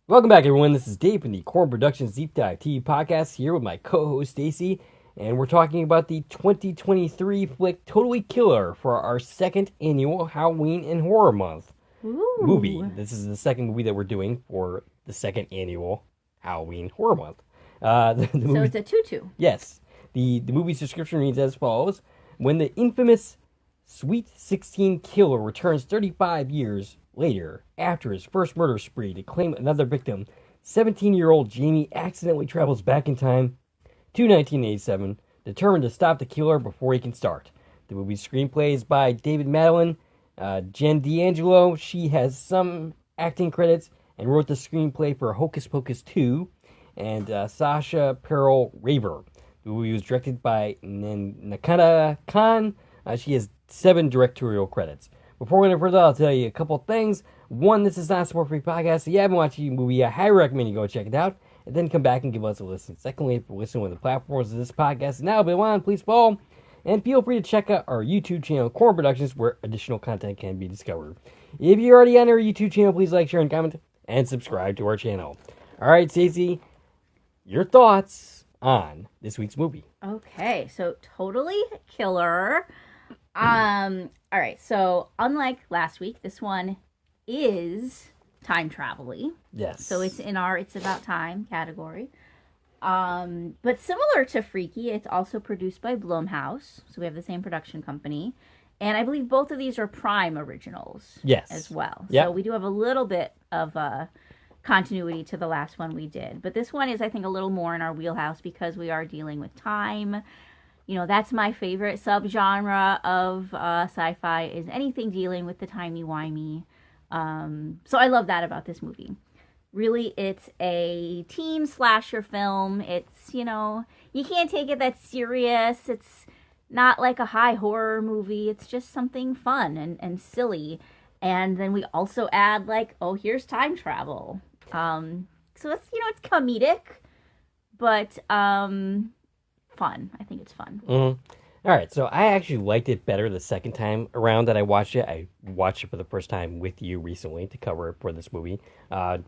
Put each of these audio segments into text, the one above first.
Welcome back, everyone. This is Dave from the Corn Productions Deep Dive TV podcast here with my co-host Stacie, and we're talking about the 2023 flick Totally Killer for our second annual Halloween and Horror Month movie. This is the second movie that we're doing for the second annual Halloween Horror Month. The movie, so it's a tutu. Yes. The movie's description reads as follows. When the infamous Sweet 16 killer returns 35 years later, after his first murder spree to claim another victim, 17-year-old Jamie accidentally travels back in time to 1987, determined to stop the killer before he can start. The movie's screenplay is by David Madeline. Jen D'Angelo, she has some acting credits and wrote the screenplay for Hocus Pocus 2, and Sasha Perel Raver. The movie was directed by Nakata Khan. She has 7 directorial credits. Before we go further, I'll tell you a couple things. One, this is not a sport-free podcast, so if you haven't watched the movie, I highly recommend you go check it out, and then come back and give us a listen. Secondly, if you're listening on the platforms of this podcast is now available on, please follow, and feel free to check out our YouTube channel, Corn Productions, where additional content can be discovered. If you're already on our YouTube channel, please like, share, and comment, and subscribe to our channel. All right, Stacie, your thoughts on this week's movie? Okay, so Totally Killer. All right, so unlike last week, this one is time travel-y. Yes. So it's in our It's About Time category. But similar to Freaky, it's also produced by Blumhouse. So we have the same production company. And I believe both of these are Prime originals. Yes. As well. Yep. So we do have a little bit of continuity to the last one we did. But this one is, I think, a little more in our wheelhouse because we are dealing with time. You know, that's my favorite subgenre of sci-fi, is anything dealing with the timey-wimey. So I love that about this movie. Really, it's a teen slasher film. It's, you know, you can't take it that serious. It's not like a high horror movie. It's just something fun and silly. And then we also add, like, oh, here's time travel. So it's, you know, it's comedic, but fun. I think it's fun. Mm-hmm. All right, so I actually liked it better the second time around that I watched it. I watched it for the first time with you recently to cover it for this movie.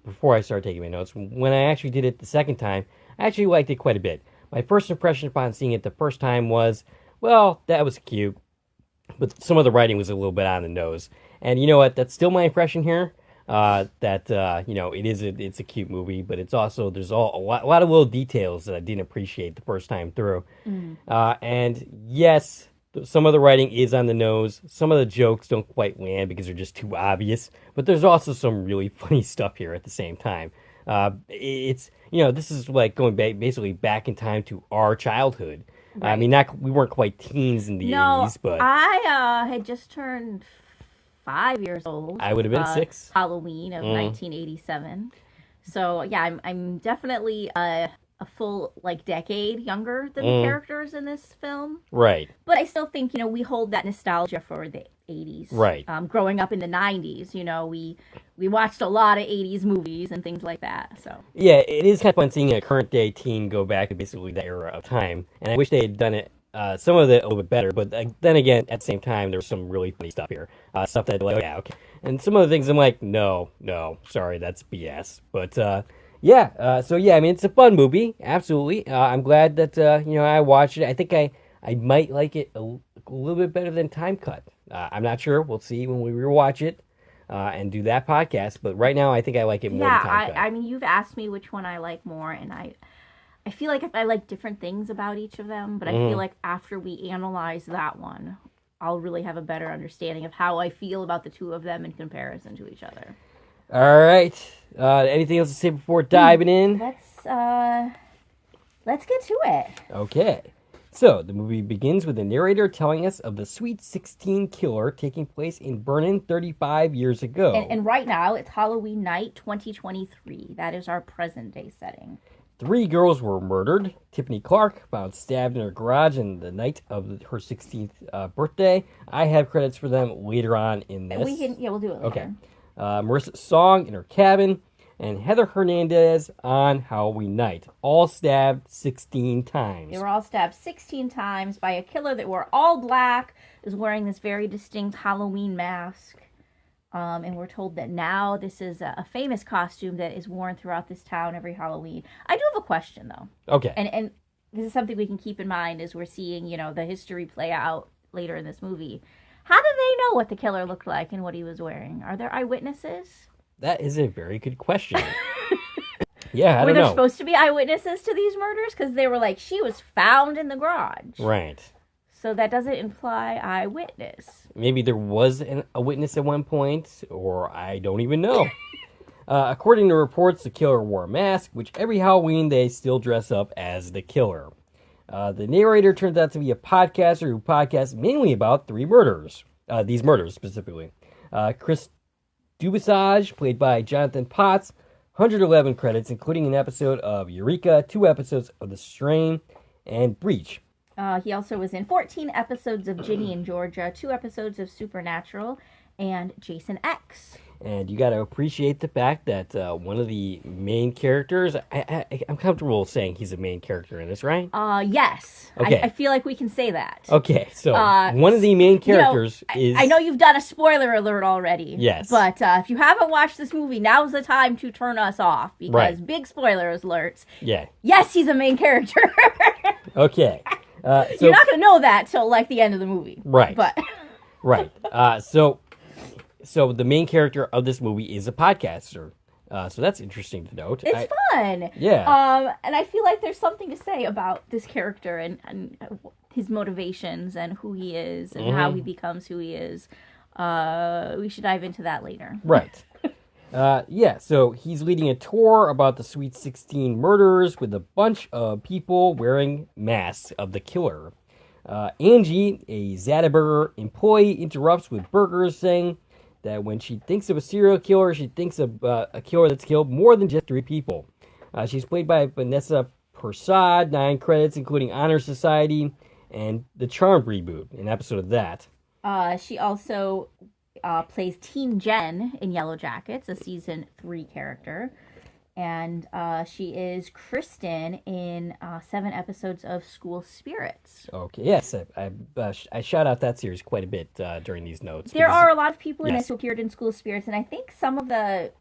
Before I started taking my notes, when I actually did it the second time, I actually liked it quite a bit. My first impression upon seeing it the first time was, well, that was cute, but some of the writing was a little bit on the nose. And you know what? That's still my impression here. You know, it's a cute movie, but it's also, there's a lot of little details that I didn't appreciate the first time through. And yes, some of the writing is on the nose. Some of the jokes don't quite land because they're just too obvious, but there's also some really funny stuff here at the same time. It's, you know, this is like going basically back in time to our childhood. Right. I mean, we weren't quite teens in the 80s, but I had just turned 5 years old. I would have been 6. Halloween of 1987. So yeah, I'm definitely a full like decade younger than the characters in this film. Right. But I still think, you know, we hold that nostalgia for the 80s. Right. Growing up in the 90s, you know, we watched a lot of 80s movies and things like that. So yeah, it is kind of fun seeing a current day teen go back to basically that era of time, and I wish they had done it. Some of it a little bit better, but then again, at the same time, there's some really funny stuff here. Stuff that, like, oh, yeah, okay. And some of the things I'm like, no, sorry, that's BS. But, yeah, so yeah, I mean, it's a fun movie, absolutely. I'm glad that, you know, I watched it. I think I might like it a little bit better than Time Cut. I'm not sure. We'll see when we rewatch it and do that podcast. But right now, I think I like it more than Time Cut. I mean, you've asked me which one I like more, and I feel like I like different things about each of them, but I feel like after we analyze that one, I'll really have a better understanding of how I feel about the two of them in comparison to each other. All right. Anything else to say before diving in? Let's get to it. Okay. So, the movie begins with the narrator telling us of the Sweet 16 killer taking place in Vernon 35 years ago. And right now, it's Halloween night 2023. That is our present-day setting. 3 girls were murdered. Tiffany Clark found stabbed in her garage on the night of her 16th birthday. I have credits for them later on in this. We'll do it later. Okay. Marissa Song in her cabin, and Heather Hernandez on Halloween night. All stabbed 16 times. They were all stabbed 16 times by a killer that wore all black, is wearing this very distinct Halloween mask. And we're told that now this is a famous costume that is worn throughout this town every Halloween. I do have a question, though. Okay. And this is something we can keep in mind as we're seeing, the history play out later in this movie. How do they know what the killer looked like and what he was wearing? Are there eyewitnesses? That is a very good question. Yeah, I don't know. Were there supposed to be eyewitnesses to these murders? Because they were like, she was found in the garage. Right. So that doesn't imply eyewitness. Maybe there was a witness at one point, or I don't even know. According to reports, the killer wore a mask, which every Halloween they still dress up as the killer. The narrator turns out to be a podcaster who podcasts mainly about these murders specifically. Chris Dubasage, played by Jonathan Potts, 111 credits, including an episode of Eureka, 2 episodes of The Strain, and Breach. He also was in 14 episodes of Ginny in Georgia, 2 episodes of Supernatural, and Jason X. And you got to appreciate the fact that one of the main characters, I'm comfortable saying he's a main character in this, right? Yes. Okay. I feel like we can say that. Okay, so one of the main characters is... I know you've done a spoiler alert already. Yes. But if you haven't watched this movie, now's the time to turn us off, because big spoiler alerts. Yeah. Yes, he's a main character. Okay. So, you're not going to know that till like the end of the movie. Right. But right. So the main character of this movie is a podcaster. So that's interesting to note. It's fun. Yeah. And I feel like there's something to say about this character and his motivations and who he is and how he becomes who he is. We should dive into that later. Right. Yeah, so he's leading a tour about the Sweet 16 murders with a bunch of people wearing masks of the killer. Angie, a Zataburger employee, interrupts with burgers, saying that when she thinks of a serial killer, she thinks of a killer that's killed more than just 3 people. She's played by Vanessa Persad, 9 credits, including Honor Society and the Charmed reboot, an episode of that. She also plays Teen Jen in Yellow Jackets, a season 3 character. And she is Kristen in 7 episodes of School Spirits. Okay, yes, I shout out that series quite a bit during these notes. There are a lot of people in this who appeared in School Spirits, and I think some of the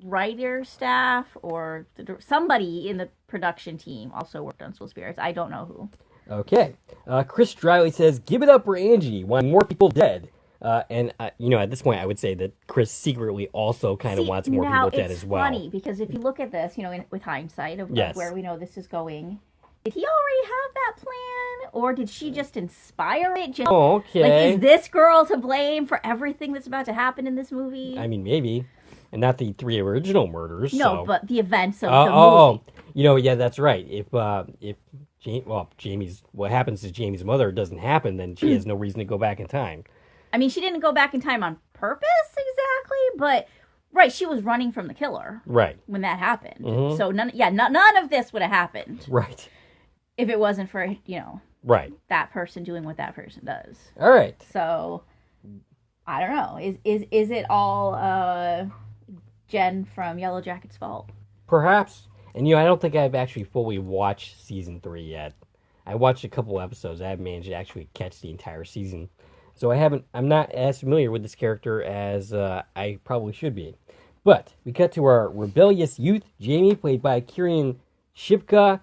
writer staff or somebody in the production team also worked on School Spirits. I don't know who. Okay, Chris Dryly says, "Give it up for Angie. Want more people dead." And at this point, I would say that Chris secretly also kind of wants more people dead as well. It's funny because if you look at this, with hindsight of where we know this is going, did he already have that plan, or did she just inspire it? Okay. Like, is this girl to blame for everything that's about to happen in this movie? I mean, maybe, and not the 3 original murders. No, but the events of the movie. Yeah, that's right. If what happens to Jamie's mother doesn't happen, then she has no reason to go back in time. I mean, she didn't go back in time on purpose exactly, but she was running from the killer. Right. When that happened. Mm-hmm. So none of this would have happened. Right. If it wasn't for, right, that person doing what that person does. All right. So I don't know. Is it all Jen from Yellow Jacket's fault? Perhaps. And I don't think I've actually fully watched season 3 yet. I watched a couple episodes. I haven't managed to actually catch the entire season. So I'm not as familiar with this character as I probably should be. But we cut to our rebellious youth, Jamie, played by Kieran Shipka,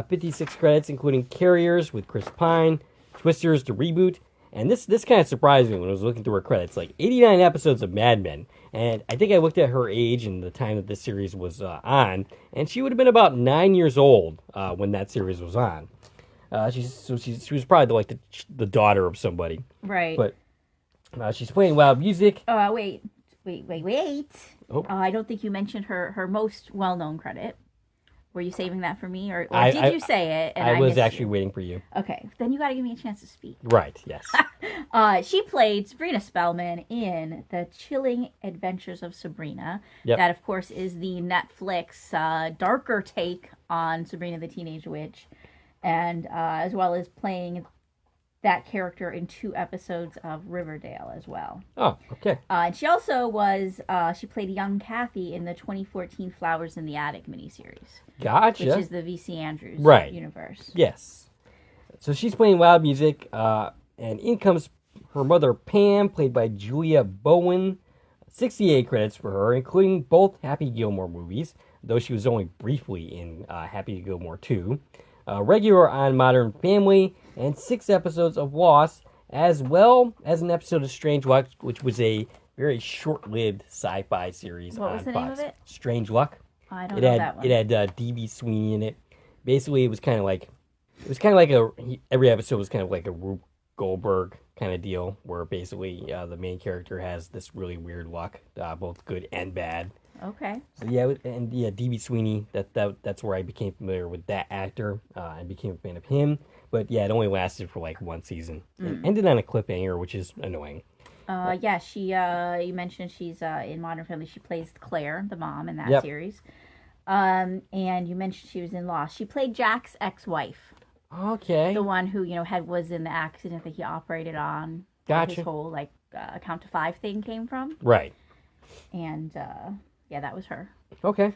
56 credits, including Carriers with Chris Pine, Twisters, the reboot, and this kind of surprised me when I was looking through her credits, like 89 episodes of Mad Men, and I think I looked at her age and the time that this series was on, and she would have been about 9 years old when that series was on. She was probably the daughter of somebody. Right. But she's playing Loud Music. Wait. Oh. I don't think you mentioned her most well-known credit. Were you saving that for me, or did you say it? And I was actually waiting for you. Okay, then you got to give me a chance to speak. Right. Yes. She played Sabrina Spellman in The Chilling Adventures of Sabrina. Yep. That, of course, is the Netflix darker take on Sabrina the Teenage Witch. And as well as playing that character in 2 episodes of Riverdale as well. Oh, okay. And she also she played young Kathy in the 2014 Flowers in the Attic miniseries. Gotcha. Which is the V.C. Andrews universe. Yes. So she's playing Loud Music, and in comes her mother, Pam, played by Julia Bowen, 68 credits for her, including both Happy Gilmore movies, though she was only briefly in Happy Gilmore 2. Regular on Modern Family, and 6 episodes of Lost, as well as an episode of Strange Luck, which was a very short-lived sci-fi series What on was the Fox. name of it? Strange Luck. Oh, I don't know that one. It had D.B. Sweeney in it. Basically, it was kind of like every episode was kind of like a Rube Goldberg kind of deal, where basically the main character has this really weird luck, both good and bad. Okay. So D.B. Sweeney. That's where I became familiar with that actor. I became a fan of him. But yeah, it only lasted for like one season. It ended on a cliffhanger, which is annoying. Yeah, she. You mentioned she's in Modern Family. She plays Claire, the mom in that series. And you mentioned she was in Lost. She played Jack's ex-wife. Okay. The one who was in the accident that he operated on. Gotcha. His whole count to 5 thing came from. Right. And yeah, that was her. Okay.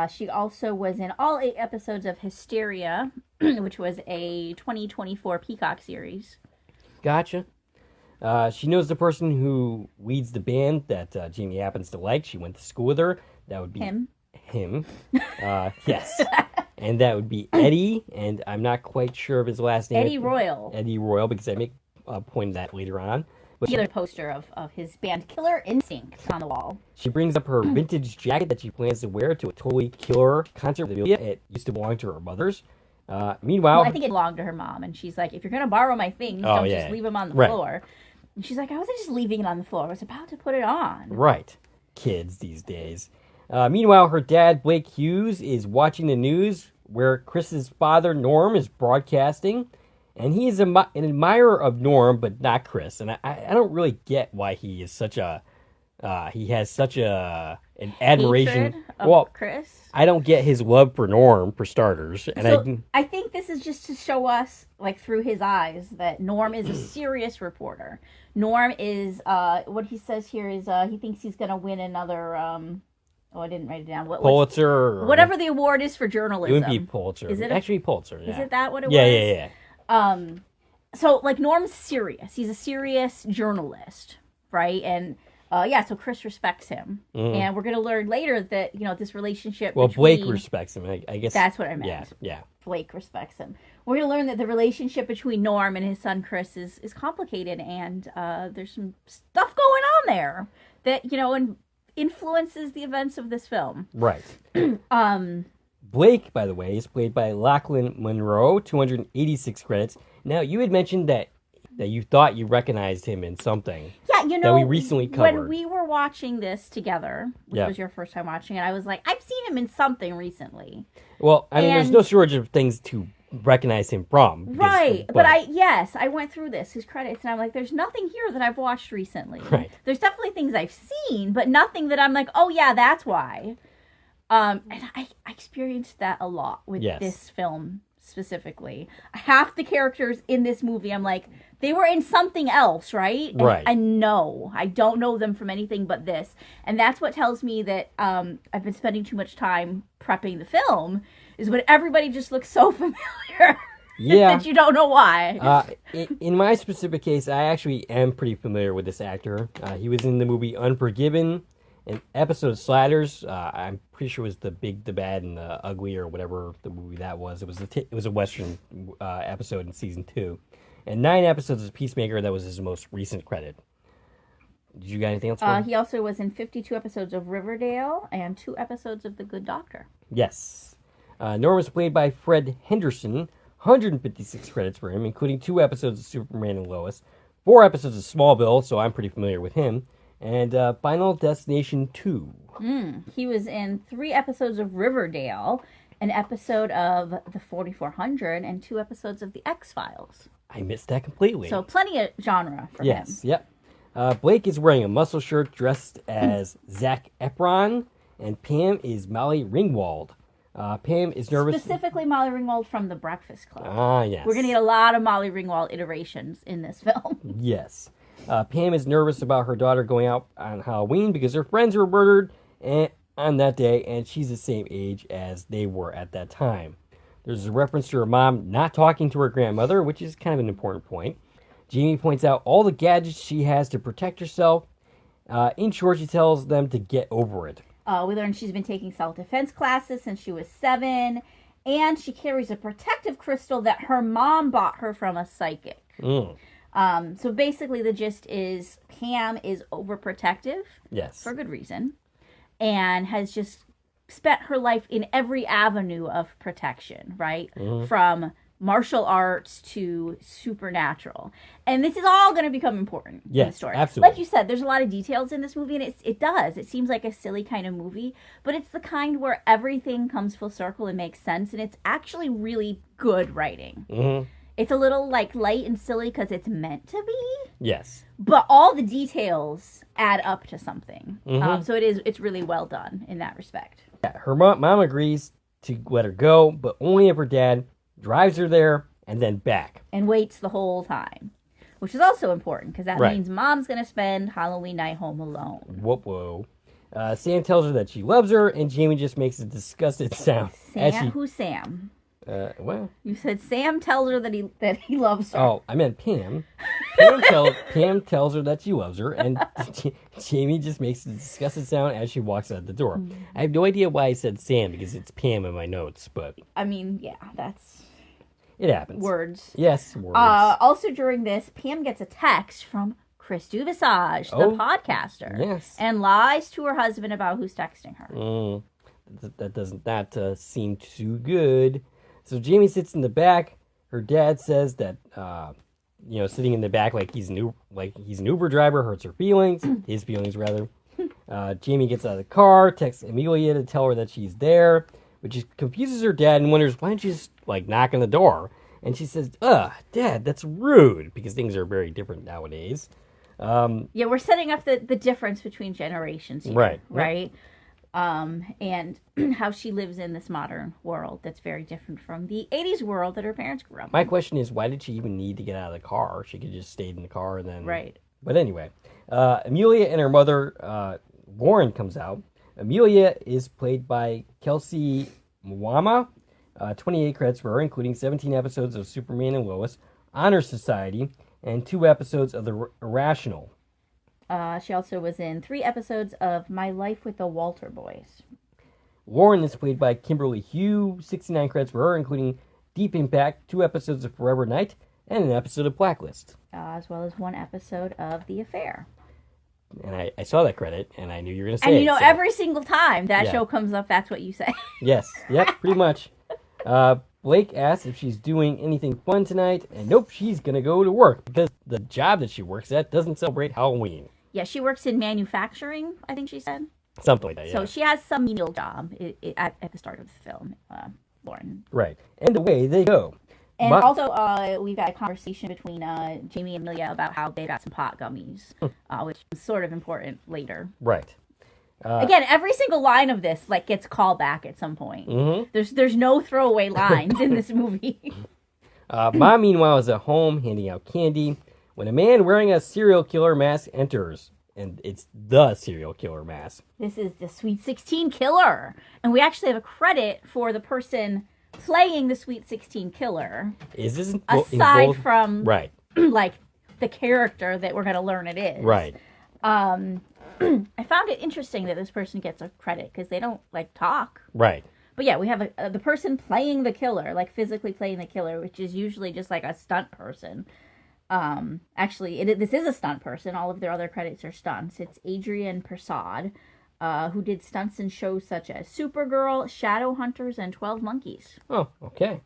She also was in all 8 episodes of Hysteria, which was a 2024 Peacock series. Gotcha. She knows the person who leads the band that Jamie happens to like. She went to school with her. That would be Him. Yes. And that would be Eddie, and I'm not quite sure of his last name. Eddie Royal. Eddie Royal, because I make a point of that later on. But The other poster of his band Killer Instinct on the wall. she brings up her vintage jacket that she plans to wear to a totally killer concert. It used to belong to her mother's. Meanwhile... Well, I think it belonged to her mom, and she's like, if you're going to borrow my things, don't just leave them on the floor. And she's like, I wasn't just leaving it on the floor. I was about to put it on. Right. Kids these days. Meanwhile, her dad, Blake Hughes, is watching the news where Chris's father, Norm, is broadcasting. And he is an admirer of Norm, but not Chris. And I don't really get why he is such a... he has such an admiration. Hatred of Chris? I don't get his love for Norm, for starters. And I think this is just to show us, through his eyes, that Norm is a serious reporter. Norm is, what he says here is, he thinks he's going to win another, I didn't write it down. Pulitzer? Or whatever the award is for journalism. It would be Pulitzer. Is it actually Pulitzer, yeah. Is it that what it was? Yeah. So, Norm's serious. He's a serious journalist, right? And, so Chris respects him. And we're going to learn later that, this relationship Blake respects him, I guess. That's what I meant. Yeah. Blake respects him. We're going to learn that the relationship between Norm and his son Chris is complicated, and there's some stuff going on there that, influences the events of this film. Right. Blake, by the way, is played by Lachlan Monroe, 286 credits. Now, you had mentioned that you thought you recognized him in something. Yeah, that we recently covered. When we were watching this together, which was your first time watching it, I was like, I've seen him in something recently. Well, I mean, there's no shortage of things to recognize him from. Right, but I went through his credits, and I'm like, there's nothing here that I've watched recently. Right. There's definitely things I've seen, but nothing that I'm like, oh yeah, that's why. And I experienced that a lot with this film specifically. Half the characters in this movie, I'm like, they were in something else, right? Right. I don't know them from anything but this. And that's what tells me that I've been spending too much time prepping the film, is when everybody just looks so familiar. Yeah. that you don't know why. In my specific case, I actually am pretty familiar with this actor. He was in the movie Unforgiven, an episode of Sliders. I'm pretty sure it was The Big, the Bad, and the Ugly, or whatever the movie that was. It was a Western episode in season 2. And 9 episodes of Peacemaker. That was his most recent credit. Did you got anything else? He also was in 52 episodes of Riverdale and 2 episodes of The Good Doctor. Yes. Norm was played by Fred Henderson. 156 credits for him, including 2 episodes of Superman and Lois, 4 episodes of Smallville, so I'm pretty familiar with him, and Final Destination 2. He was in 3 episodes of Riverdale, an episode of The 4400, and 2 episodes of The X-Files. I missed that completely. So plenty of genre for him. Yes, yep. Blake is wearing a muscle shirt dressed as Zac Efron, and Pam is Molly Ringwald. Pam is nervous. Specifically Molly Ringwald from The Breakfast Club. Ah, yes. We're going to get a lot of Molly Ringwald iterations in this film. Yes. Pam is nervous about her daughter going out on Halloween because her friends were murdered on that day, and she's the same age as they were at that time. There's a reference to her mom not talking to her grandmother, which is kind of an important point. Jamie points out all the gadgets she has to protect herself, In short, she tells them to get over it. We learned she's been taking self-defense classes since she was 7, and she carries a protective crystal that her mom bought her from a psychic. So basically the gist is Pam is overprotective. Yes. For good reason. And has just spent her life in every avenue of protection, right? From martial arts to supernatural. And this is all going to become important in the story. Absolutely. Like you said, there's a lot of details in this movie, and it does. It seems like a silly kind of movie, but it's the kind where everything comes full circle and makes sense, and it's actually really good writing. It's a little like light and silly because it's meant to be. Yes. But all the details add up to something. So it's really well done in that respect. Yeah, her mom agrees to let her go, but only if her dad drives her there and then back. And waits the whole time. Which is also important because that means mom's going to spend Halloween night home alone. Whoa. Sam tells her that she loves her, and Jamie just makes a disgusted sound. Who's Sam? Well, you said Sam tells her that he loves her. Oh, I meant Pam. Pam tells her that she loves her, and Jamie just makes a disgusted sound as she walks out the door. I have no idea why I said Sam, because it's Pam in my notes, but... I mean, yeah, that's... It happens. Words. Yes, words. Also during this, Pam gets a text from Chris Duvisage, the podcaster. Yes. And lies to her husband about who's texting her. That doesn't seem too good. So Jamie sits in the back. Her dad says that, sitting in the back like he's an Uber driver hurts her feelings. His feelings, rather. Jamie gets out of the car, texts Amelia to tell her that she's there, which confuses her dad and wonders, why don't you just, knock on the door? And she says, Dad, that's rude, because things are very different nowadays. Yeah, we're setting up the difference between generations here, right? And how she lives in this modern world that's very different from the 80s world that her parents grew up in. My question is, why did she even need to get out of the car? She could just stayed in the car and then... Right. But anyway, Amelia and her mother, Lauren, comes out. Amelia is played by Kelsey Mwama, 28 credits for her, including 17 episodes of Superman and Lois, Honor Society, and 2 episodes of The Irrational. She also was in 3 episodes of My Life with the Walter Boys. Lauren is played by Kimberly Hugh, 69 credits for her, including Deep Impact, 2 episodes of Forever Night, and an episode of Blacklist. As well as 1 episode of The Affair. And I saw that credit, and I knew you were going to say it. And so. every single time that show comes up, that's what you say. Yes, pretty much. Blake asks if she's doing anything fun tonight, and nope, she's going to go to work, because the job that she works at doesn't celebrate Halloween. Yeah, she works in manufacturing, I think she said. Something like that, So she has some menial job at the start of the film, Lauren. Right. And away they go. And also, we've got a conversation between Jamie and Amelia about how they got some pot gummies, which is sort of important later. Right. Again, every single line of this gets called back at some point. There's no throwaway lines in this movie. Mom, meanwhile, is at home handing out candy when a man wearing a serial killer mask enters. And it's the serial killer mask. This is the Sweet 16 killer. And we actually have a credit for the person playing the Sweet 16 killer. Is this aside from right? The character that we're going to learn it is. Right. I found it interesting that this person gets a credit because they don't talk. Right. But yeah, we have the person playing the killer, physically playing the killer, which is usually just a stunt person. Actually, this is a stunt person. All of their other credits are stunts. It's Adrian Persad, who did stunts in shows such as Supergirl, Shadowhunters, and 12 Monkeys. Oh, okay.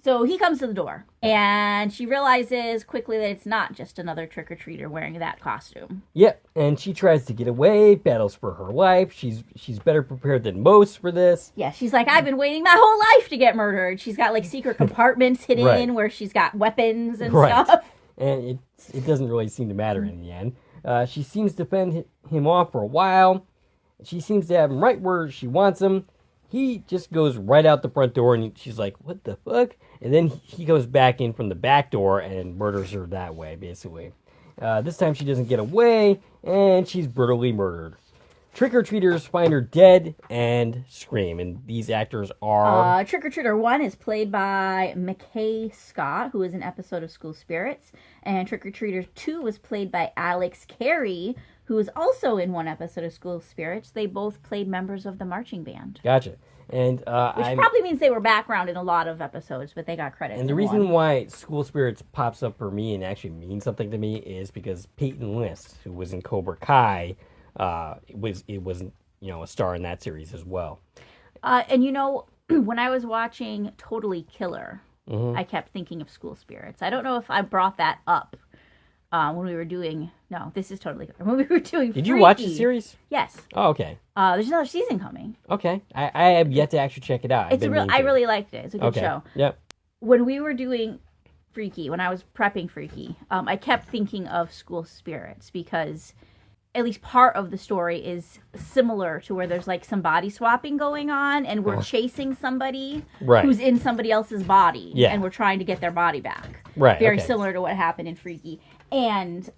So he comes to the door, and she realizes quickly that it's not just another trick-or-treater wearing that costume. Yep, and she tries to get away, battles for her life. She's better prepared than most for this. Yeah, she's like, I've been waiting my whole life to get murdered. She's got secret compartments hidden where she's got weapons and stuff. And it doesn't really seem to matter in the end. She seems to fend him off for a while. She seems to have him right where she wants him. He just goes right out the front door, and she's like, what the fuck? And then he goes back in from the back door and murders her that way, basically. This time she doesn't get away, and she's brutally murdered. Trick-or-treaters find her dead and scream, and these actors are... Trick-or-treater 1 is played by McKay Scott, who is an episode of School Spirits, and Trick-or-treater 2 was played by Alex Carey, who is also in one episode of School Spirits. They both played members of the marching band. Gotcha. And Which probably means they were background in a lot of episodes, but they got credits. And the reason why School Spirits pops up for me and actually means something to me is because Peyton List, who was in Cobra Kai, was a star in that series as well. And when I was watching Totally Killer, I kept thinking of School Spirits. I don't know if I brought that up when we were doing... No, this is Totally Killer. When we were doing Did you watch the series? Yes. Oh, okay. There's another season coming. Okay. I have yet to actually check it out. I really liked it. It's a good show. Yep. When we were doing Freaky, when I was prepping Freaky, I kept thinking of School Spirits because at least part of the story is similar to where there's like some body swapping going on and we're chasing somebody who's in somebody else's body and we're trying to get their body back. Right. Very similar to what happened in Freaky. And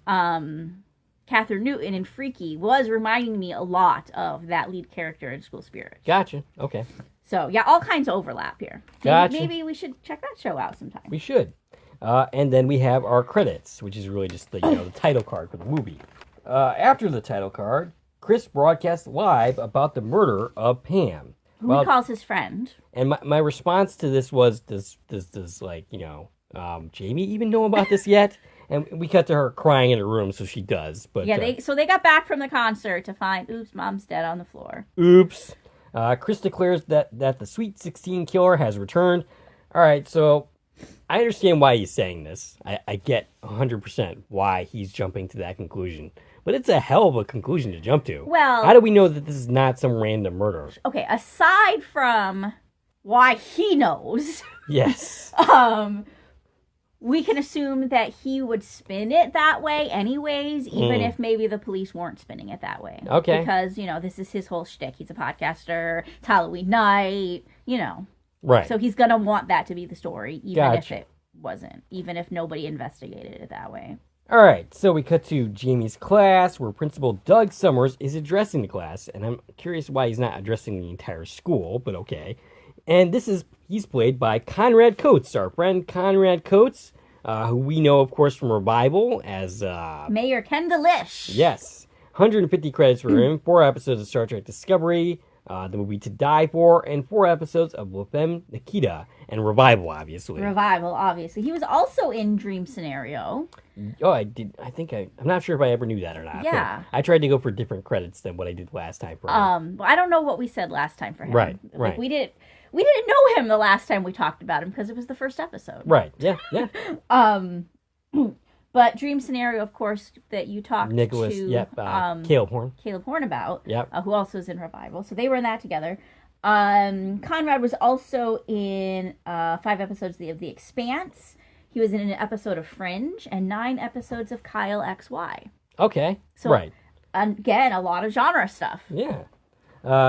Catherine Newton in Freaky was reminding me a lot of that lead character in School Spirits. Gotcha. Okay. So, yeah, all kinds of overlap here. Maybe we should check that show out sometime. We should. And then we have our credits, which is really just the title card for the movie. After the title card, Chris broadcasts live about the murder of Pam. Who he calls his friend. And my response to this was, does Jamie even know about this yet? And we cut to her crying in her room, so she does. But yeah, they got back from the concert to find, oops, Mom's dead on the floor. Oops. Chris declares that the Sweet 16 killer has returned. All right, so I understand why he's saying this. I get 100% why he's jumping to that conclusion. But it's a hell of a conclusion to jump to. Well... How do we know that this is not some random murder? Okay, aside from why he knows... Yes. We can assume that he would spin it that way anyways, even if maybe the police weren't spinning it that way. Okay. Because, this is his whole shtick. He's a podcaster. It's Halloween night, Right. So he's going to want that to be the story, even if it wasn't. Even if nobody investigated it that way. All right, so we cut to Jamie's class, where Principal Doug Summers is addressing the class. And I'm curious why he's not addressing the entire school, but okay. And he's played by Conrad Coates, our friend Conrad Coates, who we know, of course, from Revival as... Mayor Ken Delish. Yes. 150 credits for him, 4 episodes of Star Trek Discovery, the movie To Die For, and 4 episodes of La Femme Nikita, and Revival, obviously. Revival, obviously. He was also in Dream Scenario. Oh, I did. I'm not sure if I ever knew that or not. Yeah. I tried to go for different credits than what I did last time for him. I don't know what we said last time for him. Right. We didn't know him the last time we talked about him because it was the first episode. Right. Yeah. But Dream Scenario, of course, that you talked Nicholas, to Caleb Horn. Caleb Horn about, yep. Who also is in Revival. So they were in that together. Conrad was also in 5 episodes of The Expanse. He was in an episode of Fringe and 9 episodes of Kyle XY. Okay, so, right. Again, a lot of genre stuff. Yeah.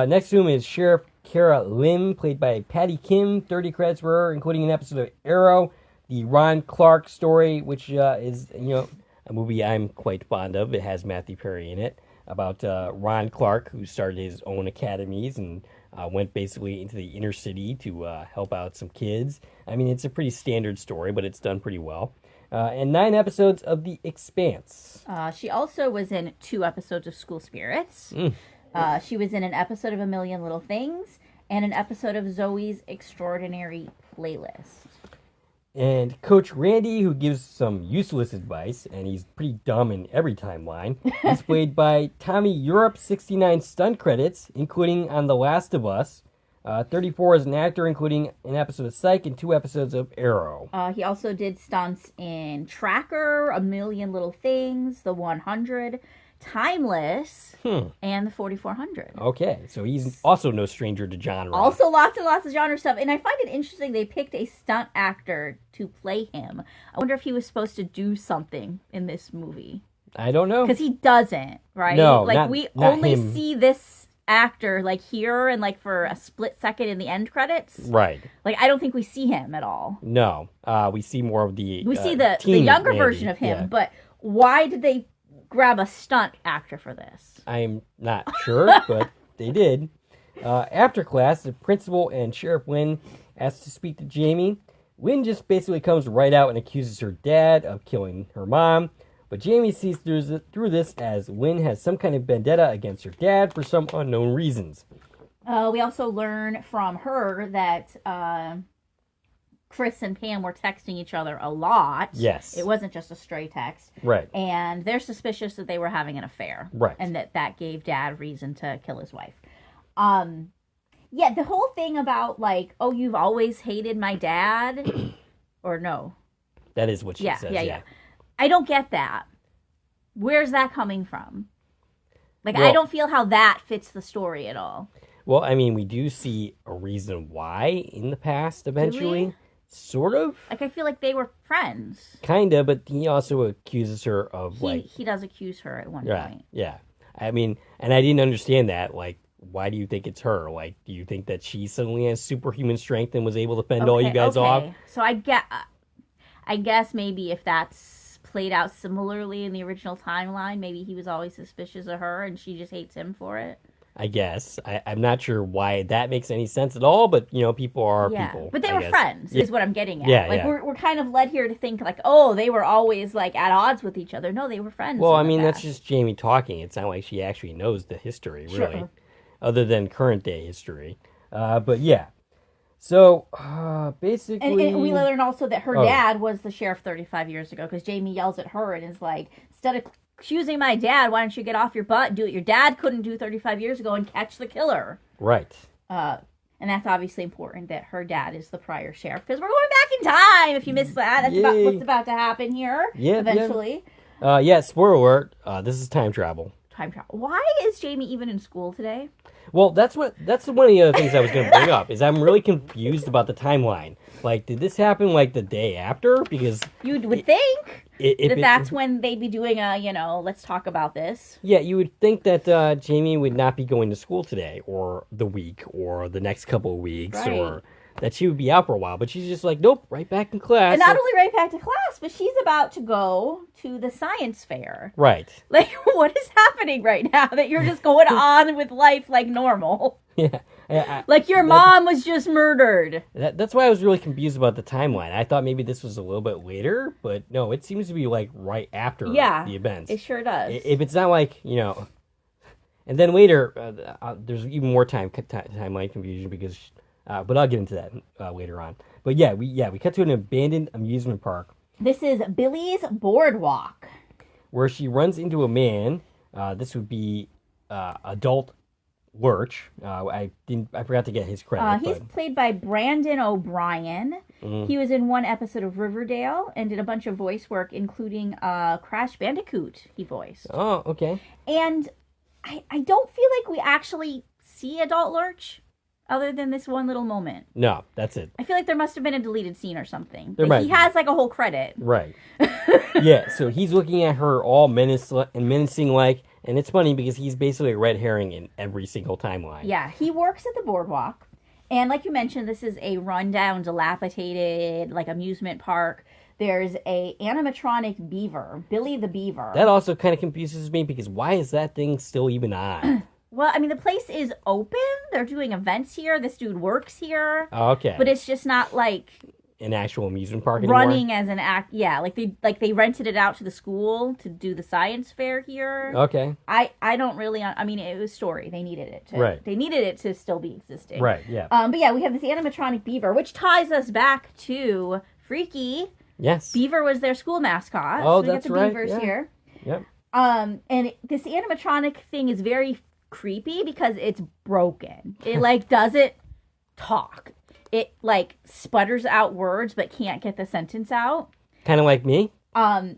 Next to him is Sheriff Kara Lim, played by Patty Kim. 30 credits for her, including an episode of Arrow, the Ron Clark story, which is, a movie I'm quite fond of. It has Matthew Perry in it, about Ron Clark, who started his own academies and went basically into the inner city to help out some kids. I mean, it's a pretty standard story, but it's done pretty well. And 9 episodes of The Expanse. She also was in 2 episodes of School Spirits. She was in an episode of A Million Little Things and an episode of Zoe's Extraordinary Playlist. And Coach Randy, who gives some useless advice, and he's pretty dumb in every timeline, is played by Tommy Europe, 69 stunt credits, including on The Last of Us. 34 as an actor, including an episode of Psych and 2 episodes of Arrow. He also did stunts in Tracker, A Million Little Things, The 100, Timeless, and The 4400. Okay, so he's also no stranger to genre. Also lots and lots of genre stuff. And I find it interesting they picked a stunt actor to play him. I wonder if he was supposed to do something in this movie. I don't know. Because he doesn't, right? No, like not only him. See this actor like here and like for a split second in the end credits. Right. Like I don't think we see him at all. No. We see more of the We see the younger version of him, but why did they grab a stunt actor for this? I'm not sure, but they did. After class, the principal and Sheriff Lynn asked to speak to Jamie. Lynn just basically comes right out and accuses her dad of killing her mom, But Jamie sees through this as Lynn has some kind of vendetta against her dad for some unknown reasons. We also learn from her that Chris and Pam were texting each other a lot. Yes. It wasn't just a stray text. Right. And they're suspicious that they were having an affair. Right. And that gave Dad reason to kill his wife. Yeah, the whole thing about, like, oh, you've always hated my dad? Or no? That is what she says, yeah. I don't get that. Where's that coming from? Like, well, I don't feel how that fits the story at all. Well, I mean, we do see a reason why in the past, eventually. Sort of. Like, I feel like they were friends. Kinda, but he also accuses her of, He does accuse her at one point. Yeah. I mean, and I didn't understand that. Like, why do you think it's her? Like, do you think that she suddenly has superhuman strength and was able to fend all you guys off? So I guess maybe if that's played out similarly in the original timeline, maybe he was always suspicious of her and she just hates him for it. I guess. I'm not sure why that makes any sense at all, but, you know, people are people. But they were friends, is what I'm getting at. Yeah, like, we're kind of led here to think, like, oh, they were always, like, at odds with each other. No, they were friends. Well, I mean, that's just Jamie talking. It's not like she actually knows the history, really, other than current day history. But, yeah. So, basically... And we learn also that her dad was the sheriff 35 years ago, because Jamie yells at her and is like, instead of accusing my dad, why don't you get off your butt and do what your dad couldn't do 35 years ago and catch the killer? Right. And that's obviously important that her dad is the prior sheriff, because we're going back in time, if you missed that. That's about what's about to happen here, eventually. Spoiler alert, this is time travel. Time travel. Why is Jamie even in school today? Well, that's one of the other things I was going to bring up, is I'm really confused about the timeline. Like, did this happen, like, the day after? Because... You would think that's when they'd be doing a, let's talk about this. Yeah, you would think that Jamie would not be going to school today, or the week, or the next couple of weeks, or that she would be out for a while. But she's just like, nope, right back in class. And not only right back to class, but she's about to go to the science fair. Right. Like, what is happening right now that you're just going on with life like normal? Yeah. Like your mom was just murdered. That's why I was really confused about the timeline. I thought maybe this was a little bit later, but no, it seems to be like right after the events. It sure does. If it's not like, and then later, there's even more timeline confusion because, but I'll get into that later on. But we cut to an abandoned amusement park. This is Billy's Boardwalk, where she runs into a man. This would be adult Lurch. I forgot to get his credit. He's played by Brandon O'Brien. Mm-hmm. He was in one episode of Riverdale and did a bunch of voice work, including Crash Bandicoot he voiced. Oh, okay. And I don't feel like we actually see adult Lurch other than this one little moment. No, that's it. I feel like there must have been a deleted scene or something. He has like a whole credit. Right. Yeah, so he's looking at her all menacing like. And it's funny because he's basically a red herring in every single timeline. Yeah, he works at the boardwalk. And like you mentioned, this is a rundown, dilapidated, like, amusement park. There's a animatronic beaver, Billy the Beaver. That also kind of confuses me because why is that thing still even on? Well, I mean, the place is open. They're doing events here. This dude works here. Oh, okay. But it's just not, like... an actual amusement park anymore? Running as an act, yeah. Like they rented it out to the school to do the science fair here. Okay. I don't really. I mean, it was story. They needed it to. Right. They needed it to still be existing. Right. Yeah. But yeah, we have this animatronic beaver, which ties us back to Freaky. Yes. Beaver was their school mascot. Oh, so that's right. We got the beavers here. Yep. And this animatronic thing is very creepy because it's broken. It like doesn't talk. It, like, sputters out words but can't get the sentence out. Kind of like me?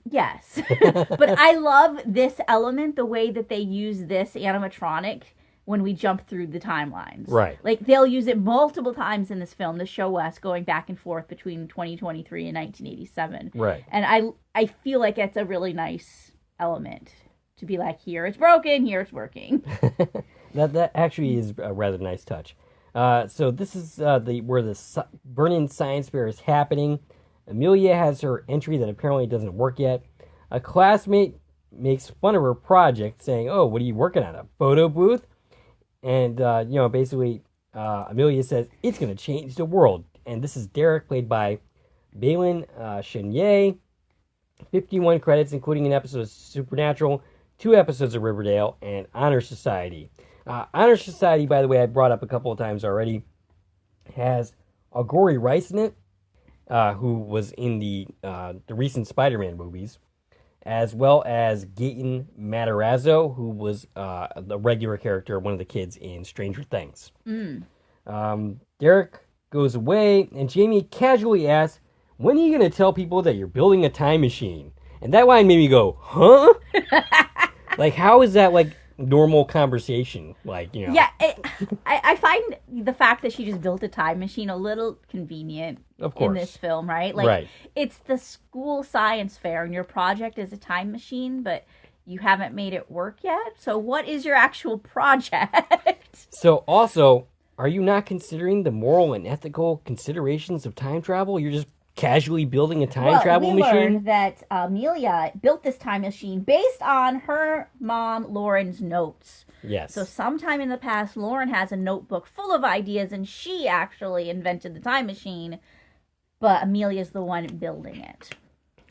Yes. But I love this element, the way that they use this animatronic when we jump through the timelines. Right. Like, they'll use it multiple times in this film to show us going back and forth between 2023 and 1987. Right. And I feel like it's a really nice element to be like, here it's broken, here it's working. That actually is a rather nice touch. So this is where the Burning Science Fair is happening. Amelia has her entry that apparently doesn't work yet. A classmate makes fun of her project, saying, "Oh, what are you working on? A photo booth?" And basically, Amelia says it's going to change the world. And this is Derek, played by Balin Chenier. 51 credits, including an episode of Supernatural, 2 episodes of Riverdale, and Honor Society. Honor Society, by the way, I brought up a couple of times already, has Augury Rice in it, who was in the recent Spider-Man movies, as well as Gaten Matarazzo, who was the regular character, one of the kids in Stranger Things. Derek goes away, and Jamie casually asks, "When are you going to tell people that you're building a time machine?" And that line made me go, huh? Like, how is that, like, normal conversation? Like, you know. Yeah, I find the fact that she just built a time machine a little convenient in this film, right? Like, It's the school science fair, and your project is a time machine, but you haven't made it work yet. So what is your actual project? So, also, are you not considering the moral and ethical considerations of time travel? You're just casually building a time travel machine? We learned that Amelia built this time machine based on her mom, Lauren's notes. Yes. So sometime in the past, Lauren has a notebook full of ideas, and she actually invented the time machine, but Amelia's the one building it.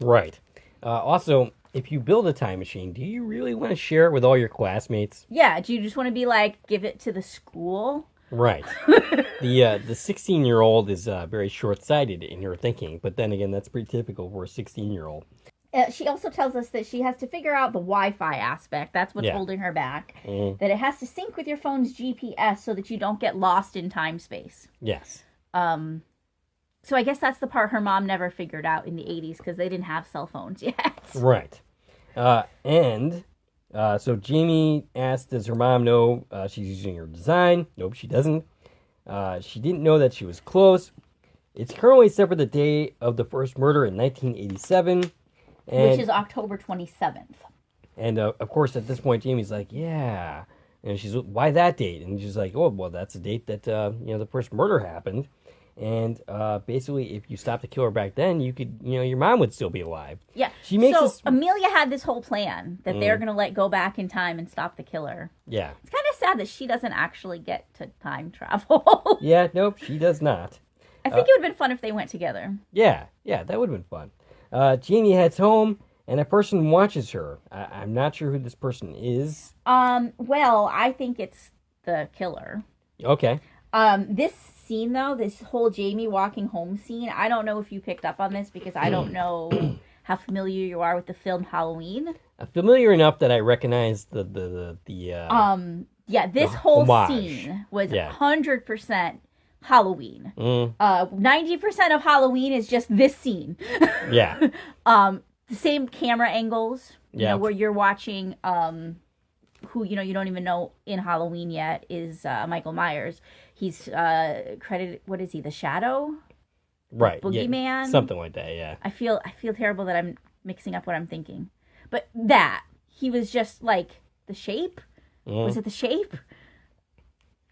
Right. Also, if you build a time machine, do you really want to share it with all your classmates? Yeah, do you just want to be like, give it to the school? Right. The 16-year-old is very short-sighted in her thinking, but then again, that's pretty typical for a 16-year-old. She also tells us that she has to figure out the Wi-Fi aspect. That's what's holding her back. That it has to sync with your phone's GPS so that you don't get lost in time-space. Yes. So I guess that's the part her mom never figured out in the 80s because they didn't have cell phones yet. Right. So Jamie asked, does her mom know she's using her design? Nope, she doesn't. She didn't know that she was close. It's currently set for the day of the first murder in 1987. Which is October 27th. And, of course, at this point, Jamie's like, yeah. And she's, why that date? And she's like, oh, well, that's the date that, the first murder happened. And basically, if you stopped the killer back then, you could, your mom would still be alive. Yeah. She makes Amelia had this whole plan that they're going to go back in time and stop the killer. Yeah. It's kind of sad that she doesn't actually get to time travel. Yeah, nope, she does not. I think it would have been fun if they went together. Yeah, that would have been fun. Jamie heads home, and a person watches her. I'm not sure who this person is. Well, I think it's the killer. Okay. This scene, though, this whole Jamie walking home scene, I don't know if you picked up on this because I don't know how familiar you are with the film Halloween. Familiar enough that I recognize this whole homage. Scene was 100% Halloween. 90% of Halloween is just this scene. Yeah. The same camera angles, where you're watching who you don't even know in Halloween yet is Michael Myers. He's credited. What is he? The Shadow, right? Boogeyman, something like that. Yeah. I feel terrible that I'm mixing up what I'm thinking, but that he was just like the Shape. Was it the Shape?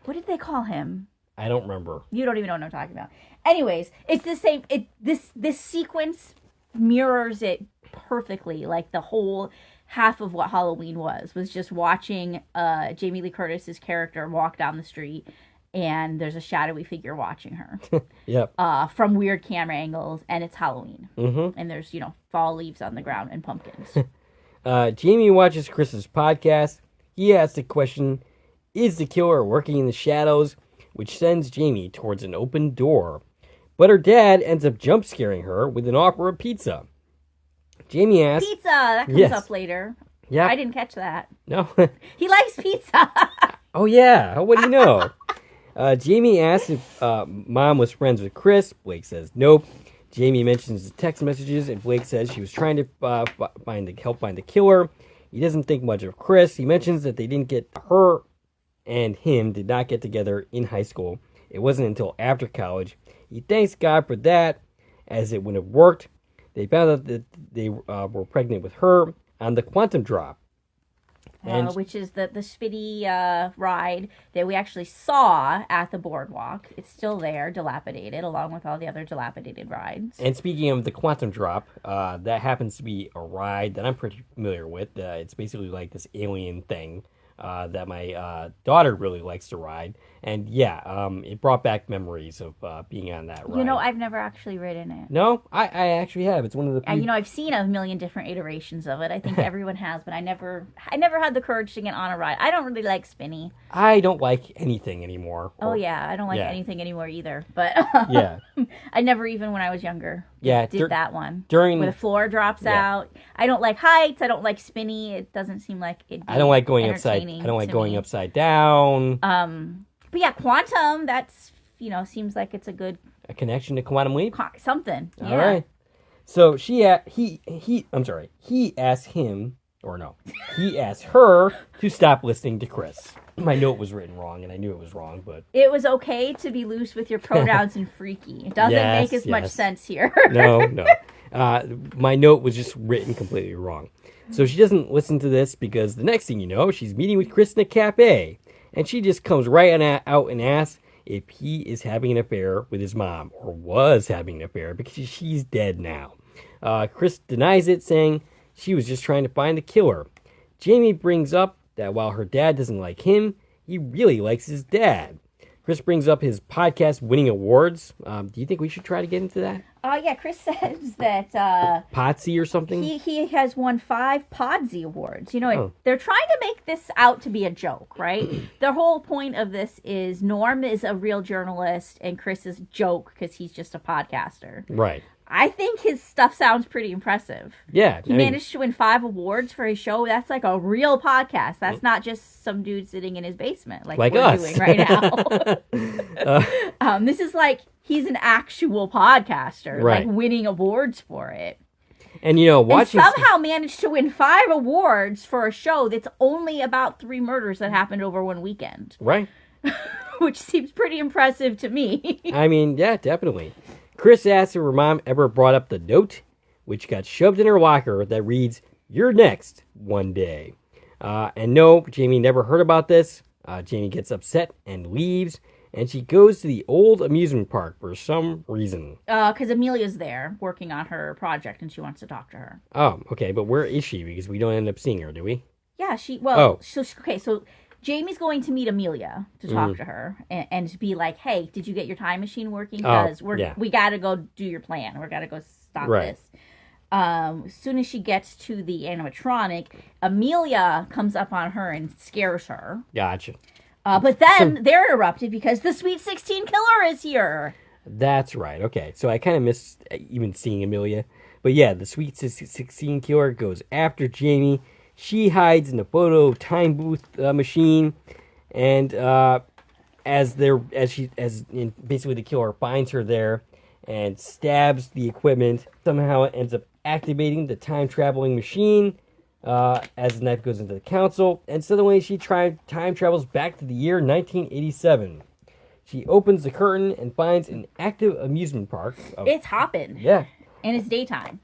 What did they call him? I don't remember. You don't even know what I'm talking about. Anyways, it's the same. This sequence mirrors it perfectly. Like the whole half of what Halloween was just watching Jamie Lee Curtis's character walk down the street, and there's a shadowy figure watching her. Yep. From weird camera angles, and it's Halloween. And there's fall leaves on the ground and pumpkins. Jamie watches Chris's podcast. He asks the question, "Is the killer working in the shadows?" which sends Jamie towards an open door. But her dad ends up jump scaring her with an offer of pizza. Jamie asks... Pizza! That comes up later. Yeah. I didn't catch that. No. He likes pizza! Oh, yeah. What do you know? Jamie asks if Mom was friends with Chris. Blake says nope. Jamie mentions the text messages, and Blake says she was trying to help find the killer. He doesn't think much of Chris. He mentions that they didn't get her and him did not get together in high school. It wasn't until after college. He thanks God for that, as it wouldn't have worked. They found out that they were pregnant with her on the Quantum Drop. Which is the spitty ride that we actually saw at the boardwalk. It's still there, dilapidated, along with all the other dilapidated rides. And speaking of the Quantum Drop, that happens to be a ride that I'm pretty familiar with. It's basically like this alien thing that my daughter really likes to ride. And yeah, it brought back memories of being on that ride. You know, I've never actually ridden it. No, I actually have. It's one of the few... You know, I've seen a million different iterations of it. I think everyone has, but I never had the courage to get on a ride. I don't really like spinny. I don't like anything anymore. Oh yeah, I don't like anything anymore either. But yeah, I never even when I was younger. Did that one during where the floor drops out. I don't like heights. I don't like spinny. It doesn't seem like it. I don't like going upside down. But yeah, quantum. That's seems like it's a connection to Quantum Leap. Something. Yeah. All right. So he asked her to stop listening to Chris. My note was written wrong, and I knew it was wrong, but... It was okay to be loose with your pronouns and freaky. It doesn't make as much sense here. No. My note was just written completely wrong. So she doesn't listen to this because the next thing you know, she's meeting with Chris in a cafe, and she just comes right out and asks if he is having an affair with his mom, or was having an affair, because she's dead now. Chris denies it, saying she was just trying to find the killer. Jamie brings up that while her dad doesn't like him, he really likes his dad. Chris brings up his podcast winning awards. Do you think we should try to get into that? Yeah, Chris says that... Podsy or something? He has won 5 Podsy awards. They're trying to make this out to be a joke, right? The whole point of this is Norm is a real journalist and Chris is a joke because he's just a podcaster. Right. I think his stuff sounds pretty impressive. Yeah. He managed to win 5 awards for his show. That's like a real podcast. That's not just some dude sitting in his basement like we're us. doing right now. This is like he's an actual podcaster, right, like winning awards for it. And watching... And somehow managed to win 5 awards for a show that's only about 3 murders that happened over one weekend. Right. Which seems pretty impressive to me. I mean, yeah, definitely. Chris asks if her mom ever brought up the note, which got shoved in her locker, that reads, "You're next, one day." And no, Jamie never heard about this. Jamie gets upset and leaves, and she goes to the old amusement park for some reason. Because Amelia's there working on her project, and she wants to talk to her. Oh, okay, but where is she? Because we don't end up seeing her, do we? Yeah, so Jamie's going to meet Amelia to talk to her and to be like, hey, did you get your time machine working? Because we got to go do your plan. We got to go stop this. As soon as she gets to the animatronic, Amelia comes up on her and scares her. Gotcha. But then they're interrupted because the Sweet 16 killer is here. That's right. Okay, so I kind of missed even seeing Amelia. But yeah, the Sweet 16 killer goes after Jamie. She hides in the photo time booth machine, and basically the killer finds her there and stabs the equipment. Somehow it ends up activating the time traveling machine as the knife goes into the console, and suddenly she time travels back to the year 1987. She opens the curtain and finds an active amusement park. It's hopping. Yeah, and it's daytime.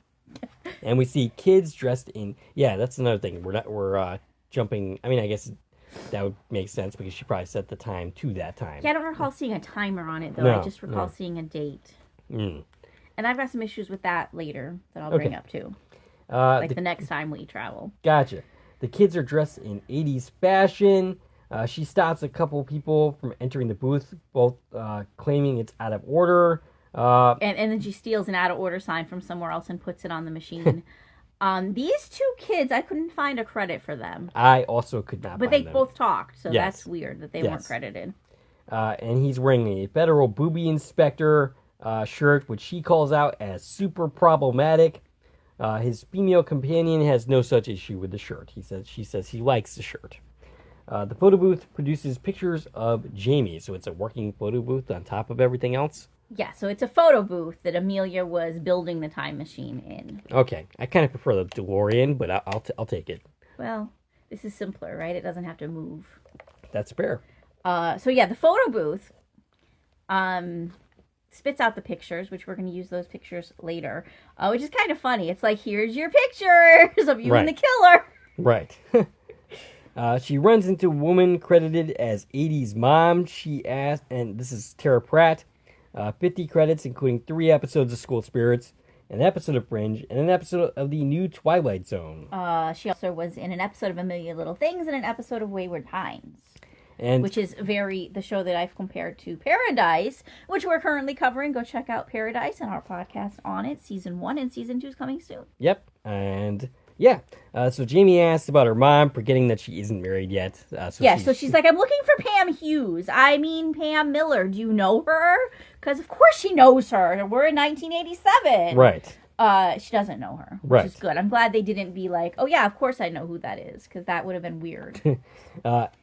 And we see kids dressed in... Yeah, that's another thing. We're jumping... I mean, I guess that would make sense because she probably set the time to that time. Yeah, I don't recall seeing a timer on it, though. No, I just recall seeing a date. Mm. And I've got some issues with that later that I'll bring up, too. The next time we travel. Gotcha. The kids are dressed in 80s fashion. She stops a couple people from entering the booth, both claiming it's out of order. And then she steals an out-of-order sign from somewhere else and puts it on the machine. These 2 kids, I couldn't find a credit for them. I also could not But find they both talked, so Yes. that's weird that they weren't credited. And he's wearing a federal booby inspector shirt, which she calls out as super problematic. His female companion has no such issue with the shirt. She says he likes the shirt. The photo booth produces pictures of Jamie, so it's a working photo booth on top of everything else. Yeah, so it's a photo booth that Amelia was building the time machine in. Okay, I kind of prefer the DeLorean, but I'll take it. Well, this is simpler, right? It doesn't have to move. That's fair. So yeah, the photo booth spits out the pictures, which we're going to use those pictures later, which is kind of funny. It's like, here's your pictures of you and the killer. Right. She runs into a woman credited as 80's mom. She asked, and this is Tara Pratt, 50 credits, including 3 episodes of School Spirits, an episode of Fringe, and an episode of the new Twilight Zone. She also was in an episode of A Million Little Things and an episode of Wayward Pines. And which is the show that I've compared to Paradise, which we're currently covering. Go check out Paradise and our podcast on it. Season 1 and Season 2 is coming soon. Yep. And yeah. So Jamie asked about her mom, forgetting that she isn't married yet. So she's like, I'm looking for Pam Hughes. I mean Pam Miller. Do you know her? Because of course she knows her. We're in 1987. Right. She doesn't know her, which Right. is good. I'm glad they didn't be like, oh yeah, of course I know who that is, because that would have been weird.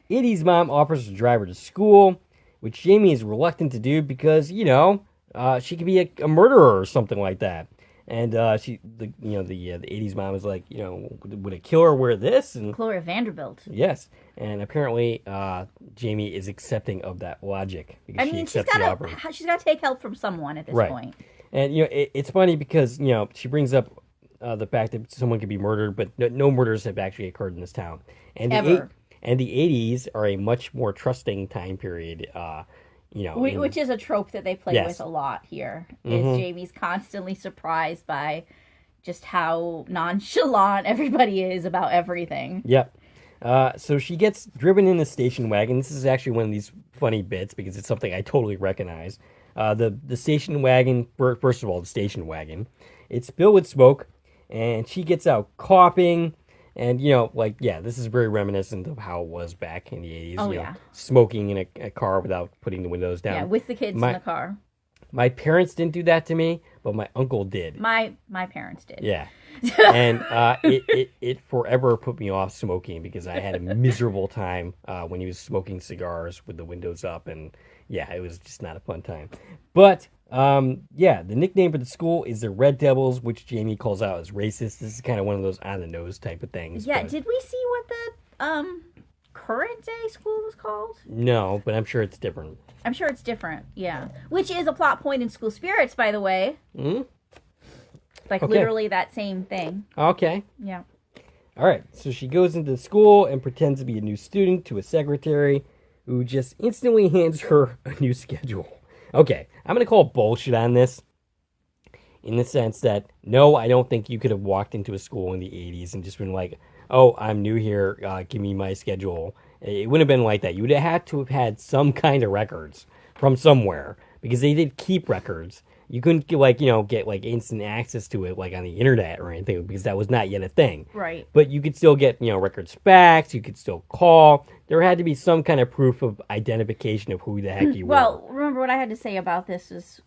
Edie's mom offers to drive her to school, which Jamie is reluctant to do because, she could be a murderer or something like that. And the 80s mom is like, would a killer wear this? And Gloria Vanderbilt. yes, and apparently Jamie is accepting of that logic because she accepts the offer. She's got to take help from someone at this point. And it's funny because she brings up the fact that someone could be murdered, but no murders have actually occurred in this town. And Ever. And the 80s are a much more trusting time period. Which is a trope that they play with a lot here. Is Jamie's constantly surprised by just how nonchalant everybody is about everything. Yep. So she gets driven in the station wagon. This is actually one of these funny bits because it's something I totally recognize. The station wagon, first of all, the station wagon, it's filled with smoke, and she gets out coughing, and, this is very reminiscent of how it was back in the 80s. Oh, yeah. Smoking in a car without putting the windows down. Yeah, with the kids in the car. My parents didn't do that to me, but my uncle did. My parents did. Yeah. And it forever put me off smoking because I had a miserable time when he was smoking cigars with the windows up, and yeah, it was just not a fun time. But the nickname for the school is the Red Devils, which Jamie calls out as racist. This is kind of one of those on the nose type of things. Yeah, did we see what the current day school was called? No, but I'm sure it's different. I'm sure it's different, yeah. Which is a plot point in School Spirits, by the way. Mm-hmm. Literally that same thing. Okay. Yeah. All right, so she goes into the school and pretends to be a new student to a secretary who just instantly hands her a new schedule. Okay, I'm going to call bullshit on this in the sense that, no, I don't think you could have walked into a school in the 80s and just been like, oh, I'm new here, give me my schedule. It wouldn't have been like that. You would have had to have had some kind of records from somewhere because they did keep records. You couldn't get instant access to it on the internet or anything because that was not yet a thing. Right. But you could still get records faxed. You could still call. There had to be some kind of proof of identification of who the heck you were. Well, remember what I had to say about this is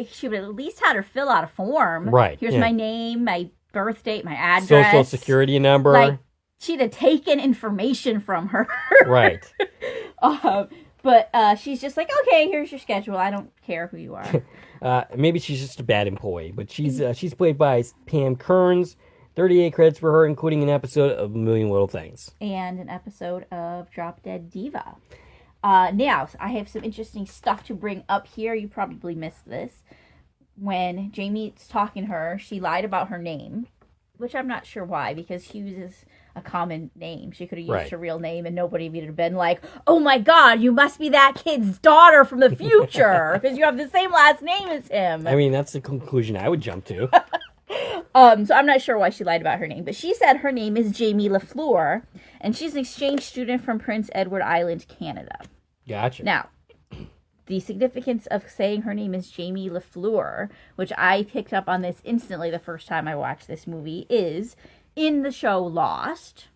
she would at least had her fill out a form. Right. Here's my name, my birth date, my address, social security number. She'd have taken information from her. Right. But she's just like, okay, here's your schedule. I don't care who you are. Maybe she's just a bad employee, but she's played by Pam Kearns. 38 credits for her, including an episode of A Million Little Things. And an episode of Drop Dead Diva. Now, I have some interesting stuff to bring up here. You probably missed this. When Jamie's talking to her, she lied about her name, which I'm not sure why, because Hughes is a common name. She could have used her real name and nobody would have been like, oh my god, you must be that kid's daughter from the future because you have the same last name as him. I mean, that's the conclusion I would jump to. So I'm not sure why she lied about her name, but she said her name is Jamie LaFleur, and she's an exchange student from Prince Edward Island, Canada. Gotcha. Now, the significance of saying her name is Jamie LaFleur, which I picked up on this instantly the first time I watched this movie, is in the show Lost,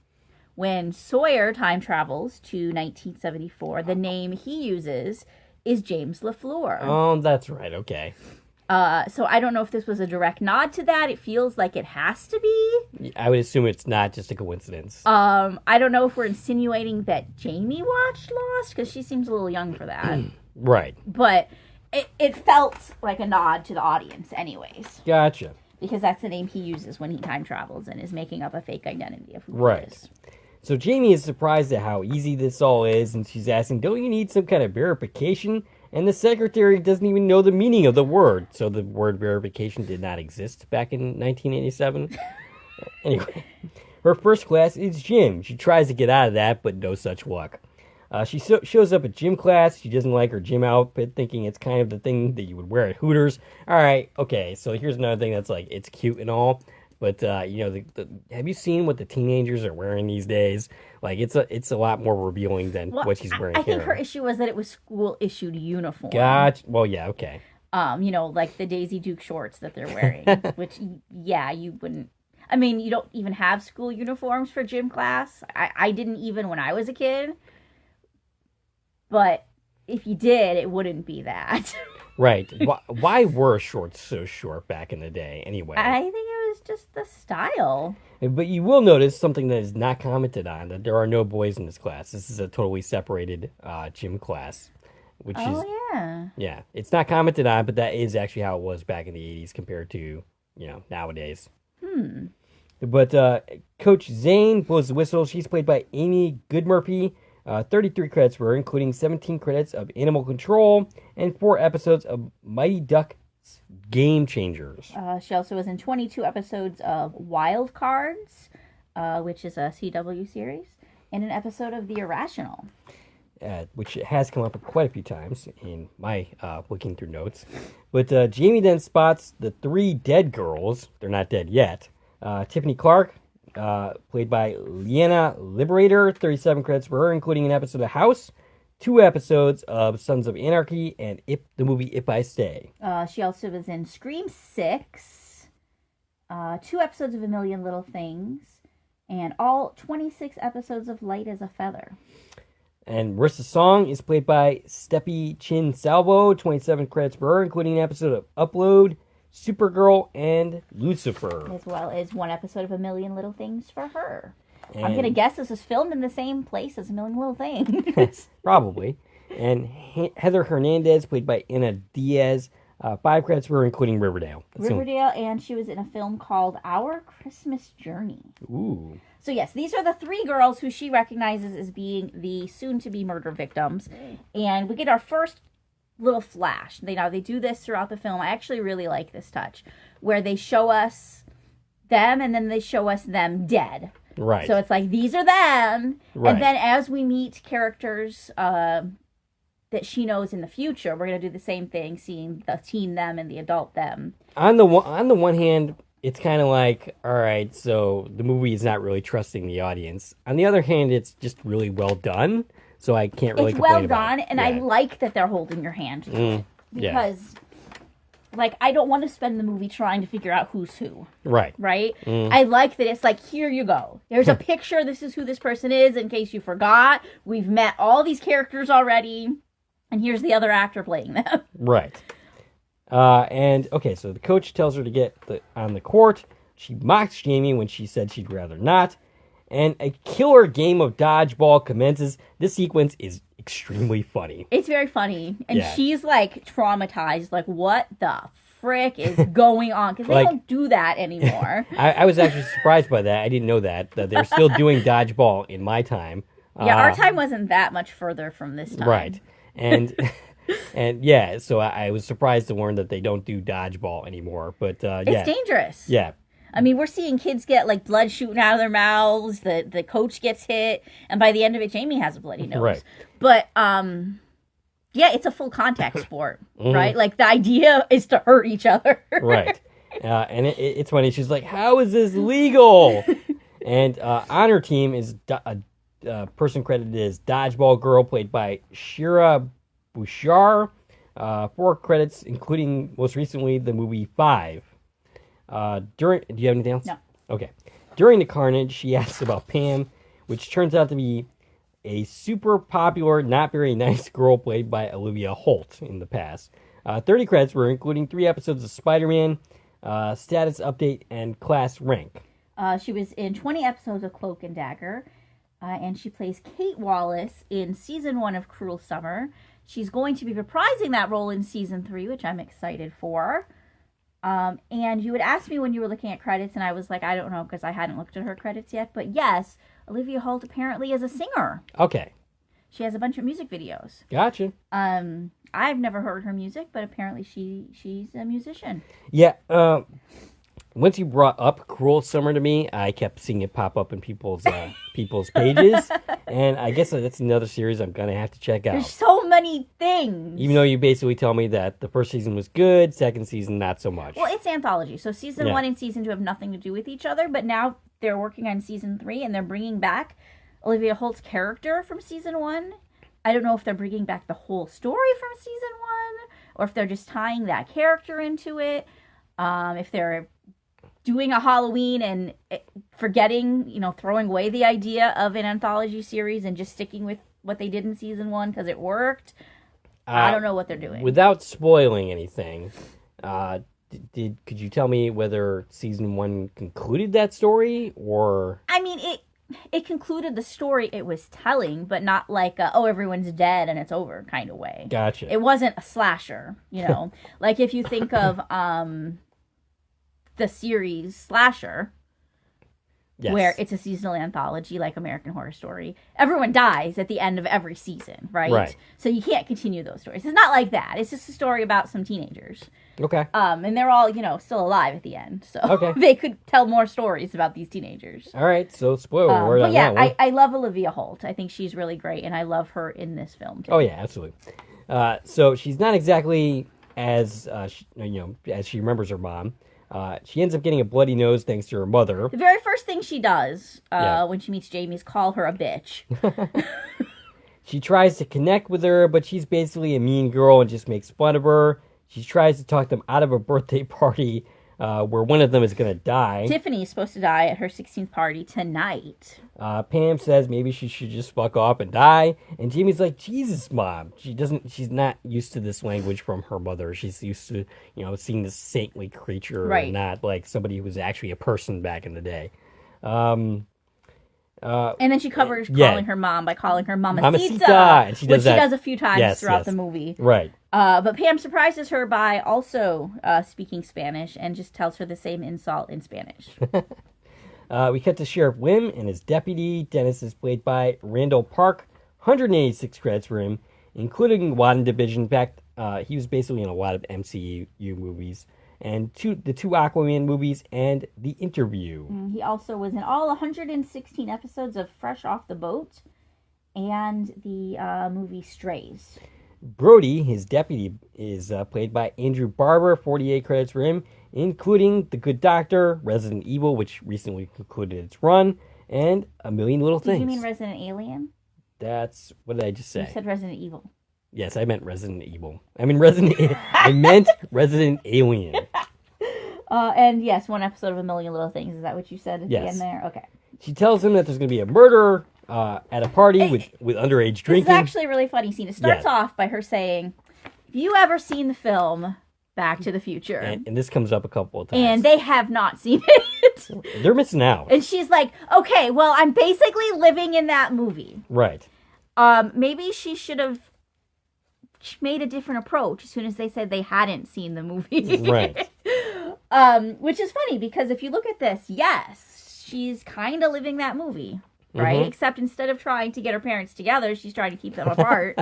when Sawyer time travels to 1974, the name he uses is James LaFleur. Oh, that's right. Okay. So I don't know if this was a direct nod to that. It feels like it has to be. I would assume it's not just a coincidence. I don't know if we're insinuating that Jamie watched Lost, because she seems a little young for that. Right. But it felt like a nod to the audience anyways. Gotcha. Because that's the name he uses when he time travels and is making up a fake identity of who he is. So Jamie is surprised at how easy this all is, and she's asking, don't you need some kind of verification? And the secretary doesn't even know the meaning of the word. So the word verification did not exist back in 1987. Anyway, her first class is gym. She tries to get out of that, but no such luck. She shows up at gym class. She doesn't like her gym outfit, thinking it's kind of the thing that you would wear at Hooters. All right, okay, so here's another thing that's it's cute and all, But have you seen what the teenagers are wearing these days? Like it's a lot more revealing than what she's wearing I think here. her issue was that it was school issued uniform. Gotcha. Well, yeah, okay. Like the Daisy Duke shorts that they're wearing, which, yeah, you wouldn't. I mean, you don't even have school uniforms for gym class. I didn't even when I was a kid. But if you did, it wouldn't be that. Right. Why were shorts so short back in the day anyway? I think it was just the style. But you will notice something that is not commented on, that there are no boys in this class. This is a totally separated gym class. Yeah, it's not commented on, but that is actually how it was back in the 80s compared to, nowadays. But Coach Zane blows the whistle. She's played by Amy Goodmurphy. 33 credits for her, including 17 credits of Animal Control and 4 episodes of Mighty Ducks Game Changers. She also was in 22 episodes of Wild Cards, which is a CW series, and an episode of The Irrational. Which has come up quite a few times in my looking through notes. But Jamie then spots the 3 dead girls. They're not dead yet. Tiffany Clark, played by Leanna Liberator, 37 credits for her, including an episode of House, 2 episodes of Sons of Anarchy, and the movie If I Stay. She also was in Scream 6, 2 episodes of A Million Little Things, and all 26 episodes of Light as a Feather. And Marissa Song is played by Steffi Chin Salvo, 27 credits for her, including an episode of Upload, Supergirl, and Lucifer. As well as 1 episode of A Million Little Things for her. And I'm going to guess this was filmed in the same place as A Million Little Things. Probably. And Heather Hernandez, played by Anna Diaz, 5 credits for her, including Riverdale. And she was in a film called Our Christmas Journey. Ooh. So yes, these are the 3 girls who she recognizes as being the soon-to-be murder victims. And we get our first little flash. They do this throughout the film. I actually really like this touch, where they show us them and then they show us them dead. Right. So it's like, these are them. Right. And then as we meet characters that she knows in the future, we're going to do the same thing, seeing the teen them and the adult them. On the one hand, it's kind of like, all right, so the movie is not really trusting the audience. On the other hand, it's just really well done, so I can't really complain about it. It's well done, and I like that they're holding your hand. Because, I don't want to spend the movie trying to figure out who's who. Right. Right? I like that it's like, here you go. There's a picture, this is who this person is, in case you forgot. We've met all these characters already, and here's the other actor playing them. Right. So the coach tells her to get on the court. She mocks Jamie when she said she'd rather not. And a killer game of dodgeball commences. This sequence is extremely funny. It's very funny. And she's, traumatized. Like, what the frick is going on? Because they don't do that anymore. I was actually surprised by that. I didn't know that they're still doing dodgeball in my time. Yeah, our time wasn't that much further from this time. Right. So I was surprised to learn that they don't do dodgeball anymore. But it's dangerous. Yeah. I mean, we're seeing kids get blood shooting out of their mouths. The coach gets hit, and by the end of it, Jamie has a bloody nose. Right. But it's a full contact sport, right? Like the idea is to hurt each other. Right. And it's funny. She's like, "How is this legal?" And on her team is a person credited as Dodgeball Girl, played by Shira Bouchard. 4 credits, including most recently the movie 5. Do you have anything else? No. Okay. During the carnage, she asks about Pam, which turns out to be a super popular, not very nice girl played by Olivia Holt in the past. 30 credits were including 3 episodes of Spider-Man, Status Update, and Class Rank. She was in 20 episodes of Cloak and Dagger, and she plays Kate Wallace in Season 1 of Cruel Summer. She's going to be reprising that role in Season 3, which I'm excited for. And you had asked me when you were looking at credits, and I was like, I don't know, because I hadn't looked at her credits yet. But yes, Olivia Holt apparently is a singer. Okay. She has a bunch of music videos. Gotcha. I've never heard her music, but apparently she's a musician. Yeah. once you brought up Cruel Summer to me, I kept seeing it pop up in people's pages, and I guess that's another series I'm gonna have to check out. There's so many things. Even though you basically tell me that the first season was good, second season not so much. Well, it's anthology, so season 1 and season 2 have nothing to do with each other. But now they're working on season 3, and they're bringing back Olivia Holt's character from season 1. I don't know if they're bringing back the whole story from season 1, or if they're just tying that character into it. If they're doing a Halloween and forgetting, throwing away the idea of an anthology series and just sticking with what they did in season 1 because it worked. I don't know what they're doing. Without spoiling anything, could you tell me whether season 1 concluded that story, or? I mean, it concluded the story it was telling, but not like everyone's dead and it's over kind of way. Gotcha. It wasn't a slasher, like if you think of the series Slasher, yes, where it's a seasonal anthology like American Horror Story. Everyone dies at the end of every season, right? Right. So you can't continue those stories. It's not like that. It's just a story about some teenagers. Okay. And they're all, still alive at the end. So okay, they could tell more stories about these teenagers. All right, so spoiler word on that one. I love Olivia Holt. I think she's really great, and I love her in this film too. Oh yeah, absolutely. So she's not exactly as as she remembers her mom. She ends up getting a bloody nose thanks to her mother. The very first thing she does when she meets Jamie is call her a bitch. She tries to connect with her, but she's basically a mean girl and just makes fun of her. She tries to talk them out of a birthday party where one of them is going to die. Tiffany's supposed to die at her 16th party tonight. Pam says maybe she should just fuck off and die. And Jamie's like, Jesus, Mom. She's not used to this language from her mother. She's used to, seeing this saintly creature, right, and not like somebody who was actually a person back in the day. And then she covers calling her mom by calling her Mamacita. And she does which she does a few times throughout the movie. Right. But Pam surprises her by also speaking Spanish and just tells her the same insult in Spanish. We cut to Sheriff Wim and his deputy. Dennis is played by Randall Park. 186 credits for him, including WandaVision. In fact, he was basically in a lot of MCU movies. And the two Aquaman movies and The Interview. He also was in all 116 episodes of Fresh Off the Boat and the movie Strays. Brody, his deputy, is played by Andrew Barber. 48 credits for him, including The Good Doctor, Resident Evil, which recently concluded its run, and A Million Little Things. Did you mean Resident Alien? What did I just say? You said Resident Evil. Yes, I meant Resident Evil. I meant Resident Alien. And yes, one episode of A Million Little Things. Is that what you said at the end there? Okay. She tells him that there's going to be a murder at a party with underage drinking. This is actually a really funny scene. It starts off by her saying, "Have you ever seen the film Back to the Future?" And this comes up a couple of times. And they have not seen it. They're missing out. And she's like, "Okay, well, I'm basically living in that movie." Right. Maybe she should have made a different approach as soon as they said they hadn't seen the movie. Right. Which is funny because if you look at this, yes, she's kind of living that movie, right? Mm-hmm. Except instead of trying to get her parents together, she's trying to keep them apart.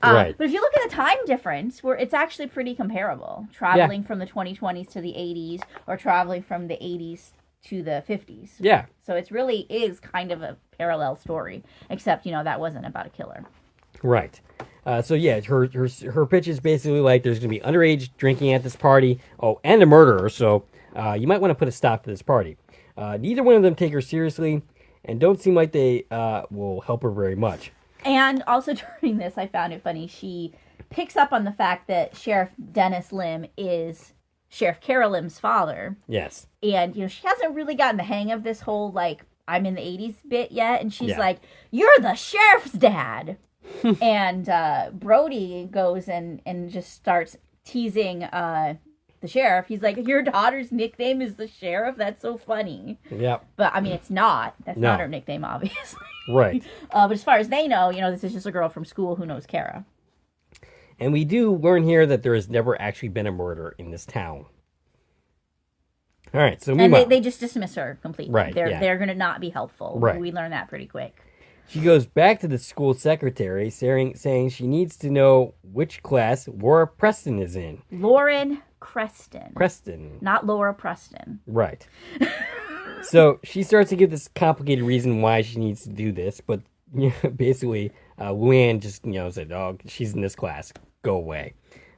Right. But if you look at the time difference, it's actually pretty comparable. Traveling from the 2020s to the 80s or traveling from the 80s to the 50s. Yeah. So it really is kind of a parallel story, except, that wasn't about a killer. Right. So yeah, her pitch is basically like there's going to be underage drinking at this party. Oh, and a murderer. So you might want to put a stop to this party. Neither one of them take her seriously and don't seem like they will help her very much. And also during this, I found it funny. She picks up on the fact that Sheriff Dennis Lim is Sheriff Carol Lim's father. Yes. And, she hasn't really gotten the hang of this whole, I'm in the 80s bit yet. And she's like, "You're the sheriff's dad." And Brody goes and just starts teasing the sheriff. He's like, "Your daughter's nickname is the sheriff? That's so funny." Yeah. But, it's not. That's not her nickname, obviously. Right. But as far as they know, this is just a girl from school who knows Kara. And we do learn here that there has never actually been a murder in this town. All right, so meanwhile... And they just dismiss her completely. Right, They're going to not be helpful. Right. We learn that pretty quick. She goes back to the school secretary saying she needs to know which class Laura Preston is in. Lauren Creston. Creston. Not Laura Preston. Right. So she starts to give this complicated reason why she needs to do this, but basically, Luann just, said, oh, she's in this class. Go away.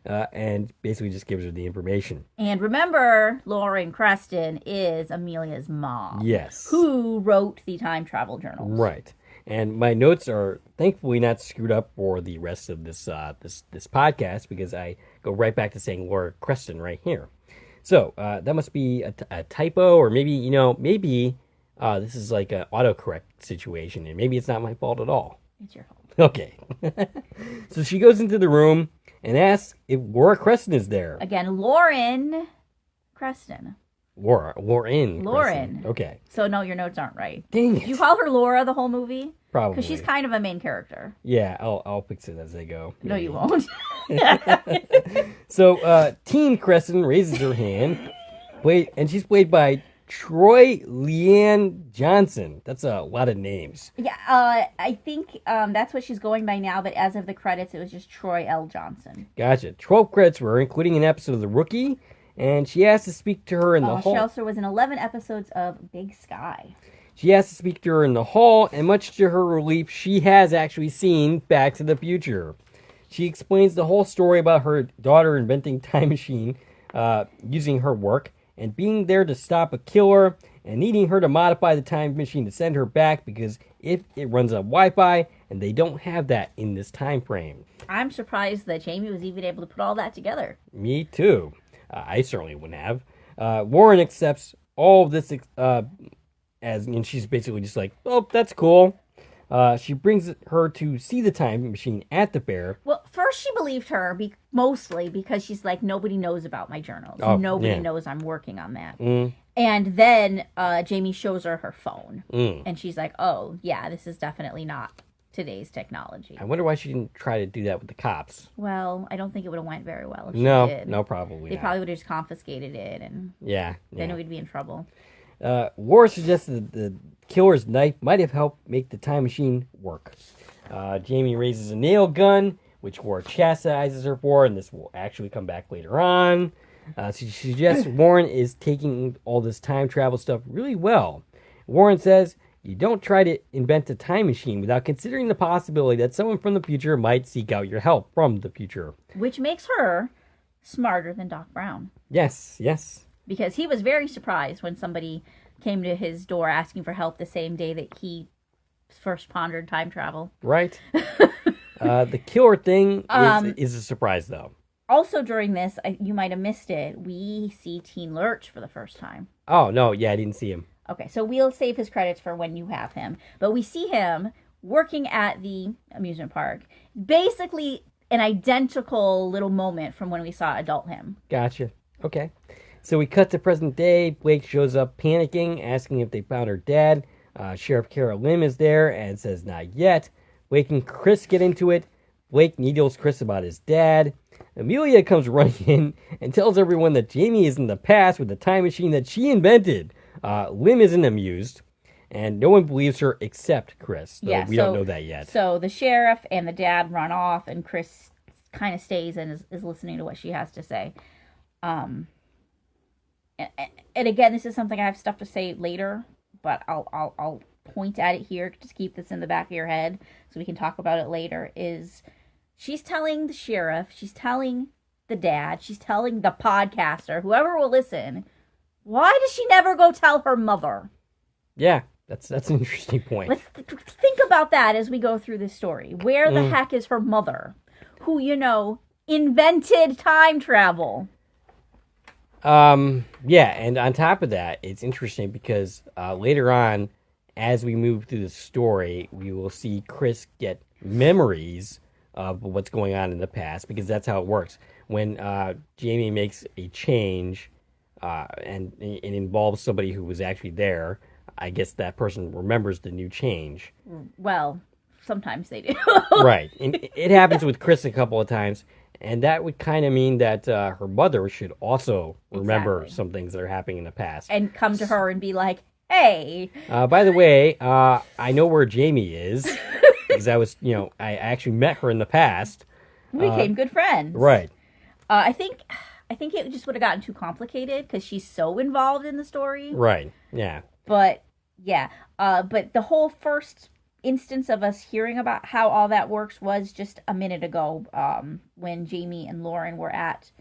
And basically just gives her the information. And remember, Lauren Creston is Amelia's mom. Yes. Who wrote the time travel journals. Right. And my notes are thankfully not screwed up for the rest of this this podcast because I go right back to saying Laura Creston right here. So that must be a typo, or maybe, this is like an autocorrect situation, and maybe it's not my fault at all. It's your fault. Okay. So she goes into the room and asks if Laura Creston is there. Again, Lauren Creston. Lauren. Creston. Okay. So no, your notes aren't right. Dang it. Did you call her Laura the whole movie? Probably. Because she's kind of a main character. Yeah, I'll fix it as I go. No, you won't. So, Teen Creston raises her hand, and she's played by Troy Leanne Johnson. That's a lot of names. Yeah, I think that's what she's going by now, but as of the credits, it was just Troy L. Johnson. Gotcha. 12 credits for her, including an episode of The Rookie, and she asked to speak to her in the hall. She also was in 11 episodes of Big Sky. She asked to speak to her in the hall, and much to her relief, she has actually seen Back to the Future. She explains the whole story about her daughter inventing time machine using her work, and being there to stop a killer, and needing her to modify the time machine to send her back because if it runs on Wi-Fi, and they don't have that in this time frame. I'm surprised that Jamie was even able to put all that together. Me too. I certainly wouldn't have. Warren accepts all of this and she's basically just like, oh, that's cool. She brings her to see the time machine at the fair. Well, first she believed her mostly because she's like, nobody knows about my journals. Oh, nobody knows I'm working on that. And then Jamie shows her her phone. And she's like, oh, yeah, this is definitely not today's technology. I wonder why she didn't try to do that with the cops. Well, I don't think it would have went very well if she did. No, probably They not. probably would have just confiscated it, and then we'd be in trouble. Laura suggests that the killer's knife might have helped make the time machine work. Jamie raises a nail gun, which Laura chastises her for, and this will actually come back later on. She suggests Warren is taking all this time travel stuff really well. Warren says, you don't try to invent a time machine without considering the possibility that someone from the future might seek out your help from the future. Which makes her smarter than Doc Brown. Yes. Because he was very surprised when somebody came to his door asking for help the same day that he first pondered time travel. Right. The killer thing is a surprise, though. Also during this, you might have missed it, we see Teen Lurch for the first time. Oh, no, yeah, I didn't see him. Okay, so we'll save his credits for when you have him. But we see him working at the amusement park. Basically an identical little moment from when we saw adult him. Gotcha. Okay. So we cut to present day. Blake shows up panicking, asking if they found her dad. Sheriff Carol Lim is there and says not yet. Blake and Chris get into it. Blake needles Chris about his dad. Amelia comes running in and tells everyone that Jamie is in the past with the time machine that she invented. Lim isn't amused, and no one believes her except Chris. We don't know that yet. So the sheriff and the dad run off, and Chris kind of stays and is listening to what she has to say. And again, this is something I have stuff to say later, but I'll point at it here. Just keep this in the back of your head so we can talk about it later. Is she's telling the sheriff, she's telling the dad, she's telling the podcaster, whoever will listen. Why does she never go tell her mother? Yeah, that's an interesting point. Let's think about that as we go through this story. Where the heck is her mother, who, invented time travel? Yeah, and on top of that, it's interesting because later on, as we move through the story, we will see Chris get memories of what's going on in the past, because that's how it works. When Jamie makes a change, and it involves somebody who was actually there, I guess that person remembers the new change. Well, sometimes they do. Right. And it happens with Chris a couple of times, and that would kind of mean that her mother should also remember some things that are happening in the past. And come to her and be like, hey. By the way, I know where Jamie is, because I actually met her in the past. We became good friends. Right. I think I think it just would have gotten too complicated because she's so involved in the story. Right. Yeah. But yeah, but the whole first instance of us hearing about how all that works was just a minute ago, when Jamie and Lauren were at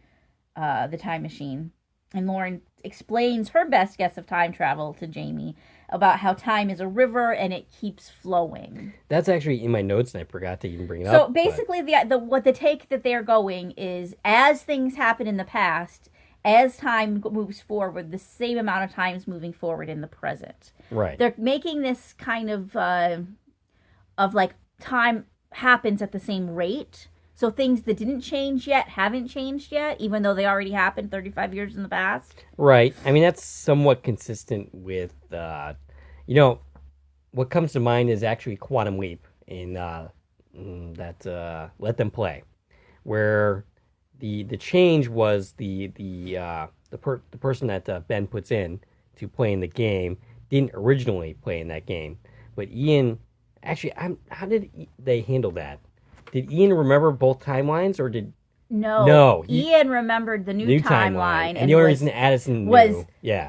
the time machine, and Lauren explains her best guess of time travel to Jamie about how time is a river and it keeps flowing. That's actually in my notes, and I forgot to even bring it up. So basically, the take that they're going is, as things happen in the past, as time moves forward, the same amount of time is moving forward in the present. Right. They're making this kind of like time happens at the same rate. So things that didn't change yet haven't changed yet, even though they already happened 35 years in the past. Right. I mean, that's somewhat consistent with, what comes to mind is actually Quantum Leap in that Let Them Play, where the change was the person that Ben puts in to play in the game didn't originally play in that game, but Ian actually, how did they handle that? Did Ian remember both timelines, or did No, Ian remembered the new timeline, and the only reason Addison was knew,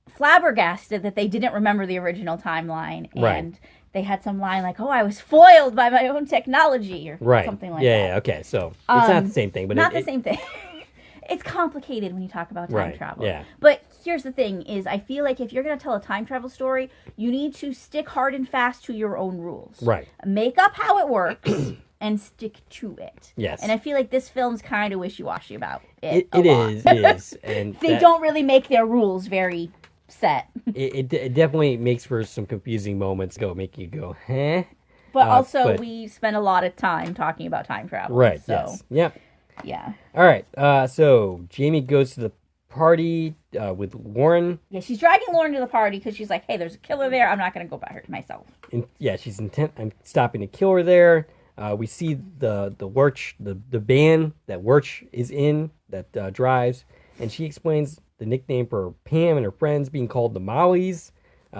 flabbergasted that they didn't remember the original timeline, and right. They had some line like, "Oh, I was foiled by my own technology," or something like that. Yeah, okay, so it's not the same thing, but not the same thing. It's complicated when you talk about time travel. Yeah. But here's the thing: is I feel like if you're going to tell a time travel story, you need to stick hard and fast to your own rules. Right. Make up how it works and stick to it. Yes. And I feel like this film's kind of wishy-washy about it. It is, and they don't really make their rules very set. It definitely makes for some confusing moments. Make you go, huh? But also, we spend a lot of time talking about time travel. Right. So. Yes. Yep. Yeah. All right. So Jamie goes to the party with Lauren. Yeah, she's dragging Lauren to the party because she's like, "Hey, there's a killer there. I'm not going to go by her myself." She's intent on stopping the killer there. We see the Lurch, the band that Lurch is in that drives, and she explains the nickname for Pam and her friends being called the Mollies,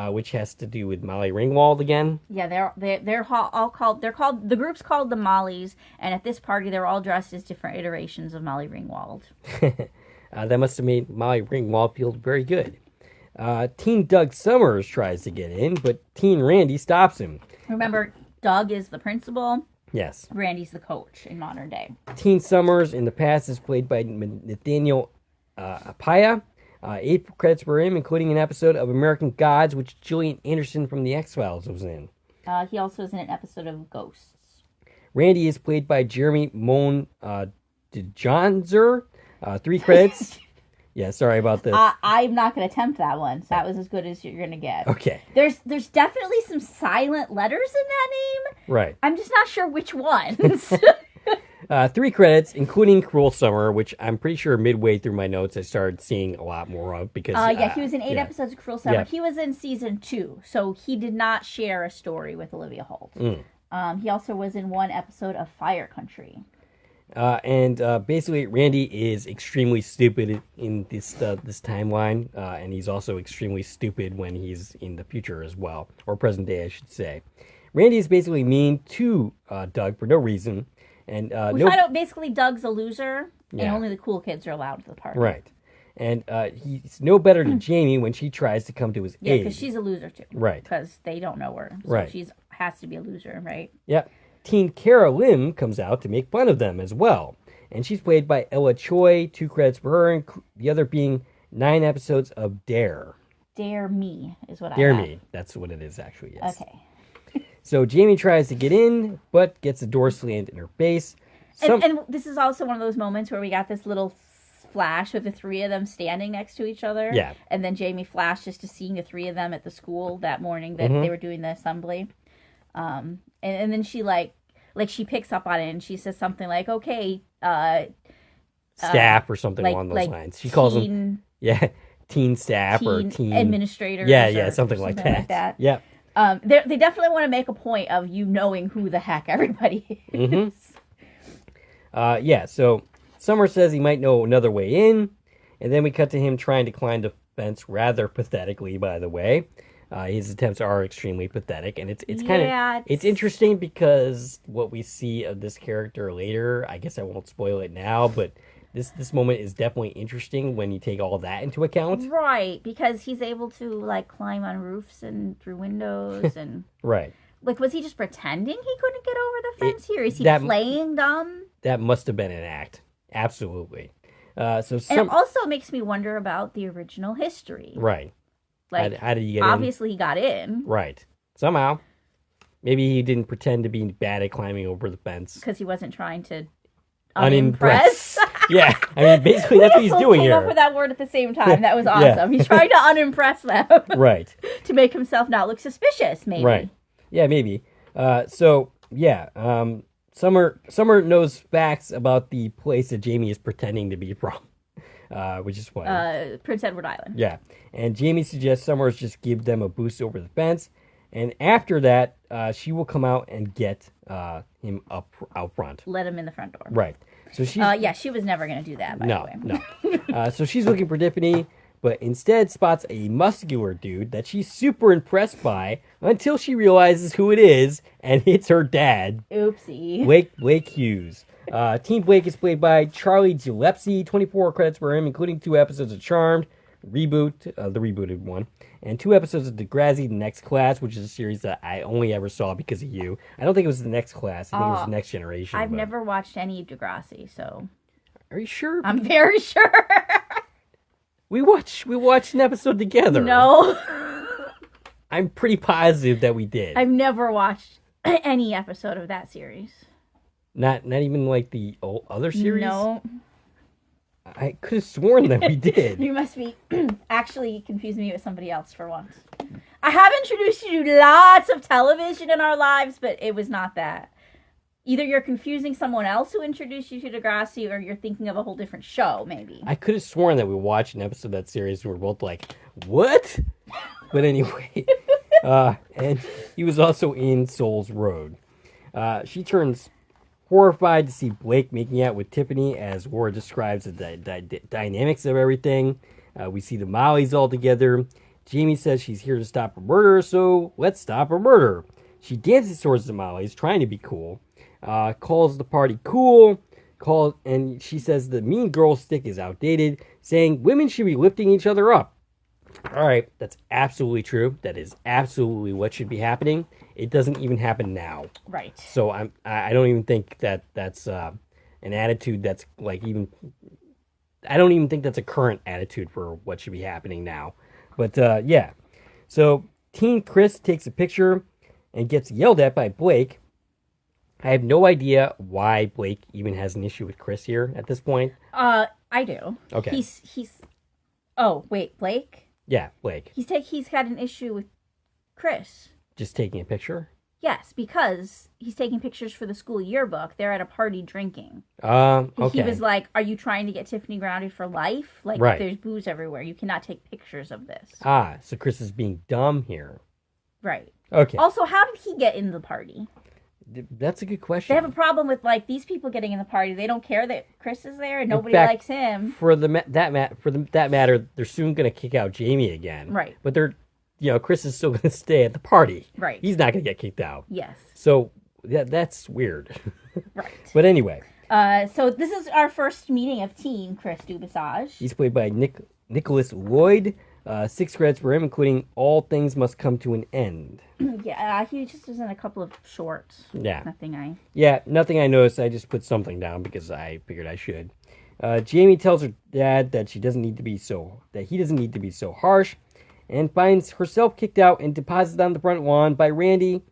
which has to do with Molly Ringwald again. Yeah, they're all called. The group's called the Mollies, and at this party, they're all dressed as different iterations of Molly Ringwald. That must have made Molly Ringwald feel very good. Teen Doug Summers tries to get in, but Teen Randy stops him. Remember, Doug is the principal. Yes. Randy's the coach in modern day. Teen Summers in the past is played by Nathaniel Apaya. 8 credits for him, including an episode of American Gods, which Gillian Anderson from The X-Files was in. He also is in an episode of Ghosts. Randy is played by Jeremy Moan DeJohnzer. 3 credits. Yeah, sorry about this. I'm not going to attempt that one. So that was as good as you're going to get. Okay. There's definitely some silent letters in that name. Right. I'm just not sure which ones. 3 credits, including Cruel Summer, which I'm pretty sure midway through my notes I started seeing a lot more of because... he was in 8 episodes of Cruel Summer. Yeah. He was in season 2, so he did not share a story with Olivia Holt. He also was in 1 episode of Fire Country. Basically, Randy is extremely stupid in this timeline, and he's also extremely stupid when he's in the future as well, or present day, I should say. Randy is basically mean to Doug for no reason, and we find out basically Doug's a loser, and only the cool kids are allowed to the party. Right, and he's no better than Jamie when she tries to come to his aid. Yeah, because she's a loser too. Right, because they don't know her, so right. She has to be a loser, right? Yeah. Teen Cara Lim comes out to make fun of them as well. And she's played by Ella Choi, 2 credits for her, and the other being 9 episodes of Dare. Dare Me is what Dare I Me. That's what it is, actually, yes. Okay. So Jamie tries to get in, but gets a door slammed in her face. And this is also one of those moments where we got this little flash with the 3 of them standing next to each other. Yeah. And then Jamie flashed just to seeing the 3 of them at the school that morning that they were doing the assembly. And then she like she picks up on it and she says something like, "Okay, staff," or something along those lines. She calls them teen staff or teen administrators. Yeah, something like that. Yeah. They definitely want to make a point of you knowing who the heck everybody is. So Summer says he might know another way in, and then we cut to him trying to climb the fence rather pathetically, by the way. His attempts are extremely pathetic, and it's kind of it's interesting because what we see of this character later, I guess I won't spoil it now, but This moment is definitely interesting when you take all that into account. Right, because he's able to, like, climb on roofs and through windows and... Right. Like, was he just pretending he couldn't get over the fence here? Is he playing dumb? That must have been an act. Absolutely. And it also makes me wonder about the original history. Right. Like, how did he get in? Obviously, he got in. Right. Somehow. Maybe he didn't pretend to be bad at climbing over the fence. Because he wasn't trying to unimpress. Yeah. I mean, basically, that's what he's doing here. We came up with that word at the same time. That was awesome. He's trying to unimpress them. Right. To make himself not look suspicious, maybe. Right. Yeah, maybe. Summer knows facts about the place that Jamie is pretending to be from, which is funny. Prince Edward Island. Yeah, and Jamie suggests Summers just give them a boost over the fence, and after that, she will come out and get him out front. Let him in the front door. Right. So she's she was never going to do that, by the way. No. So she's looking for Tiffany, but instead spots a muscular dude that she's super impressed by until she realizes who it is, and it's her dad. Oopsie. Blake Hughes. Teen Blake is played by Charlie Gillespie. 24 credits for him, including 2 episodes of Charmed, the rebooted one, and 2 episodes of Degrassi: The Next Class, which is a series that I only ever saw because of you. I don't think it was The Next Class. I think it was The Next Generation. I've never watched any of Degrassi, so... Are you sure? I'm very sure. We watched an episode together. No. I'm pretty positive that we did. I've never watched any episode of that series. Not even like the other series? No. I could have sworn that we did. You must be actually confusing me with somebody else for once. I have introduced you to lots of television in our lives, but it was not that. Either you're confusing someone else who introduced you to Degrassi, or you're thinking of a whole different show, maybe. I could have sworn that we watched an episode of that series and we're both like, what? But anyway, and he was also in Souls Road. She turns horrified to see Blake making out with Tiffany, as Laura describes the dynamics of everything. We see the Mollies all together. Jamie says she's here to stop a murder, so let's stop a murder. She dances towards the Mollies, trying to be cool. Calls the party cool, and she says the mean girl stick is outdated, saying women should be lifting each other up. All right, that's absolutely true. That is absolutely what should be happening. It doesn't even happen now. Right. So I don't even think that's an attitude that's like even. I don't even think that's a current attitude for what should be happening now. But yeah, so teen Chris takes a picture and gets yelled at by Blake. I have no idea why Blake even has an issue with Chris here at this point. I do. Okay. He's. Oh wait, Blake. Yeah, Blake. He's had an issue with Chris. Just taking a picture? Yes, because he's taking pictures for the school yearbook. They're at a party drinking. Okay. He was like, "Are you trying to get Tiffany grounded for life? Like, right. There's booze everywhere. You cannot take pictures of this." So Chris is being dumb here. Right. Okay. Also, how did he get in the party? That's a good question. They have a problem with like these people getting in the party. They don't care that Chris is there and nobody likes him. For that matter, they're soon going to kick out Jamie again. Right. But Chris is still going to stay at the party. Right. He's not going to get kicked out. Yes. So that's weird. Right. But anyway. So this is our first meeting of teen Chris Dubasage. He's played by Nicholas Lloyd. 6 credits for him, including All Things Must Come to an End. Yeah, he just was in a couple of shorts. Yeah. Nothing I noticed. I just put something down because I figured I should. Jamie tells her dad that he doesn't need to be so harsh, and finds herself kicked out and deposited on the front lawn by Randy,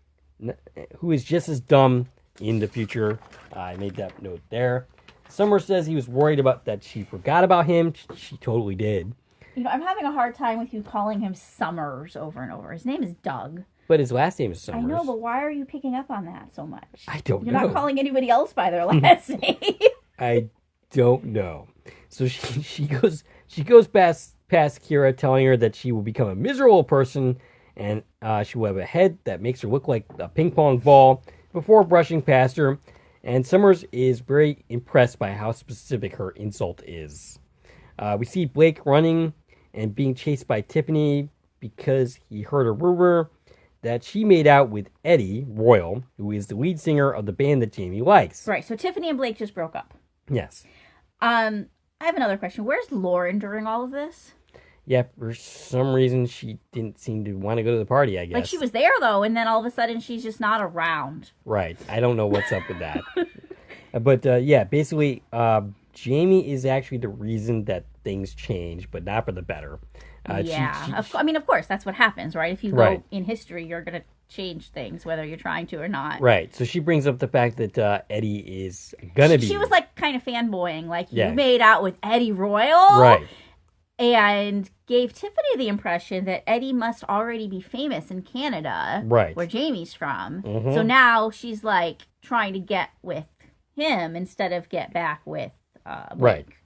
who is just as dumb in the future. I made that note there. Summer says he was worried about that she forgot about him. She totally did. I'm having a hard time with you calling him Summers over and over. His name is Doug. But his last name is Summers. I know, but why are you picking up on that so much? I don't know. You're not calling anybody else by their last name. I don't know. So she goes past Kira, telling her that she will become a miserable person, and she will have a head that makes her look like a ping pong ball, before brushing past her. And Summers is very impressed by how specific her insult is. We see Blake running and being chased by Tiffany because he heard a rumor that she made out with Eddie Royal, who is the lead singer of the band that Jamie likes. Right, so Tiffany and Blake just broke up. Yes. I have another question. Where's Lauren during all of this? Yeah, for some reason she didn't seem to want to go to the party, I guess. Like, she was there, though, and then all of a sudden she's just not around. Right. I don't know what's up with that. But, yeah, basically, Jamie is actually the reason that things change, but not for the better. I mean, of course, that's what happens, right? If you go in history, you're going to change things, whether you're trying to or not. Right. So she brings up the fact that Eddie is going to be... She was, like, kind of fanboying. Like, you made out with Eddie Royal? Right. And gave Tiffany the impression that Eddie must already be famous in Canada, where Jamie's from. So now she's, like, trying to get with him instead of get back with Blake.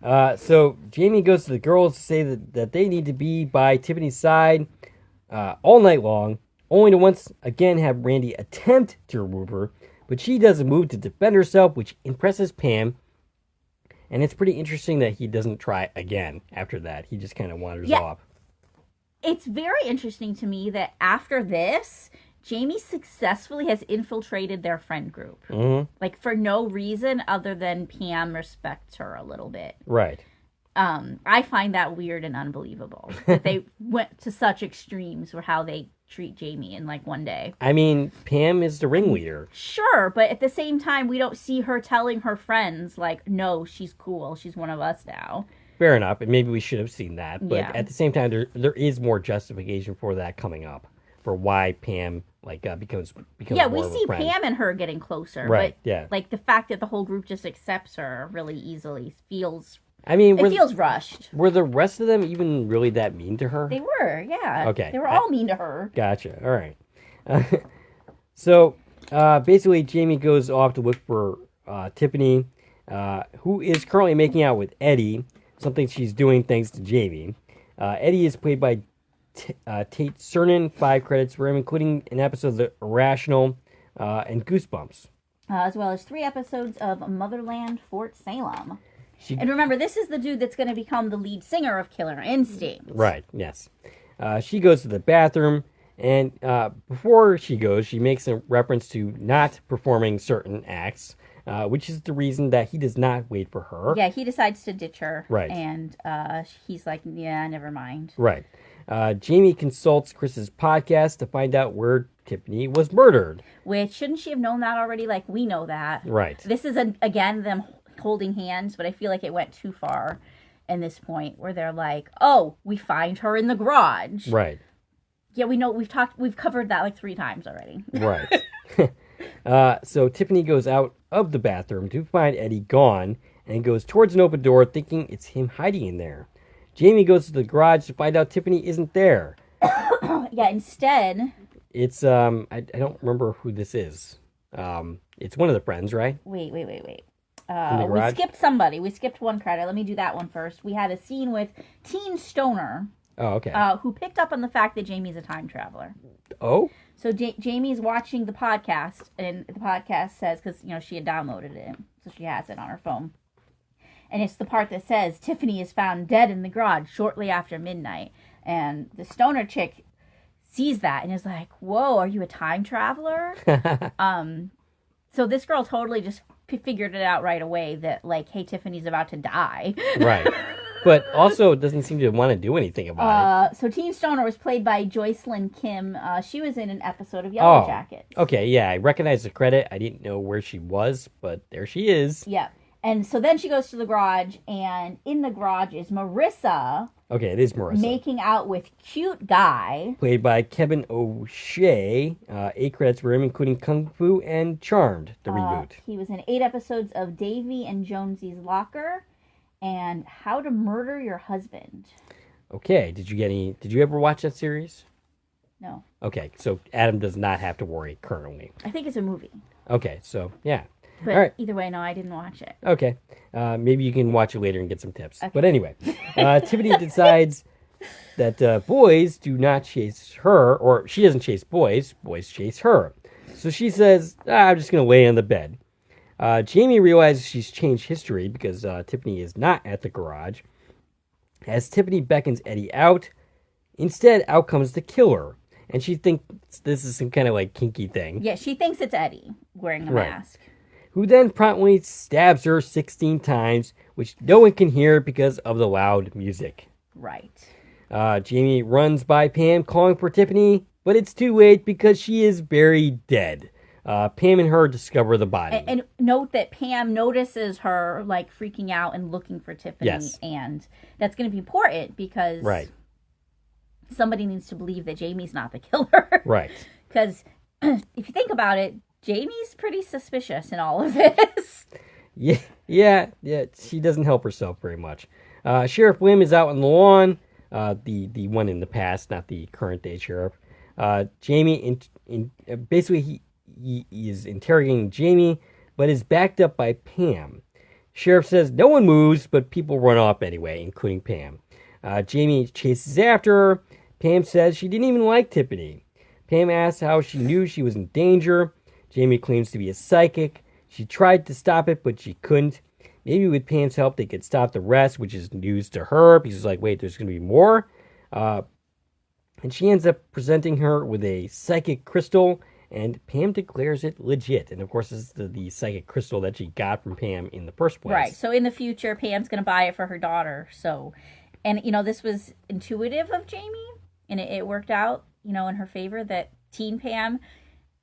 Right. So Jamie goes to the girls to say that they need to be by Tiffany's side all night long, only to once again have Randy attempt to remove her, but she does a move to defend herself, which impresses Pam. And it's pretty interesting that he doesn't try again after that. He just kind of wanders off. It's very interesting to me that after this, Jamie successfully has infiltrated their friend group. Mm-hmm. Like, for no reason other than Pam respects her a little bit. Right. I find that weird and unbelievable. That they went to such extremes for how they treat Jamie in, like, one day. I mean, Pam is the ringleader. Sure, but at the same time, we don't see her telling her friends, like, no, she's cool. She's one of us now. Fair enough, and maybe we should have seen that. But at the same time, there is more justification for that coming up. For why Pam, like, becomes yeah, more we of a see friend. Pam and her getting closer. Right, but, like, the fact that the whole group just accepts her really easily feels... I mean, it feels rushed. Were the rest of them even really that mean to her? They were, yeah. Okay. They were all mean to her. Gotcha. All right. So, basically, Jamie goes off to look for Tiffany, who is currently making out with Eddie, something she's doing thanks to Jamie. Eddie is played by Tate Cernan, 5 credits for him, including an episode of The Irrational and Goosebumps. As well as 3 episodes of Motherland Fort Salem. And remember, this is the dude that's going to become the lead singer of Killer Instinct. Right, yes. She goes to the bathroom, and before she goes, she makes a reference to not performing certain acts, which is the reason that he does not wait for her. Yeah, he decides to ditch her. Right. And he's like, yeah, never mind. Right. Jamie consults Chris's podcast to find out where Tiffany was murdered. Which, shouldn't she have known that already? Like, we know that. Right. This is, again, them holding hands, but I feel like it went too far in this point where they're like, oh, we find her in the garage. Right. Yeah, we know, we've covered that like 3 times already. Right. So Tiffany goes out of the bathroom to find Eddie gone and goes towards an open door thinking it's him hiding in there. Jamie goes to the garage to find out Tiffany isn't there. Yeah, instead... It's, I don't remember who this is. It's one of the friends, right? Wait. We skipped somebody. We skipped one credit. Let me do that one first. We had a scene with Teen Stoner. Oh, okay. Who picked up on the fact that Jamie's a time traveler. Oh? So Jamie's watching the podcast, and the podcast says, because, she had downloaded it, so she has it on her phone. And it's the part that says, Tiffany is found dead in the garage shortly after midnight. And the stoner chick sees that and is like, whoa, are you a time traveler? So this girl totally just figured it out right away that, like, hey, Tiffany's about to die. Right. But also doesn't seem to want to do anything about it. So Teen Stoner was played by Joycelyn Kim. She was in an episode of Yellow Jackets. Okay, yeah, I recognize the credit. I didn't know where she was, but there she is. Yeah. And so then she goes to the garage, and in the garage is Marissa. Okay, it is Marissa. Making out with Cute Guy. Played by Kevin O'Shea. 8 credits for him, including Kung Fu and Charmed, the reboot. He was in 8 episodes of Davy and Jonesy's Locker and How to Murder Your Husband. Okay, did you ever watch that series? No. Okay, so Adam does not have to worry currently. I think it's a movie. Okay, so yeah. But all right. Either way, no, I didn't watch it. Okay. Maybe you can watch it later and get some tips. Okay. But anyway, Tiffany decides that boys do not chase her, or she doesn't chase boys chase her. So she says, I'm just going to lay on the bed. Jamie realizes she's changed history because Tiffany is not at the garage. As Tiffany beckons Eddie out, instead out comes the killer. And she thinks this is some kind of like kinky thing. Yeah, she thinks it's Eddie wearing the mask. who then promptly stabs her 16 times, which no one can hear because of the loud music. Right. Jamie runs by Pam calling for Tiffany, but it's too late because she is very dead. Pam and her discover the body. And note that Pam notices her like freaking out and looking for Tiffany. Yes. And that's going to be important because Right. somebody needs to believe that Jamie's not the killer. Right. Because if you think about it, Jamie's pretty suspicious in all of this. Yeah. She doesn't help herself very much. Sheriff Lim is out on the lawn. The one in the past, not the current day sheriff. Jamie, basically, he is interrogating Jamie, but is backed up by Pam. Sheriff says no one moves, but people run off anyway, including Pam. Jamie chases after her. Pam says she didn't even like Tiffany. Pam asks how she knew she was in danger. Jamie claims to be a psychic. She tried to stop it, but she couldn't. Maybe with Pam's help, they could stop the rest, which is news to her, because she's like, wait, there's going to be more. And she ends up presenting her with a psychic crystal, and Pam declares it legit. And, of course, this is the psychic crystal that she got from Pam in the first place. Right. So in the future, Pam's going to buy it for her daughter. So, and, this was intuitive of Jamie, and it worked out, in her favor that teen Pam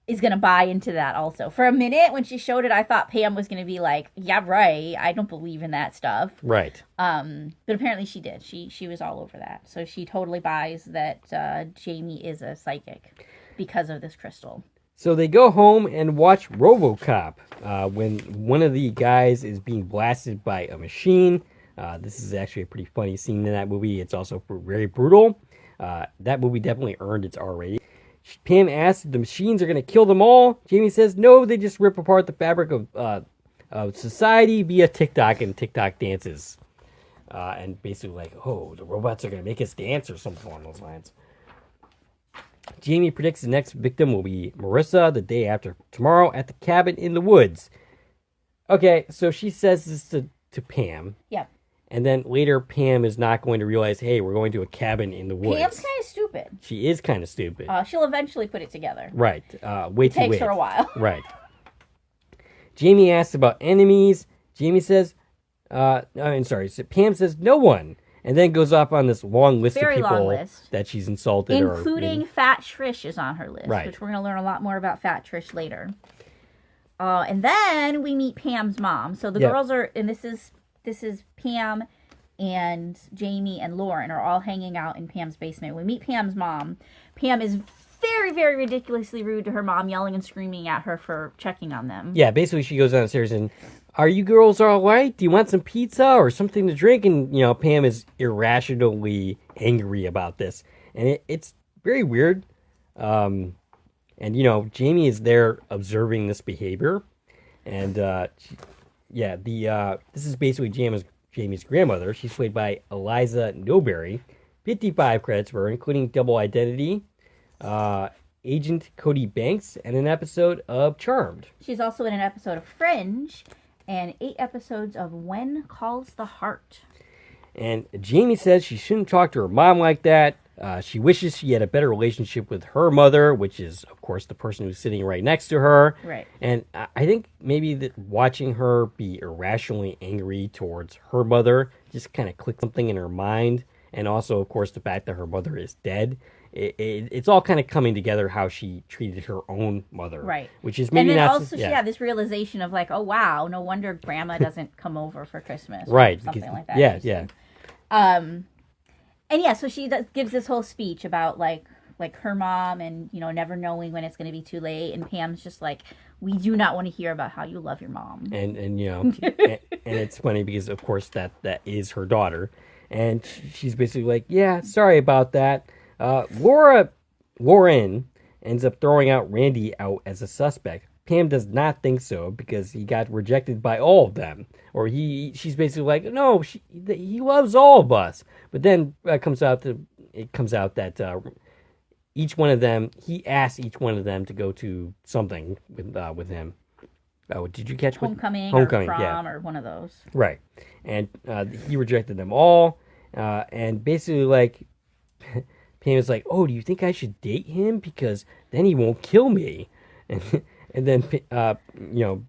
is going to buy into that also. For a minute, when she showed it, I thought Pam was going to be like, yeah, right, I don't believe in that stuff. Right. But apparently she did. She was all over that. So she totally buys that Jamie is a psychic because of this crystal. So they go home and watch RoboCop when one of the guys is being blasted by a machine. This is actually a pretty funny scene in that movie. It's also very brutal. That movie definitely earned its R rating. Pam asks if the machines are going to kill them all. Jamie says no, they just rip apart the fabric of society via TikTok and TikTok dances. And basically like, oh, the robots are going to make us dance or something along those lines. Jamie predicts the next victim will be Marissa the day after tomorrow at the cabin in the woods. Okay, so she says this to Pam. Yep. And then later, Pam is not going to realize, hey, we're going to a cabin in the woods. Pam's kind of stupid. She is kind of stupid. She'll eventually put it together. Right. It takes her a while. Right. Jamie asks about enemies. Jamie says, I'm sorry. So Pam says no one. And then goes off on this long list of people that she's insulted. Including Fat Trish is on her list. Right. Which we're going to learn a lot more about Fat Trish later. And then we meet Pam's mom. So the girls are, and this is Pam and Jamie and Lauren are all hanging out in Pam's basement. We meet Pam's mom. Pam is very, very ridiculously rude to her mom, yelling and screaming at her for checking on them. Yeah, basically she goes downstairs and, are you girls all right? Do you want some pizza or something to drink? And, Pam is irrationally angry about this. And it's very weird. And, Jamie is there observing this behavior. And, this is basically Jamie's grandmother. She's played by Eliza Newberry. 55 credits for her, including Double Identity, Agent Cody Banks, and an episode of Charmed. She's also in an episode of Fringe and 8 episodes of When Calls the Heart. And Jamie says she shouldn't talk to her mom like that. She wishes she had a better relationship with her mother, which is, of course, the person who's sitting right next to her. Right. And I think maybe that watching her be irrationally angry towards her mother just kind of clicked something in her mind. And also, of course, the fact that her mother is dead. It's all kind of coming together how she treated her own mother. Right. Which is maybe not... And then not... also she had this realization of like, oh, wow, no wonder Grandma doesn't come over for Christmas. Right. Or something like that. Yeah. And yeah, so she gives this whole speech about like her mom and, never knowing when it's going to be too late. And Pam's just like, we do not want to hear about how you love your mom. And and it's funny because, of course, that is her daughter. And she's basically like, yeah, sorry about that. Lauren ends up throwing out Randy out as a suspect. Pam does not think so because he got rejected by all of them. Or she's basically like, no, he loves all of us. But then it comes out that each one of them, he asked each one of them to go to something with him. Oh, did you catch Homecoming or prom or one of those. Right. And he rejected them all. And basically like Pam is like, oh, do you think I should date him? Because then he won't kill me. And And then,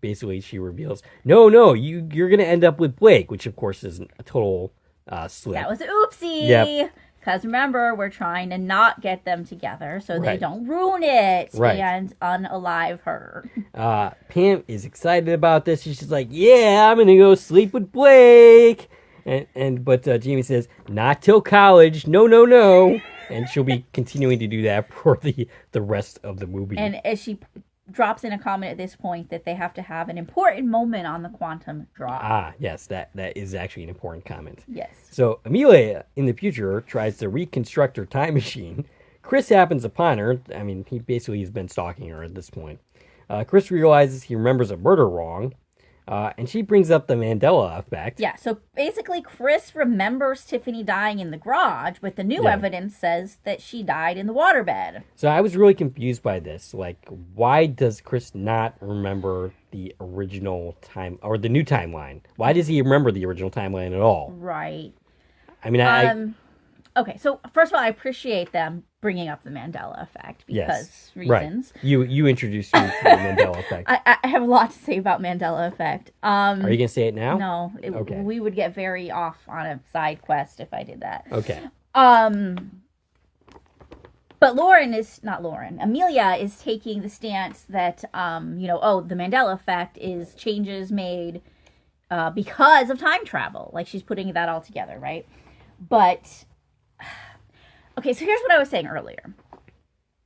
basically she reveals, no, you're going to end up with Blake, which of course is a total slip. That was an oopsie. Yep. Because remember, we're trying to not get them together so they Right. don't ruin it Right. and unalive her. Pam is excited about this. She's just like, yeah, I'm going to go sleep with Blake. But Jamie says, not till college. No. And she'll be continuing to do that for the rest of the movie. And as she drops in a comment at this point that they have to have an important moment on the quantum drop. Yes, that is actually an important comment. Yes. So Amelia, in the future, tries to reconstruct her time machine. Chris happens upon her. I mean, he basically has been stalking her at this point. Chris realizes he remembers a murder wrong, and she brings up the Mandela effect. Yeah, so basically Chris remembers Tiffany dying in the garage, but the new evidence says that she died in the waterbed. So I was really confused by this. Like, why does Chris not remember the original time, or the new timeline? Why does he remember the original timeline at all? Right. I mean, Okay, so first of all, I appreciate them bringing up the Mandela effect because reasons. Right. You introduced me to the Mandela effect. I have a lot to say about Mandela effect. Are you going to say it now? No. Okay. We would get very off on a side quest if I did that. Okay. But Amelia is taking the stance that, the Mandela effect is changes made because of time travel. Like, she's putting that all together, right? But, okay, so here's what I was saying earlier.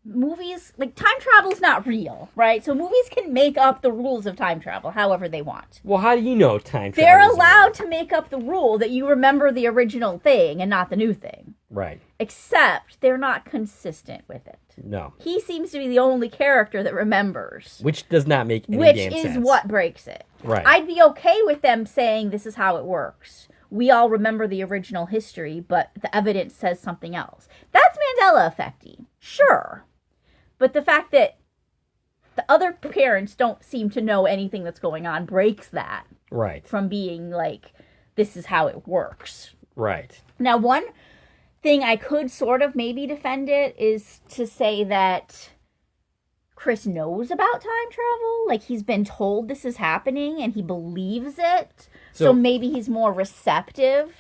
Movies, like, time travel's not real, right? So movies can make up the rules of time travel however they want. Well, how do you know time travel? They're allowed to make up the rule that you remember the original thing and not the new thing. Right. Except they're not consistent with it. No. He seems to be the only character that remembers. Which does not make any Which damn is sense. what breaks it. Right. I'd be okay with them saying this is how it works. We all remember the original history, but the evidence says something else. That's Mandela effecty. Sure. But the fact that the other parents don't seem to know anything that's going on breaks that. Right. From being like, this is how it works. Right. Now, one thing I could sort of maybe defend it is to say that Chris knows about time travel. Like, he's been told this is happening and he believes it. So maybe he's more receptive.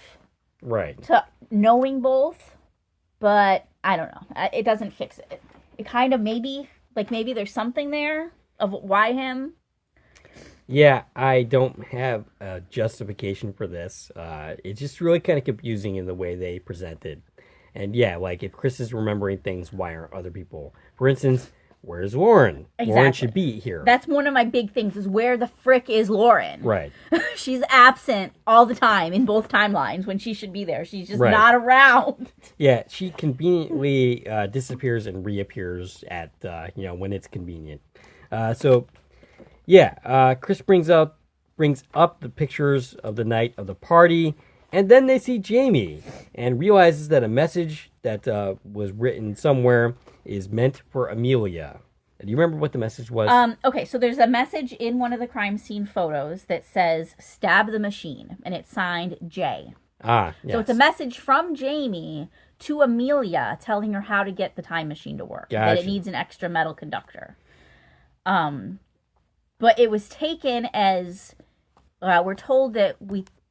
Right. To knowing both. But I don't know. It doesn't fix it. It kind of maybe there's something there of why him. Yeah, I don't have a justification for this. It's just really kind of confusing in the way they present it. And yeah, like, if Chris is remembering things, why aren't other people? For instance, where's Lauren? Exactly. Lauren should be here. That's one of my big things, is where the frick is Lauren? Right. She's absent all the time in both timelines when she should be there. She's just not around. Yeah, she conveniently disappears and reappears at, when it's convenient. Chris brings up the pictures of the night of the party, and then they see Jamie and realizes that a message that was written somewhere is meant for Amelia. Do you remember what the message was? Okay, so there's a message in one of the crime scene photos that says, "Stab the machine," and it's signed J. Yes. So it's a message from Jamie to Amelia telling her how to get the time machine to work. Gotcha. That it needs an extra metal conductor. But it was taken as, we're told that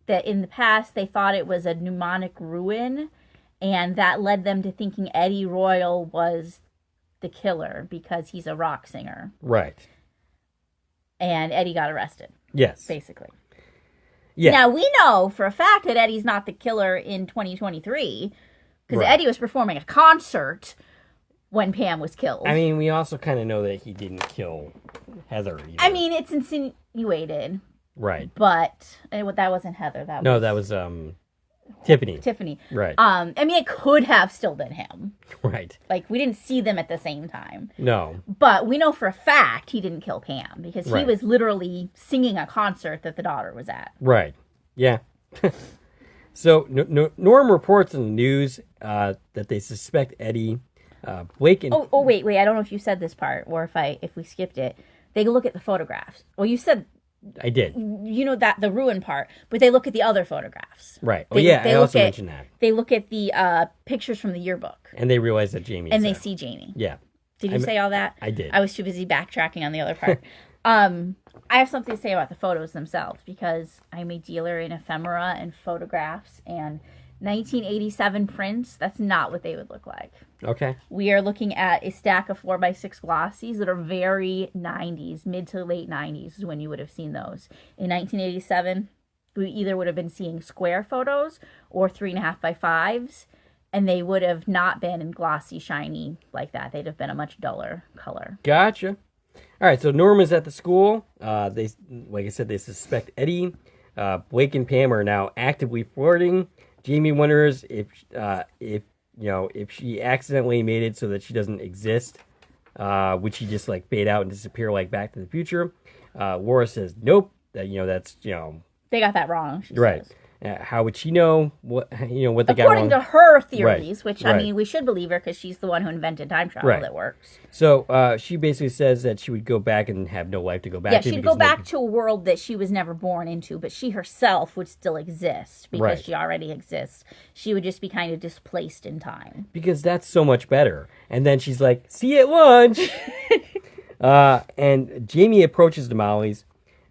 in the past they thought it was a mnemonic ruin, and that led them to thinking Eddie Royal was the killer because he's a rock singer. Right. And Eddie got arrested. Yes. Basically. Yeah. Now, we know for a fact that Eddie's not the killer in 2023 because Eddie was performing a concert when Pam was killed. I mean, we also kind of know that he didn't kill Heather either. I mean, it's insinuated. Right. But that wasn't Heather. That was Tiffany. Tiffany. Right. I mean, it could have still been him. Right. Like, we didn't see them at the same time. No. But we know for a fact he didn't kill Pam because he was literally singing a concert that the daughter was at. Right. Yeah. So Norm reports in the news that they suspect Eddie, Blake, and... Oh, wait. I don't know if you said this part or if we skipped it. They look at the photographs. Well, you said... I did. You know that the ruin part, but they look at the other photographs. Right. I also mentioned that. They look at the pictures from the yearbook. And they realize that Jamie and they see Jamie. Yeah. Did you say all that? I did. I was too busy backtracking on the other part. I have something to say about the photos themselves because I'm a dealer in ephemera and photographs, and 1987 prints, that's not what they would look like. Okay. We are looking at a stack of 4x6 glossies that are very 90s, mid to late 90s is when you would have seen those. In 1987, we either would have been seeing square photos or 3.5x5s, and they would have not been in glossy, shiny like that. They'd have been a much duller color. Gotcha. All right, so Norma's at the school. They, like I said, they suspect Eddie. Blake and Pam are now actively flirting. Jamie wonders if she accidentally made it so that she doesn't exist, would she just like fade out and disappear like Back to the Future? Laura says nope. That that's they got that wrong. She right. says. How would she know what they got wrong? According to her theories, right. which I mean, we should believe her because she's the one who invented time travel that works. So she basically says that she would go back and have no life to go back to. Yeah, she'd go back to a world that she was never born into, but she herself would still exist because she already exists. She would just be kind of displaced in time. Because that's so much better. And then she's like, "See you at lunch." And Jamie approaches the Mollies.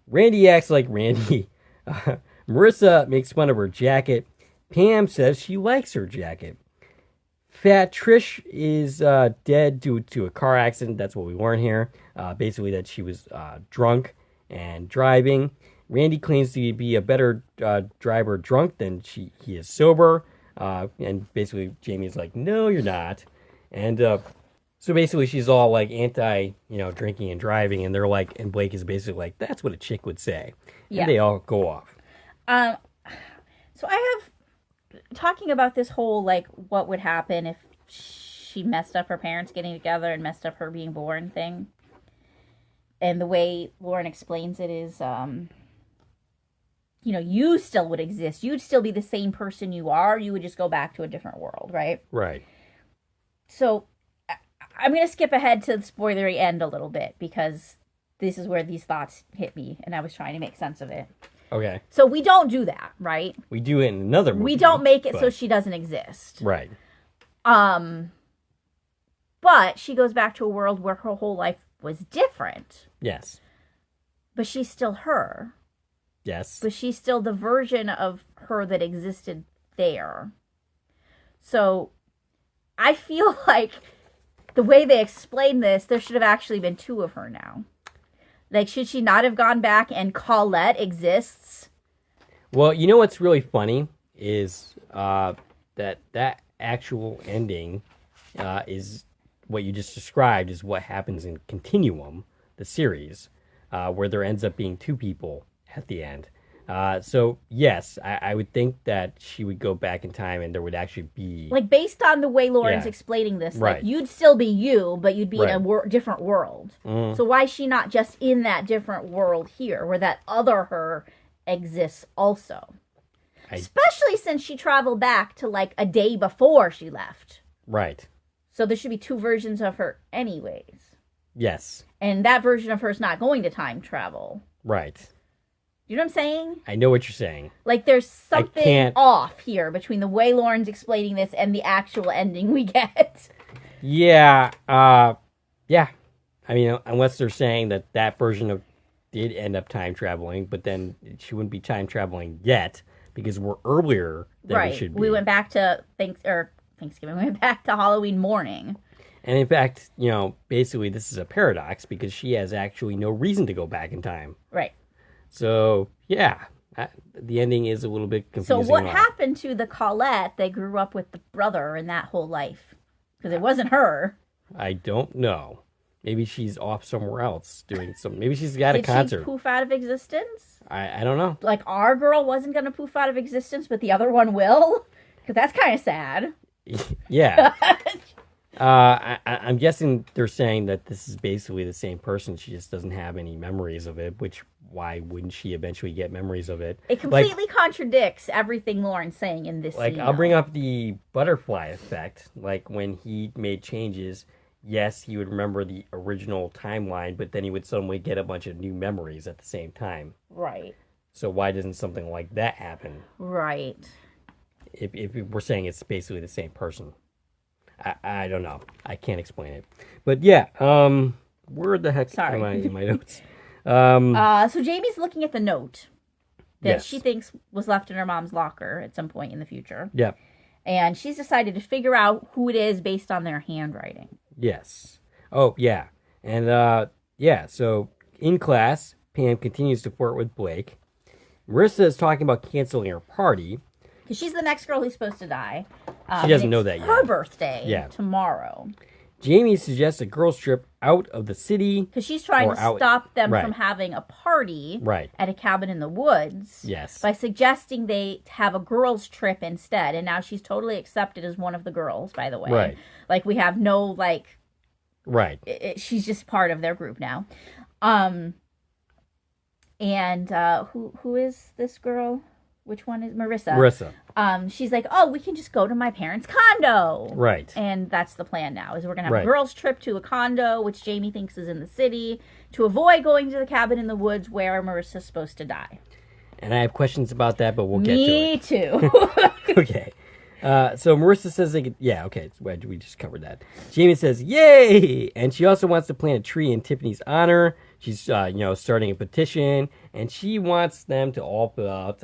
Randy acts like Randy. Marissa makes fun of her jacket. Pam says she likes her jacket. Fat Trish is dead due to a car accident. That's what we learn here. Basically that she was drunk and driving. Randy claims to be a better driver drunk than he is sober. And basically Jamie's like, no, you're not. And so basically she's all like anti, drinking and driving. And they're like, and Blake is basically like, that's what a chick would say. Yeah. And they all go off. So I have talking about this whole like what would happen if she messed up her parents getting together and messed up her being born thing. And the way Lauren explains it is, you still would exist. You'd still be the same person you are. You would just go back to a different world, right? Right. So I'm going to skip ahead to the spoilery end a little bit because this is where these thoughts hit me and I was trying to make sense of it. Okay. So we don't do that, right? We do it in another movie. We don't make it so she doesn't exist. Right. But she goes back to a world where her whole life was different. Yes. But she's still her. Yes. But she's still the version of her that existed there. So I feel like the way they explain this, there should have actually been two of her now. Like, should she not have gone back and Colette exists? Well, you know what's really funny is that actual ending is what you just described is what happens in Continuum, the series, where there ends up being two people at the end. So, yes, I would think that she would go back in time and there would actually be... Like, based on the way Lauren's explaining this, like, you'd still be you, but you'd be in a different world. So why is she not just in that different world here, where that other her exists also? Especially since she traveled back to, like, a day before she left. Right. So there should be two versions of her anyways. Yes. And that version of her is not going to time travel. Right. You know what I'm saying? I know what you're saying. Like, there's something off here between the way Lauren's explaining this and the actual ending we get. Yeah. Yeah. I mean, unless they're saying that version did end up time traveling, but then she wouldn't be time traveling yet because we're earlier than we should be. We went back to Thanksgiving. We went back to Halloween morning. And in fact, basically this is a paradox because she has actually no reason to go back in time. Right. So, yeah, the ending is a little bit confusing. So what happened to the Colette that grew up with the brother in that whole life? Because it wasn't her. I don't know. Maybe she's off somewhere else doing some... Maybe she's got a concert. Did she poof out of existence? I don't know. Like, our girl wasn't going to poof out of existence, but the other one will? Because that's kind of sad. Yeah. I'm guessing they're saying that this is basically the same person. She just doesn't have any memories of it, which... Why wouldn't she eventually get memories of it? It completely contradicts everything Lauren's saying in this scene. I'll bring up the butterfly effect. Like, when he made changes, yes, he would remember the original timeline, but then he would suddenly get a bunch of new memories at the same time. Right. So why doesn't something like that happen? Right. If we're saying it's basically the same person. I don't know. I can't explain it. But yeah, where the heck Sorry. am I in my notes? So Jamie's looking at the note that Yes. she thinks was left in her mom's locker at some point in the future. Yeah. And she's decided to figure out who it is based on their handwriting. Yes. Oh, yeah. And, yeah, so in class, Pam continues to flirt with Blake. Marissa is talking about canceling her party. Because she's the next girl who's supposed to die. She doesn't know that yet. Her birthday Yeah. tomorrow. Jamie suggests a girls' trip out of the city. Because she's trying to stop them Right. from having a party Right. at a cabin in the woods. Yes. By suggesting they have a girls' trip instead. And now she's totally accepted as one of the girls, by the way. Right. Like, we have no, like... Right. She's just part of their group now. And who is this girl? Which one is Marissa? Marissa. She's like, oh, we can just go to my parents' condo. Right. And that's the plan now, is we're going to have Right. a girls' trip to a condo, which Jamie thinks is in the city, to avoid going to the cabin in the woods where Marissa's supposed to die. And I have questions about that, but we'll get to it. Me too. Okay. So Marissa says they could, yeah, okay, we just covered that. Jamie says, yay! And she also wants to plant a tree in Tiffany's honor. She's, starting a petition, and she wants them to all fill out,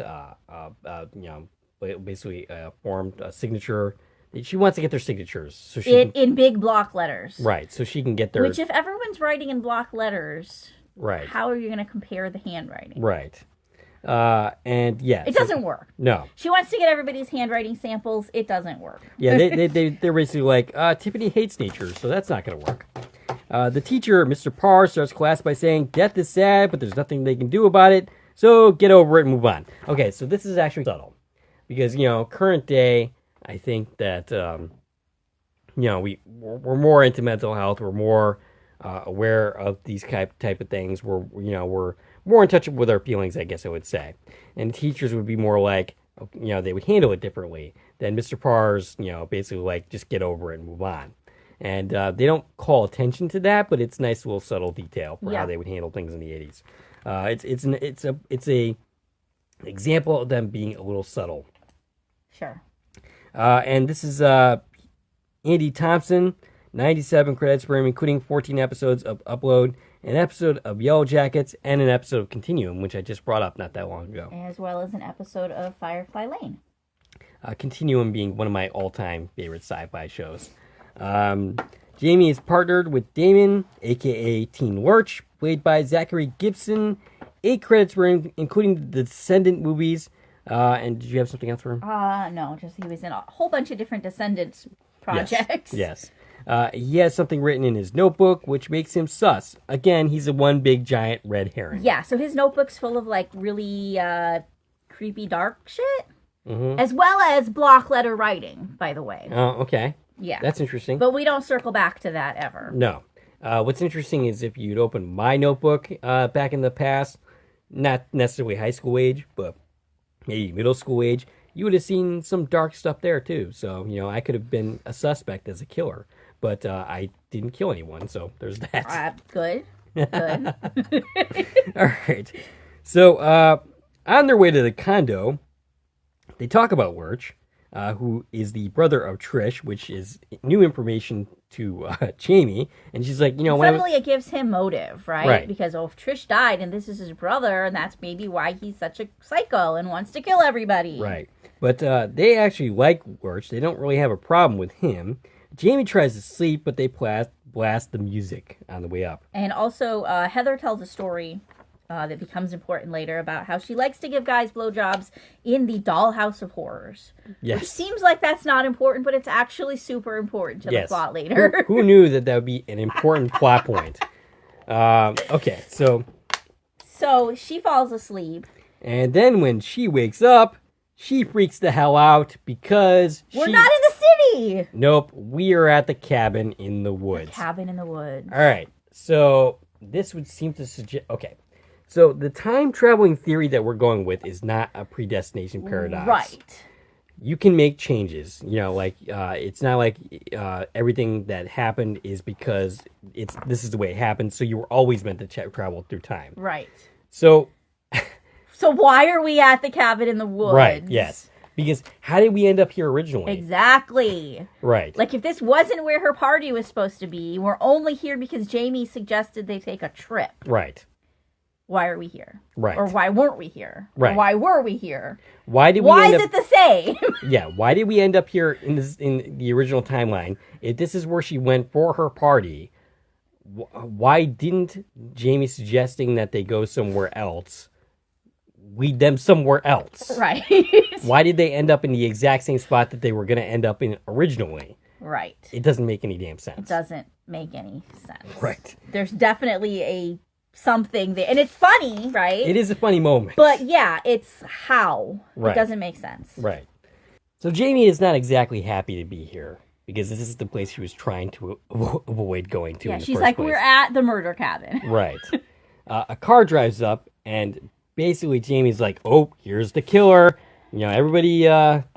basically form a signature. She wants to get their signatures. So in big block letters. Right, so she can get their... Which, if everyone's writing in block letters, right. how are you going to compare the handwriting? Right. And yeah. It doesn't work. No. She wants to get everybody's handwriting samples. It doesn't work. Yeah, they're basically like, Tiffany hates nature, so that's not going to work. The teacher, Mr. Parr, starts class by saying, death is sad, but there's nothing they can do about it, so get over it and move on. Okay, so this is actually subtle. Because, current day, I think that, we're more into mental health. We're more aware of these type of things. We're more in touch with our feelings, I guess I would say. And teachers would be more like, they would handle it differently than Mr. Parr's, basically like, just get over it and move on. And they don't call attention to that, but it's a nice little subtle detail for how they would handle things in the 80s. It's a example of them being a little subtle. Sure. And this is Andy Thompson, 97 credits for him, including 14 episodes of Upload, an episode of Yellow Jackets, and an episode of Continuum, which I just brought up not that long ago. As well as an episode of Firefly Lane. Continuum being one of my all-time favorite sci-fi shows. Jamie is partnered with Damon, a.k.a. Teen Lurch, played by Zachary Gibson. 8 credits for him, including the Descendant movies. And did you have something else for him? No, just he was in a whole bunch of different Descendants projects. Yes. He has something written in his notebook, which makes him sus. Again, he's a one big giant red herring. Yeah, so his notebook's full of like really creepy dark shit. Mm-hmm. As well as block letter writing, by the way. Oh, okay. Yeah. That's interesting. But we don't circle back to that ever. No. What's interesting is if you'd open my notebook back in the past, not necessarily high school age, but maybe middle school age, you would have seen some dark stuff there too. So, I could have been a suspect as a killer, but I didn't kill anyone, so there's that. Good. Good. All right. So, on their way to the condo, they talk about Lurch, who is the brother of Trish, which is new information to Jamie. And she's like, suddenly it gives him motive, right? Right. Because, if Trish died and this is his brother, and that's maybe why he's such a psycho and wants to kill everybody. Right. But they actually like Lurch. They don't really have a problem with him. Jamie tries to sleep, but they blast the music on the way up. And also, Heather tells a story that becomes important later about how she likes to give guys blowjobs in the dollhouse of horrors. Yes. Which seems like that's not important, but it's actually super important to the plot later. Who knew that would be an important plot point? Okay, so she falls asleep. And then when she wakes up, she freaks the hell out because we're not in the city! Nope, we are at the cabin in the woods. The cabin in the woods. All right, so this would seem to suggest... Okay, so the time-traveling theory that we're going with is not a predestination paradox. Right. You can make changes. It's not like everything that happened is because this is the way it happened, so you were always meant to travel through time. Right. So why are we at the cabin in the woods? Right, yes. Because how did we end up here originally? Exactly. Right. Like, if this wasn't where her party was supposed to be, we're only here because Jamie suggested they take a trip. Right. Why are we here? Right. Or why weren't we here? Right. Or why were we here? Why is it the same? Yeah, why did we end up here in the original timeline? If this is where she went for her party, why didn't Jamie suggesting that they go somewhere else lead them somewhere else? Right. Why did they end up in the exact same spot that they were going to end up in originally? Right. It doesn't make any damn sense. It doesn't make any sense. Right. There's definitely a something there. And it's funny, right? It is a funny moment. But yeah, it's how. Right. It doesn't make sense. Right. So Jamie is not exactly happy to be here because this is the place she was trying to avoid going to in the she's first like, place. we're at the murder cabin. Right. A car drives up and basically Jamie's like, oh, here's the killer. You know, everybody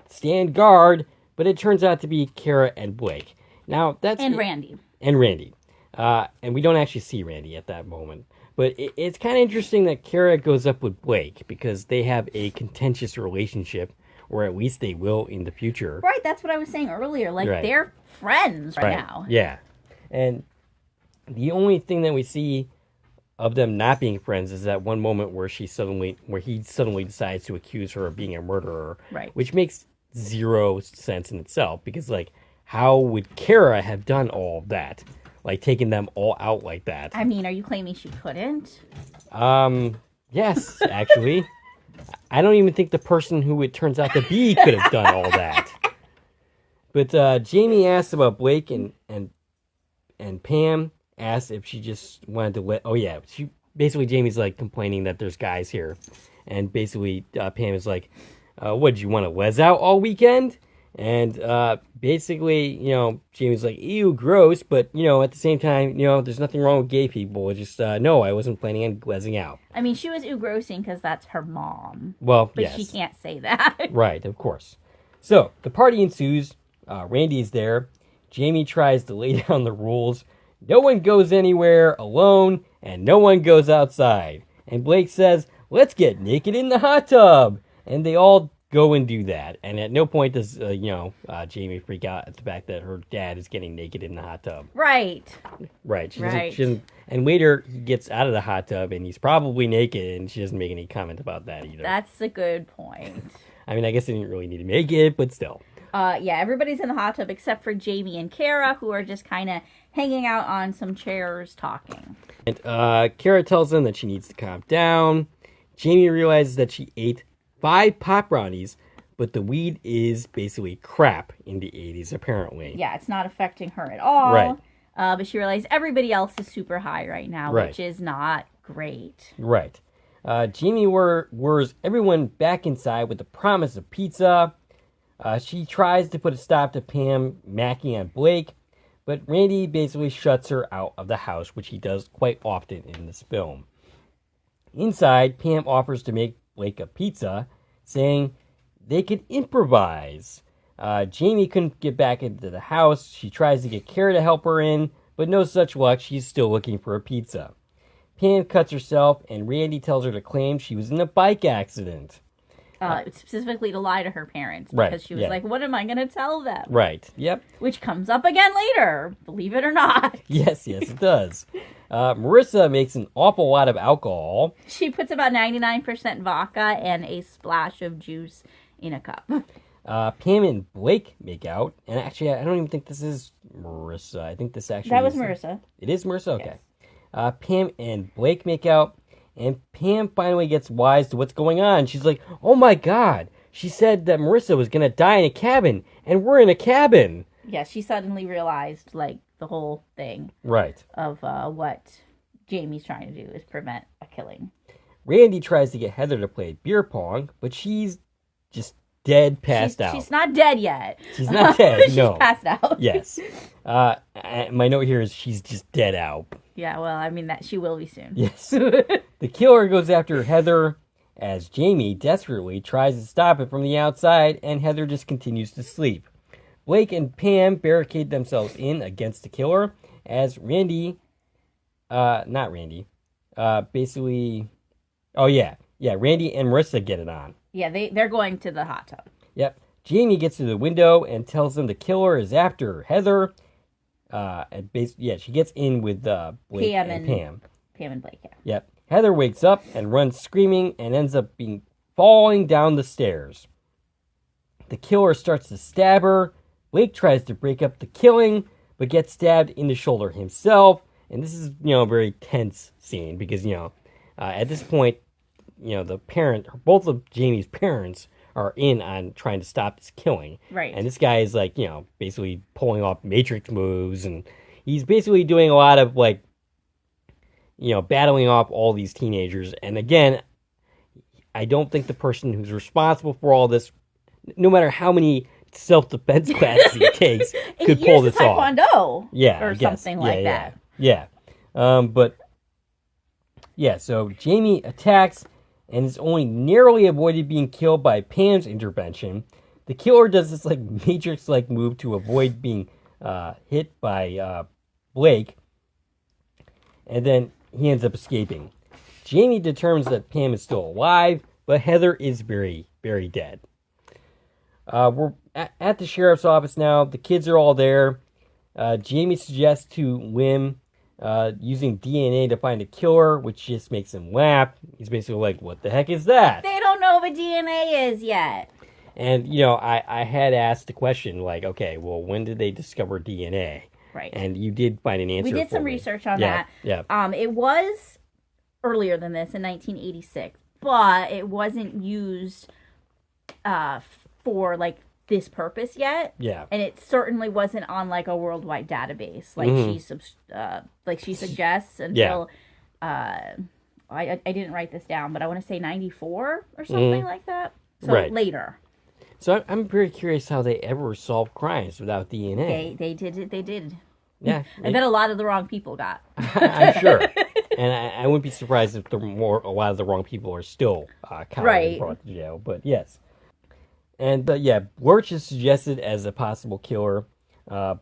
stand guard. But it turns out to be Kara and Blake. Now, that's... And Randy. And Randy. And we don't actually see Randy at that moment. But it's kind of interesting that Kara goes up with Blake because they have a contentious relationship, or at least they will in the future. Right, that's what I was saying earlier. Like, they're friends right now. Yeah. And the only thing that we see of them not being friends is that one moment where he suddenly decides to accuse her of being a murderer. Right. Which makes zero sense in itself because, like, how would Kara have done all of that? Like, taking them all out like that. I mean, are you claiming she couldn't? Yes, actually. I don't even think the person who it turns out to be could have done all that. But Jamie asks about Blake and Pam asks if she just wanted to let... Oh, yeah. Jamie's, like, complaining that there's guys here. And basically, Pam is like, what, do you want to les out all weekend? And basically, you know, Jamie's like, ew, gross, but, you know, at the same time, you know, there's nothing wrong with gay people. It's just, no, I wasn't planning on lesing out. I mean, she was ew grossing because that's her mom. Well, but yes. She can't say that. Right, of course. So, the party ensues. Randy is there. Jamie tries to lay down the rules. No one goes anywhere alone, and no one goes outside. And Blake says, let's get naked in the hot tub. And they all go and do that. And at no point does, Jamie freak out at the fact that her dad is getting naked in the hot tub. Right. Right. She doesn't, and later he gets out of the hot tub and he's probably naked and she doesn't make any comment about that either. That's a good point. I mean, I guess they didn't really need to make it, but still. Yeah, everybody's in the hot tub except for Jamie and Kara, who are just kind of hanging out on some chairs talking. And Kara tells them that she needs to calm down. Jamie realizes that she ate 5 pop brownies, but the weed is basically crap in the 80s, apparently. Yeah, it's not affecting her at all. Right. But she realized everybody else is super high right now, which is not great. Right. Jamie lures everyone back inside with the promise of pizza. She tries to put a stop to Pam macking on Blake, but Randy basically shuts her out of the house, which he does quite often in this film. Inside, Pam offers to make Blake a pizza, saying they could improvise. Jamie couldn't get back into the house. She tries to get Kara to help her in, but no such luck. She's still looking for a pizza. Pam cuts herself, and Randy tells her to claim she was in a bike accident. Specifically to lie to her parents, because she was like, what am I going to tell them? Right, yep. Which comes up again later, believe it or not. Yes, it does. Marissa makes an awful lot of alcohol. She puts about 99% vodka and a splash of juice in a cup. Pam and Blake make out, and actually, I don't even think this is Marissa. I think this actually That was Marissa. It is Marissa? Okay. Yes. Pam and Blake make out, and Pam finally gets wise to what's going on. She's like, oh my god, she said that Marissa was going to die in a cabin, and we're in a cabin. Yeah, she suddenly realized, like, the whole thing. Right. Of what Jamie's trying to do is prevent a killing. Randy tries to get Heather to play beer pong, but she's just dead, passed out. She's not dead yet. She's not dead, no. She's passed out. Yes. My note here is she's just dead out. Yeah, well, I mean, that she will be soon. Yes. The killer goes after Heather as Jamie desperately tries to stop it from the outside, and Heather just continues to sleep. Blake and Pam barricade themselves in against the killer as Randy, basically, Randy and Marissa get it on. Yeah, they're going to the hot tub. Yep. Jamie gets to the window and tells them the killer is after Heather. And she gets in with Blake and Pam. Pam and Blake, yeah. Yep. Heather wakes up and runs screaming and ends up falling down the stairs. The killer starts to stab her. Blake tries to break up the killing, but gets stabbed in the shoulder himself. And this is, a very tense scene because, at this point, both of Jamie's parents are in on trying to stop this killing. Right. And this guy is basically pulling off Matrix moves, and he's basically doing a lot of battling off all these teenagers. And again, I don't think the person who's responsible for all this, no matter how many self-defense classes he takes, could pull this off. Taekwondo. Yeah, or something like that. Yeah. So Jamie attacks and is only narrowly avoided being killed by Pam's intervention. The killer does this Matrix-like move to avoid being hit by Blake, and then he ends up escaping. Jamie determines that Pam is still alive, but Heather is very, very dead. We're at the sheriff's office now. The kids are all there. Jamie suggests to Wim using DNA to find a killer, which just makes him laugh. He's basically like, what the heck is that? They don't know what DNA is yet. And, I had asked the question, okay, well, when did they discover DNA? Right. And you did find an answer. We did some research on that. Yeah. It was earlier than this in 1986, but it wasn't used for, this purpose yet. Yeah. And it certainly wasn't on a worldwide database she suggests until I didn't write this down, but I want to say 94 or something like that. So later. So I'm very curious how they ever solve crimes without DNA. They did. Yeah. I bet a lot of the wrong people got. I'm sure. And I wouldn't be surprised if a lot of the wrong people are still caught and brought to jail. But yes. And Lurch is suggested as a possible killer.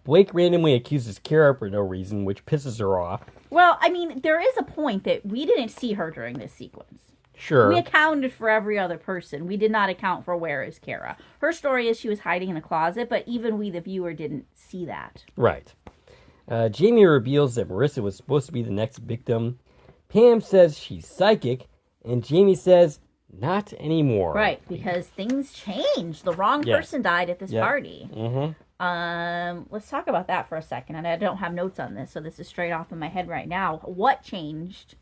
Blake randomly accuses Kara for no reason, which pisses her off. Well, I mean, there is a point that we didn't see her during this sequence. Sure. We accounted for every other person. We did not account for where is Kara. Her story is she was hiding in a closet, but even we, the viewer, didn't see that. Right. Jamie reveals that Marissa was supposed to be the next victim. Pam says she's psychic, and Jamie says, not anymore. Right, because things changed. The wrong person died at this party. Mm-hmm. Let's talk about that for a second. And I don't have notes on this, so this is straight off in my head right now. What changed?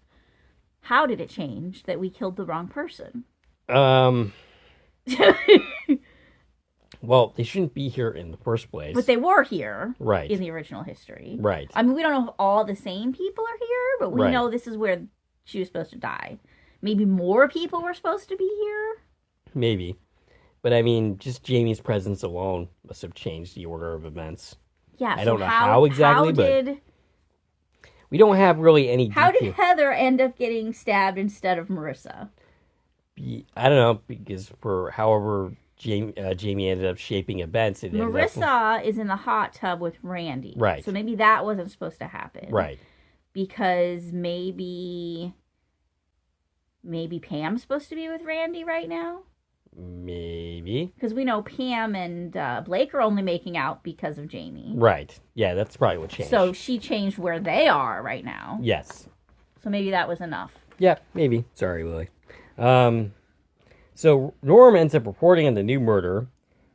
How did it change that we killed the wrong person? Well, they shouldn't be here in the first place. But they were here. Right. In the original history. Right. I mean, we don't know if all the same people are here, but we know this is where she was supposed to die. Maybe more people were supposed to be here? Maybe. But I mean, just Jamie's presence alone must have changed the order of events. Yeah, I don't know how exactly, but we don't have really any detail. How did Heather end up getting stabbed instead of Marissa? I don't know, because for however Jamie ended up shaping events. Marissa is in the hot tub with Randy. Right. So maybe that wasn't supposed to happen. Right. Because maybe Pam's supposed to be with Randy right now? Maybe. Because we know Pam and Blake are only making out because of Jamie. Right. Yeah, that's probably what changed. So she changed where they are right now. Yes. So maybe that was enough. Yeah, maybe. Sorry, Lily. So Norm ends up reporting on the new murder.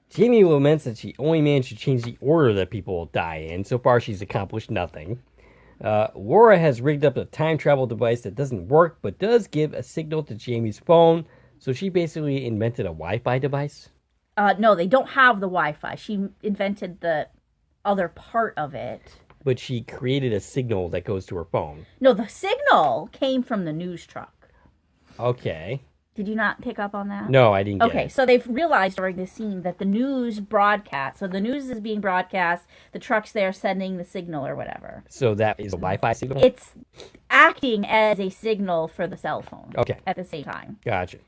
Jamie laments that she only managed to change the order that people die in. So far, she's accomplished nothing. Laura has rigged up a time travel device that doesn't work, but does give a signal to Jamie's phone. So she basically invented a Wi-Fi device? No, they don't have the Wi-Fi. She invented the other part of it. But she created a signal that goes to her phone. No, the signal came from the news truck. Okay. Did you not pick up on that? No, I didn't get it. Okay, so they've realized during this scene that the news broadcast, so the news is being broadcast, the truck's there sending the signal or whatever. So that is a Wi-Fi signal? It's acting as a signal for the cell phone. Okay. At the same time. Gotcha.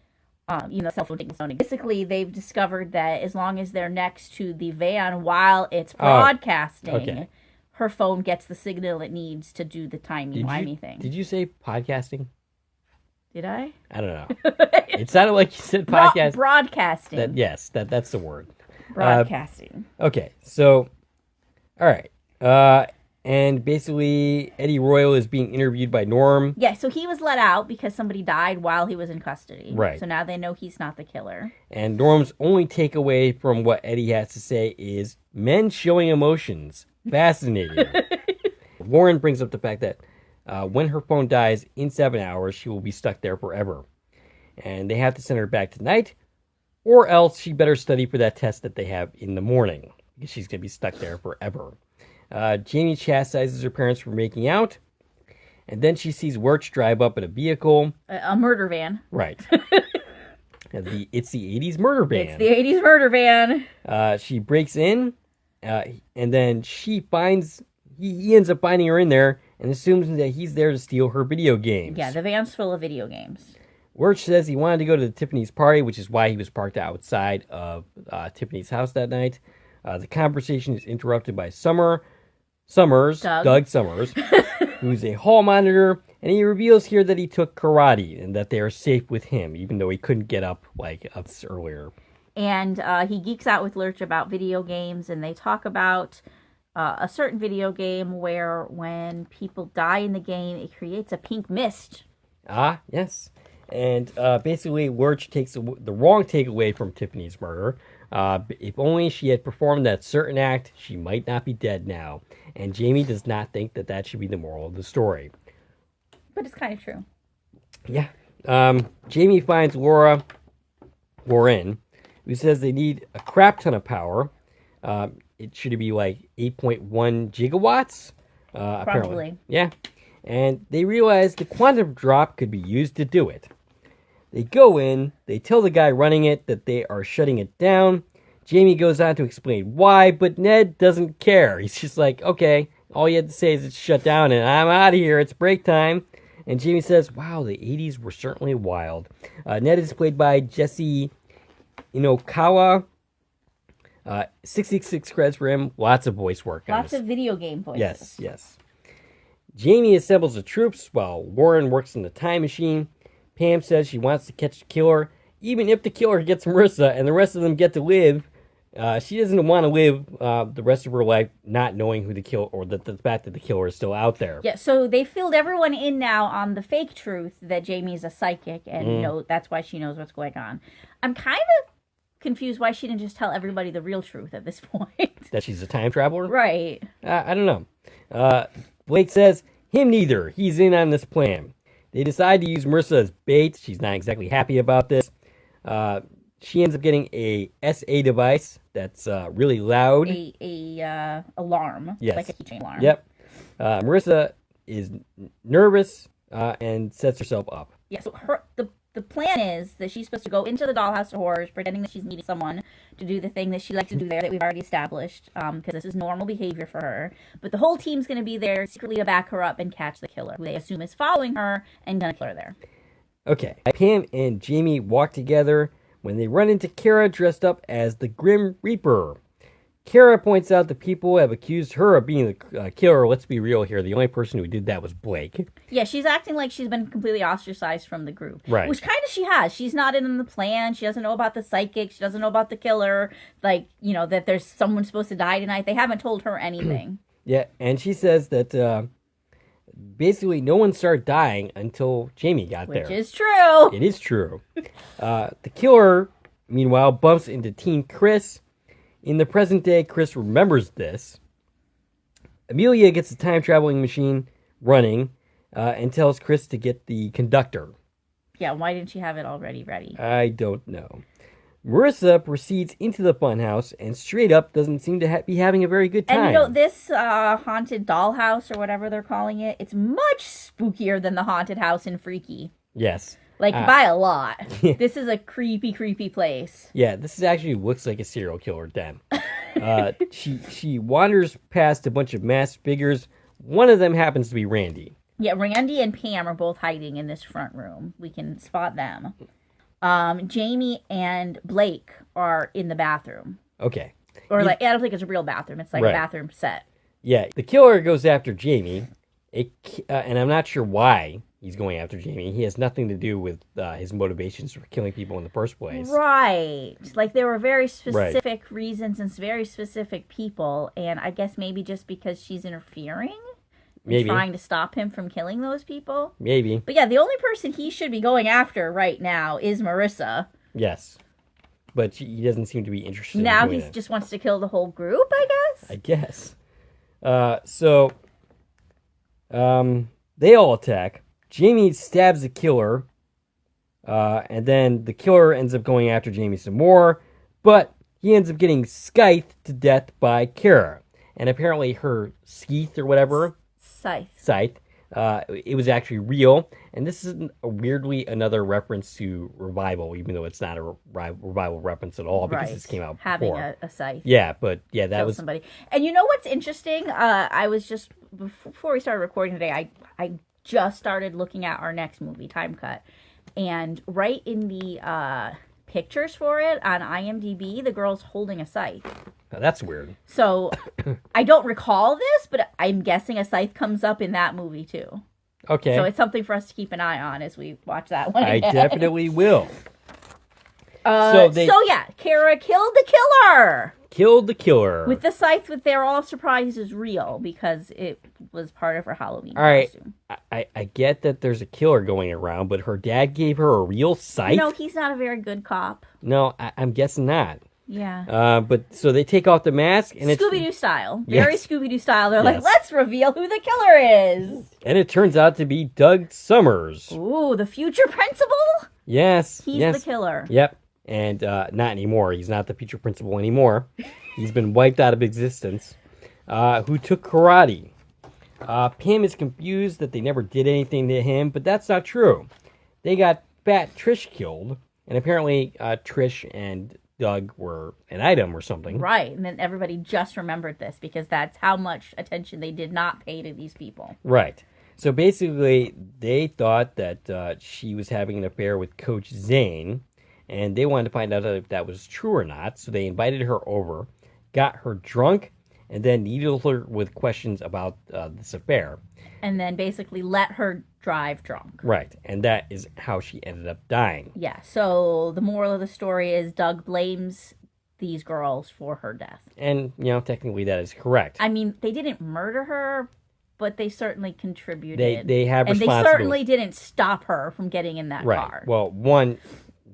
Cell phone taking. Basically, they've discovered that as long as they're next to the van while it's broadcasting, her phone gets the signal it needs to do the timey-wimey thing. Did you say podcasting? Did I? I don't know. It sounded like you said podcast. Broadcasting. That's the word. Broadcasting. Okay, so, all right. And basically, Eddie Royal is being interviewed by Norm. Yeah, so he was let out because somebody died while he was in custody. Right. So now they know he's not the killer. And Norm's only takeaway from what Eddie has to say is men showing emotions. Fascinating. Lauren brings up the fact that when her phone dies in 7 hours, she will be stuck there forever. And they have to send her back tonight, or else she better study for that test that they have in the morning, because she's going to be stuck there forever. Jamie chastises her parents for making out, and then she sees Wirch drive up in a vehicle. A murder van. Right. It's the 80s murder van. It's the 80s murder van. She breaks in, and then he ends up finding her in there and assumes that he's there to steal her video games. Yeah, the van's full of video games. Wirch says he wanted to go to the Tiffany's party, which is why he was parked outside of Tiffany's house that night. The conversation is interrupted by Doug Summers, who's a hall monitor, and he reveals here that he took karate and that they are safe with him, even though he couldn't get up like us earlier. And he geeks out with Lurch about video games, and they talk about a certain video game where when people die in the game, it creates a pink mist. Ah, yes. And basically, Lurch takes the wrong takeaway from Tiffany's murder. If only she had performed that certain act, she might not be dead now. And Jamie does not think that should be the moral of the story. But it's kind of true. Yeah. Jamie finds Lauren, who says they need a crap ton of power. It should be like 8.1 gigawatts. Probably. Apparently. Yeah. And they realize the quantum drop could be used to do it. They go in, they tell the guy running it that they are shutting it down. Jamie goes on to explain why, but Ned doesn't care. He's just like, okay, all you have to say is it's shut down and I'm out of here, it's break time. And Jamie says, wow, the 80s were certainly wild. Ned is played by Jesse Inokawa. 66 credits for him, lots of voice work. Lots of video game voices. Yes. Jamie assembles the troops while Warren works in the time machine. Pam says she wants to catch the killer, even if the killer gets Marissa and the rest of them get to live. She doesn't want to live the rest of her life not knowing who the killer, or the fact that the killer is still out there. Yeah, so they filled everyone in now on the fake truth that Jamie's a psychic, and that's why she knows what's going on. I'm kind of confused why she didn't just tell everybody the real truth at this point. That she's a time traveler? Right. I don't know. Blake says, him neither. He's in on this plan. They decide to use Marissa as bait. She's not exactly happy about this. She ends up getting a SA device that's really loud. A alarm. Yes. Like a keychain alarm. Yep. Marissa is nervous and sets herself up. Yeah, so the plan is that she's supposed to go into the dollhouse of horrors, pretending that she's meeting someone to do the thing that she likes to do there that we've already established, because this is normal behavior for her. But the whole team's going to be there secretly to back her up and catch the killer, who they assume is following her and going to kill her there. Okay. Pam and Jamie walk together when they run into Kara dressed up as the Grim Reaper. Kara points out that people have accused her of being the killer. Let's be real here. The only person who did that was Blake. Yeah, she's acting like she's been completely ostracized from the group. Right. Which kind of she has. She's not in the plan. She doesn't know about the psychic. She doesn't know about the killer. Like, that there's someone supposed to die tonight. They haven't told her anything. Yeah, and she says that basically no one started dying until Jamie got there. Which is true. It is true. The killer, meanwhile, bumps into Teen Chris. In the present day, Chris remembers this. Amelia gets the time-traveling machine running and tells Chris to get the conductor. Yeah, why didn't she have it already ready? I don't know. Marissa proceeds into the funhouse and straight up doesn't seem to be having a very good time. And this haunted dollhouse, or whatever they're calling it, it's much spookier than the haunted house in Freaky. Yes. Like, by a lot. This is a creepy, creepy place. Yeah, this actually looks like a serial killer den. She wanders past a bunch of masked figures. One of them happens to be Randy. Yeah, Randy and Pam are both hiding in this front room. We can spot them. Jamie and Blake are in the bathroom. Okay. Or I don't think it's a real bathroom. It's like a bathroom set. Yeah, the killer goes after Jamie, and I'm not sure why he's going after Jamie. He has nothing to do with his motivations for killing people in the first place. Right. Like, there were very specific reasons and very specific people, and I guess maybe just because she's interfering and trying to stop him from killing those people. Maybe. But yeah, the only person he should be going after right now is Marissa. Yes. But he doesn't seem to be interested now in doing he just wants to kill the whole group, I guess? I guess. They all attack. Jamie stabs the killer, and then the killer ends up going after Jamie some more, but he ends up getting scythed to death by Kara. And apparently her scythe or whatever... Scythe. It was actually real, and this is weirdly another reference to Revival, even though it's not a Revival reference at all, because this came out before. Having a scythe. Yeah, but yeah, that was... somebody. And you know what's interesting? I was just... Before we started recording today, I just started looking at our next movie, Time Cut. And right in the pictures for it on IMDb, the girl's holding a scythe. Oh, that's weird. So, I don't recall this, but I'm guessing a scythe comes up in that movie, too. Okay. So, it's something for us to keep an eye on as we watch that one again. I definitely will. So yeah, Kara killed the killer! Killed the killer. With the scythe that they're all surprised is real, because it was part of her Halloween costume. All right, I get that there's a killer going around, but her dad gave her a real scythe? No, he's not a very good cop. No, I'm guessing not. Yeah. But so they take off the mask, and it's Scooby-Doo style. Very Scooby-Doo style. They're like, let's reveal who the killer is. And it turns out to be Doug Summers. Ooh, the future principal? Yes. He's the killer. Yep. And not anymore. He's not the future principal anymore. He's been wiped out of existence. Who took karate. Pam is confused that they never did anything to him, but that's not true. They got Fat Trish killed, and apparently Trish and Doug were an item or something. Right, and then everybody just remembered this because that's how much attention they did not pay to these people. Right. So basically, they thought that she was having an affair with Coach Zane, and they wanted to find out if that was true or not. So they invited her over, got her drunk, and then needled her with questions about this affair. And then basically let her drive drunk. Right, and that is how she ended up dying. Yeah, so the moral of the story is Doug blames these girls for her death. And, technically that is correct. I mean, they didn't murder her, but they certainly contributed. They have responsibility. And they certainly didn't stop her from getting in that car. Well, one,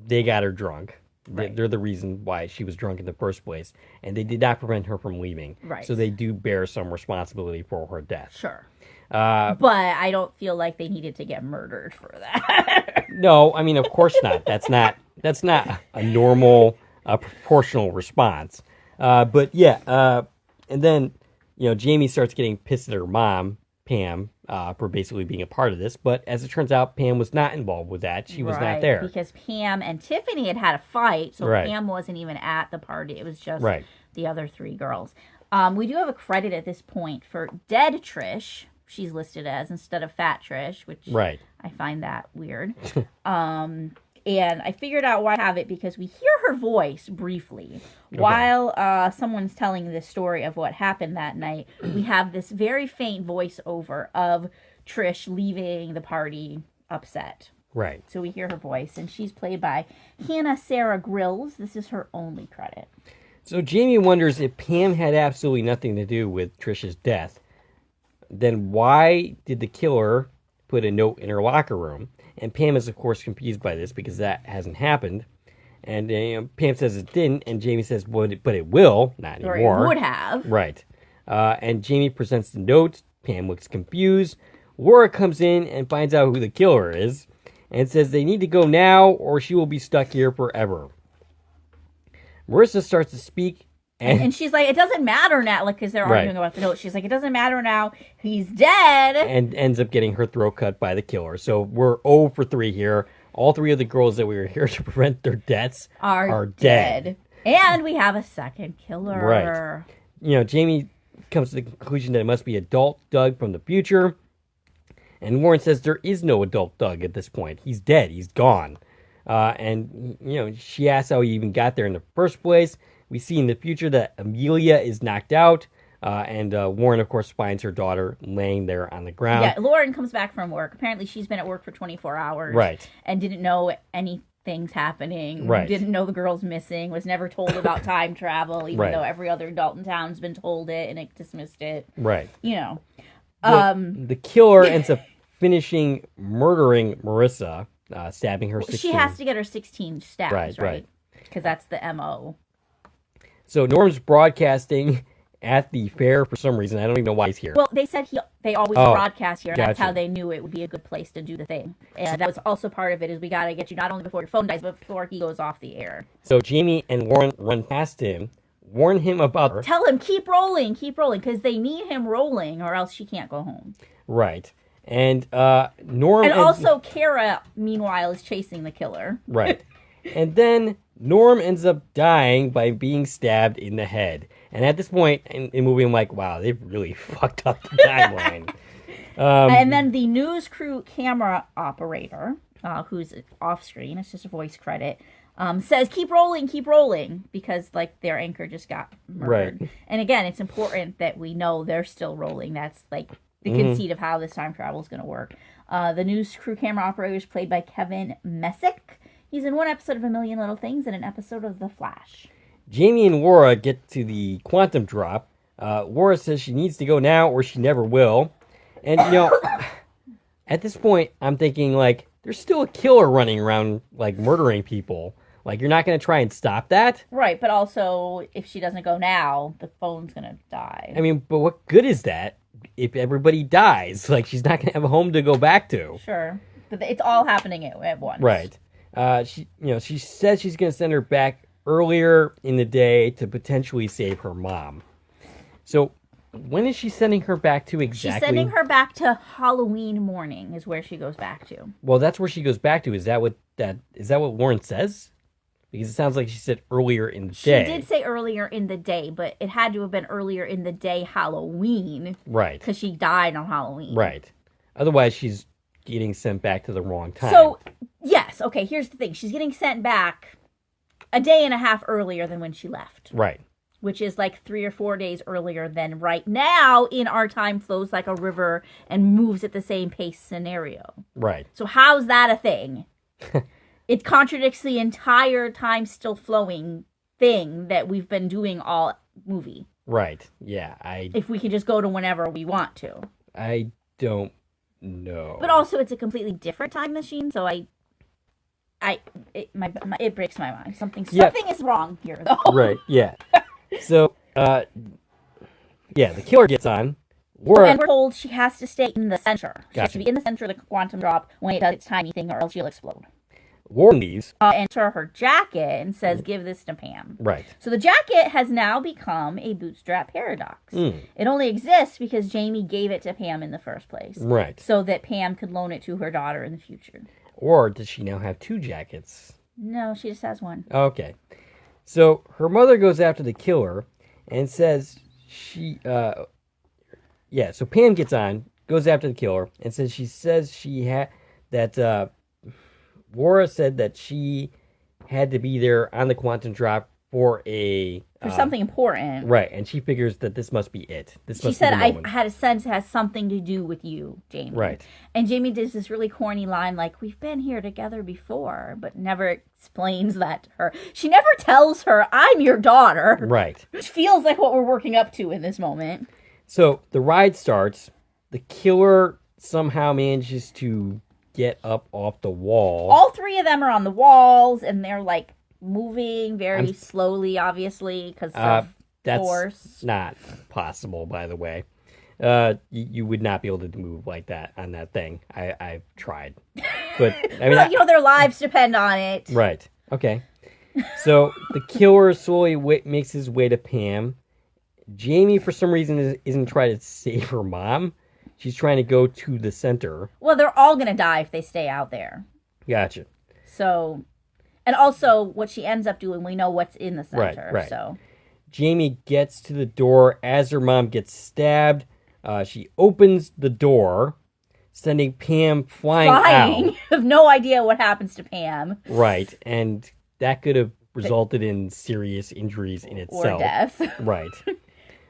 they got her drunk. Right. They're the reason why she was drunk in the first place. And they did not prevent her from leaving. Right. So they do bear some responsibility for her death. Sure. But I don't feel like they needed to get murdered for that. No, I mean, of course not. That's not a normal, proportional response. But yeah, and then, Jamie starts getting pissed at her mom, Pam, for basically being a part of this. But as it turns out, Pam was not involved with that. She was not there. Because Pam and Tiffany had a fight, so Pam wasn't even at the party. It was just the other three girls. We do have a credit at this point for Dead Trish. She's listed as instead of Fat Trish, which I find that weird. And I figured out why I have it because we hear her voice briefly while someone's telling the story of what happened that night. We have this very faint voiceover of Trish leaving the party upset. Right. So we hear her voice, and she's played by Hannah Sarah Grills. This is her only credit. So Jamie wonders if Pam had absolutely nothing to do with Trish's death. Then why did the killer put a note in her locker room? And Pam is, of course, confused by this because that hasn't happened. And Pam says it didn't, and Jamie says, but it will, not anymore. Or it would have. Right. And Jamie presents the note. Pam looks confused. Laura comes in and finds out who the killer is and says they need to go now or she will be stuck here forever. Marissa starts to speak. And she's like, it doesn't matter now, because they're arguing about the note. She's like, it doesn't matter now. He's dead. And ends up getting her throat cut by the killer. So we're 0 for 3 here. All three of the girls that we were here to prevent their deaths are dead. And we have a second killer. Right. Jamie comes to the conclusion that it must be adult Doug from the future. And Warren says there is no adult Doug at this point. He's dead. He's gone. And she asks how he even got there in the first place. We see in the future that Amelia is knocked out. And Warren, of course, finds her daughter laying there on the ground. Yeah, Lauren comes back from work. Apparently, she's been at work for 24 hours. Right. And didn't know anything's happening. Right. Didn't know the girl's missing. Was never told about time travel, even Right. though every other adult in town's been told it and it dismissed it. Right. You know. The killer ends up murdering Marissa, stabbing her 16. She has to get her 16 stabs, Right, right. Because that's the MO. So Norm's broadcasting at the fair for some reason. I don't even know why he's here. Well, they said they always broadcast here. And That's gotcha. how they knew it would be a good place to do the thing. And that was also part of it, is we got to get you not only before your phone dies, but before he goes off the air. So Jamie and Warren run past him, warn him about her. Tell him, keep rolling, because they need him rolling or else she can't go home. Right. And Norm... And also Kara, meanwhile, is chasing the killer. Right. And then Norm ends up dying by being stabbed in the head. And at this point in the movie, I'm like, wow, they've really fucked up the timeline. And then the news crew camera operator, who's off screen, it's just a voice credit, says, keep rolling, because, like, their anchor just got murdered. Right. And again, it's important that we know they're still rolling. That's, like, the conceit of how this time travel is going to work. The news crew camera operator is played by Kevin Messick. He's in one episode of A Million Little Things and an episode of The Flash. Jamie and Laura get to the quantum drop. Laura says she needs to go now or she never will. And, at this point, I'm thinking, like, there's still a killer running around, like, murdering people. Like, you're not going to try and stop that? Right, but also, if she doesn't go now, the phone's going to die. I mean, but what good is that if everybody dies? Like, she's not going to have a home to go back to. Sure. But it's all happening at once. Right. She says she's going to send her back earlier in the day to potentially save her mom. So, when is she sending her back to exactly? She's sending her back to Halloween morning is where she goes back to. Well, that's where she goes back to. Is that what Lauren says? Because it sounds like she said earlier in the day. She did say earlier in the day, but it had to have been earlier in the day Halloween. Right. Because she died on Halloween. Right. Otherwise, she's getting sent back to the wrong time. So, yes. Okay, here's the thing. She's getting sent back a day and a half earlier than when she left. Right. Which is like 3 or 4 days earlier than right now in our time flows like a river and moves at the same pace scenario. Right. So how's that a thing? It contradicts the entire time still flowing thing that we've been doing all movie. Right. Yeah. If we can just go to whenever we want to. I don't know. But also it's a completely different time machine, so it breaks my mind. Something is wrong here though. Right. Yeah. So, the killer gets on. Laura... And we're told she has to stay in the center. She has Gotcha. to be in the center of the quantum drop when it does its tiny thing, or else she'll explode. Laura leaves. And to her jacket and says, give this to Pam. Right. So the jacket has now become a bootstrap paradox. It only exists because Jamie gave it to Pam in the first place. Right. So that Pam could loan it to her daughter in the future. Or does she now have 2 jackets? No, she just has one. Okay. So her mother goes after the killer and says so Pam gets on, goes after the killer, and that Laura said that she had to be there on the quantum drop for something important. Right, and she figures that this must be it. She said, I had a sense it has something to do with you, Jamie. Right. And Jamie does this really corny line like, we've been here together before, but never explains that to her. She never tells her, I'm your daughter. Right. Which feels like what we're working up to in this moment. So the ride starts. The killer somehow manages to get up off the wall. All 3 of them are on the walls, and they're like moving very slowly, obviously, because of force. That's not possible, by the way. You would not be able to move like that on that thing. I've tried. But, I mean... their lives depend on it. Right. Okay. So, the killer slowly makes his way to Pam. Jamie, for some reason, isn't trying to save her mom. She's trying to go to the center. Well, they're all going to die if they stay out there. Gotcha. So... And also, what she ends up doing, we know what's in the center. Right. So Jamie gets to the door as her mom gets stabbed. She opens the door, sending Pam flying out. I have no idea what happens to Pam. Right, and that could have resulted in serious injuries in itself. Or death. Right.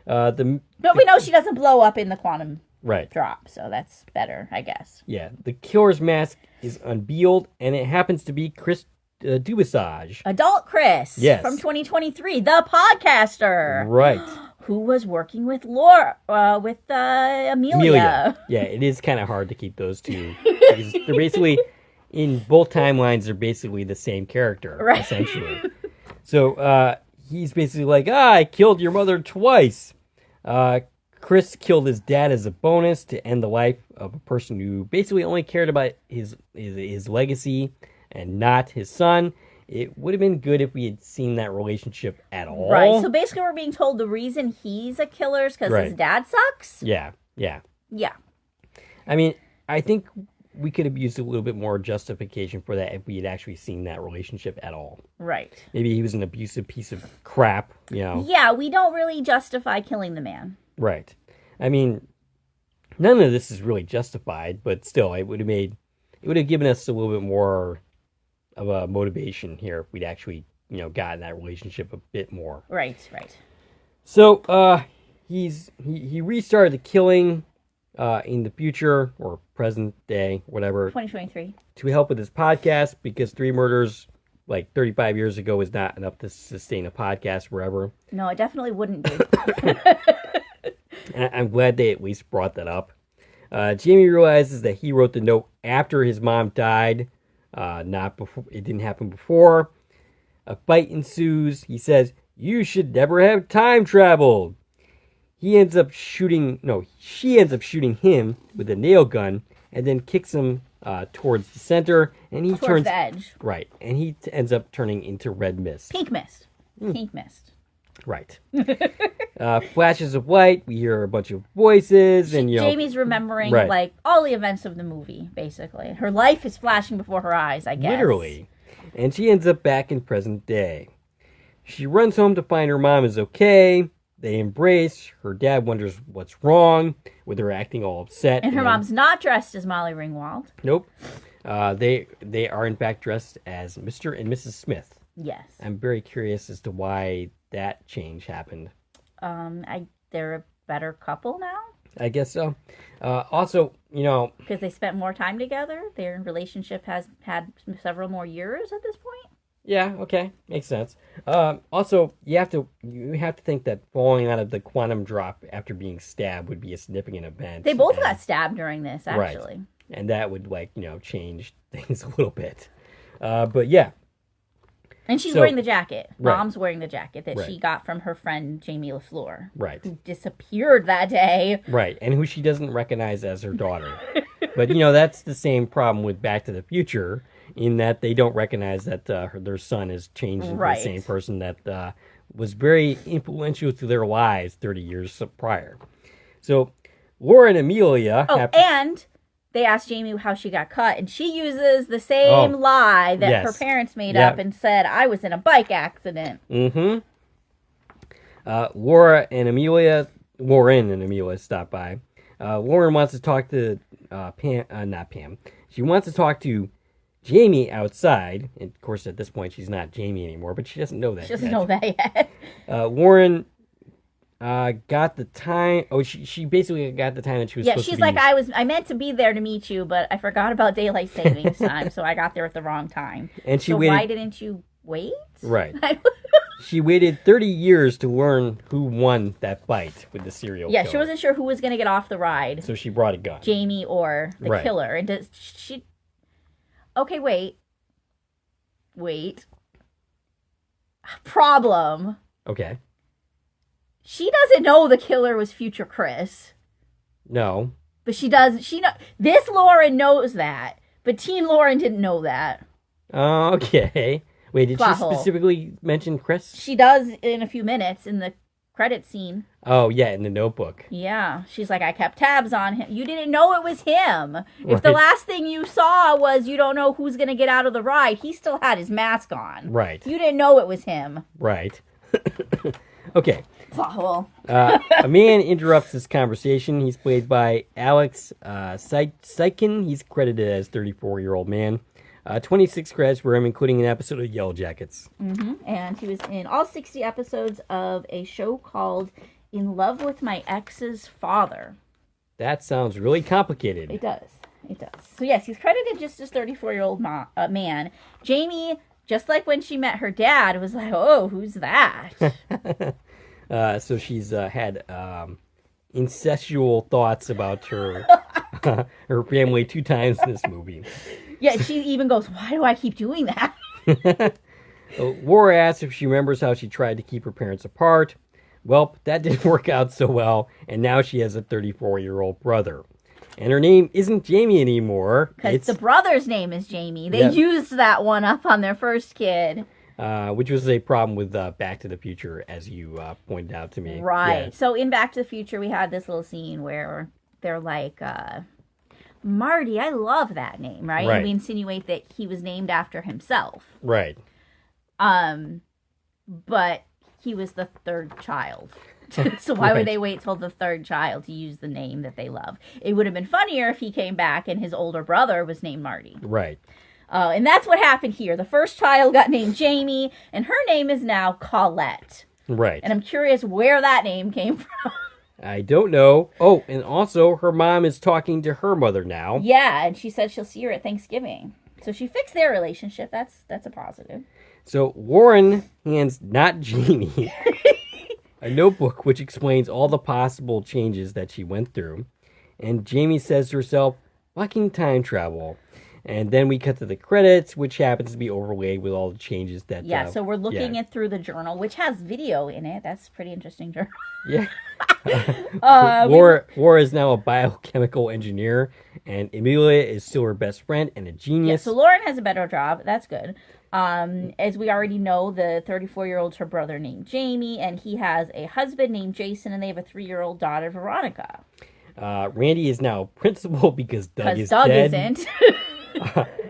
But we know she doesn't blow up in the quantum Right. drop, so that's better, I guess. Yeah, the killer's mask is unveiled, and it happens to be Chris Dubasage. Adult Chris. Yes. From 2023, the podcaster. Right. Who was working with Amelia. Yeah, it is kind of hard to keep those two. Because they're basically, in both timelines, they're basically the same character, Right. essentially. So, he's basically like, I killed your mother twice. Chris killed his dad as a bonus to end the life of a person who basically only cared about his legacy and not his son. It would have been good if we had seen that relationship at all. Right, so basically we're being told the reason he's a killer is because his dad sucks? Yeah. I mean, I think we could have used a little bit more justification for that if we had actually seen that relationship at all. Right. Maybe he was an abusive piece of crap, Yeah, we don't really justify killing the man. Right. I mean, none of this is really justified, but still, it would have given us a little bit more of a motivation here if we'd actually, gotten that relationship a bit more. Right. So, he restarted the killing in the future or present day, whatever. 2023. To help with his podcast, because 3 murders like 35 years ago is not enough to sustain a podcast forever. No, it definitely wouldn't be. I'm glad they at least brought that up. Jamie realizes that he wrote the note after his mom died, not before. It didn't happen before. A fight ensues. He says, "You should never have time traveled." She ends up shooting him with a nail gun, and then kicks him towards the center, and he towards the edge. Right, and he ends up turning into red mist. Pink mist. Pink mist. Right. Flashes of light. We hear a bunch of voices, and Jamie's remembering like all the events of the movie. Basically, her life is flashing before her eyes. I guess literally, and she ends up back in present day. She runs home to find her mom is okay. They embrace. Her dad wonders what's wrong with her acting all upset. And her mom's not dressed as Molly Ringwald. Nope. They are in fact dressed as Mr. and Mrs. Smith. Yes. I'm very curious as to why that change happened. They're a better couple now? I guess so. Also, because they spent more time together. Their relationship has had several more years at this point. Yeah, okay. Makes sense. Also, you have to think that falling out of the quantum drop after being stabbed would be a significant event. They both got stabbed during this, actually. Right. And that would, change things a little bit. But yeah. And she's wearing the jacket. Right. Mom's wearing the jacket that she got from her friend Jamie LaFleur. Right. Who disappeared that day. Right. And who she doesn't recognize as her daughter. But, that's the same problem with Back to the Future, in that they don't recognize that their son has changed into the same person that was very influential to their lives 30 years prior. So, Laura and Amelia... and they asked Jamie how she got cut, and she uses the same lie that her parents made up and said, I was in a bike accident. Mm-hmm. Lauren and Amelia stop by. Lauren wants to talk to not Pam. She wants to talk to Jamie outside. And of course, at this point, she's not Jamie anymore, but she doesn't know that. She doesn't know that yet. Lauren got the time. Oh, she basically got the time that she was supposed to be. Yeah, she's like, I meant to be there to meet you, but I forgot about daylight savings time, so I got there at the wrong time. And she waited. Why didn't you wait? Right. She waited 30 years to learn who won that fight with the serial killer. Yeah, she wasn't sure who was going to get off the ride. So she brought a gun. Jamie or the killer. And does she... Okay, wait. Problem. Okay. She doesn't know the killer was future Chris. No. But she does. This Lauren knows that. But teen Lauren didn't know that. Okay. Wait, did she specifically mention Chris? She does in a few minutes in the credit scene. Oh, yeah, in the notebook. Yeah. She's like, I kept tabs on him. You didn't know it was him. If the last thing you saw was you don't know who's going to get out of the ride, he still had his mask on. Right. You didn't know it was him. Right. Okay. Well. A man interrupts this conversation. He's played by Alex Sykin. He's credited as 34-year-old man. 26 credits for him, including an episode of Yellow Jackets. Mm-hmm. And he was in all 60 episodes of a show called in love with my ex's father. That sounds really complicated. It does. It does. So yes, he's credited just as 34-year-old man. Jamie, just like when she met her dad, was like, oh, who's that? So she's had incestual thoughts about her her family 2 times in this movie. Yeah, she even goes, why do I keep doing that? Laura asks if she remembers how she tried to keep her parents apart. Well, that didn't work out so well, and now she has a 34-year-old brother. And her name isn't Jamie anymore. Because the brother's name is Jamie. They used that one up on their first kid. Which was a problem with Back to the Future, as you pointed out to me. Right. Yeah. So in Back to the Future, we had this little scene where they're like, Marty, I love that name, right? Right. And we insinuate that he was named after himself. Right. But he was the 3rd child. So why would they wait till the 3rd child to use the name that they love? It would have been funnier if he came back and his older brother was named Marty. Right. And that's what happened here. The first child got named Jamie, and her name is now Colette. Right. And I'm curious where that name came from. I don't know. Oh, and also her mom is talking to her mother now. Yeah, and she said she'll see her at Thanksgiving. So she fixed their relationship. That's a positive. So Warren hands not Jamie a notebook which explains all the possible changes that she went through. And Jamie says to herself, fucking time travel. And then we cut to the credits, which happens to be overlaid with all the changes that... Yeah, so we're looking at through the journal, which has video in it. That's pretty interesting journal. Yeah. Laura is now a biochemical engineer, and Emilia is still her best friend and a genius. Yeah, so Lauren has a better job. That's good. As we already know, the 34-year-old's her brother named Jamie, and he has a husband named Jason, and they have a 3-year-old daughter, Veronica. Randy is now principal because Doug is Doug dead. Isn't.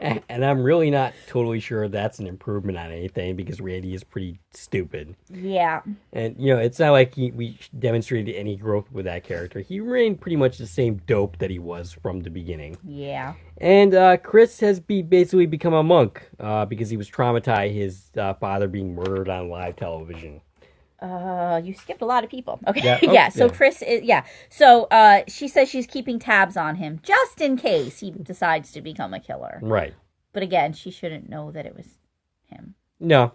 And I'm really not totally sure that's an improvement on anything because Randy is pretty stupid. Yeah. And, it's not like we demonstrated any growth with that character. He remained pretty much the same dope that he was from the beginning. Yeah. And Chris has basically become a monk because he was traumatized his father being murdered on live television. You skipped a lot of people. Okay. Yeah. Oh, yeah. So Chris is, So, she says she's keeping tabs on him just in case he decides to become a killer. Right. But again, she shouldn't know that it was him. No.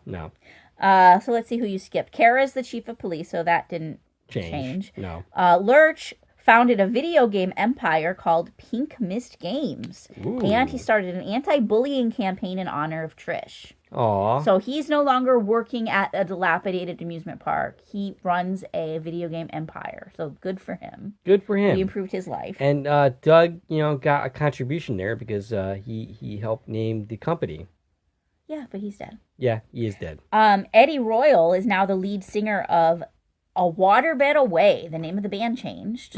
So let's see who you skipped. Kara's the chief of police, so that didn't change. No. Lurch founded a video game empire called Pink Mist Games. Ooh. And he started an anti-bullying campaign in honor of Trish. Aw. So he's no longer working at a dilapidated amusement park. He runs a video game empire. So good for him. Good for him. He improved his life. And Doug, got a contribution there because he helped name the company. Yeah, but he's dead. Yeah, he is dead. Eddie Royal is now the lead singer of A Waterbed Away. The name of the band changed.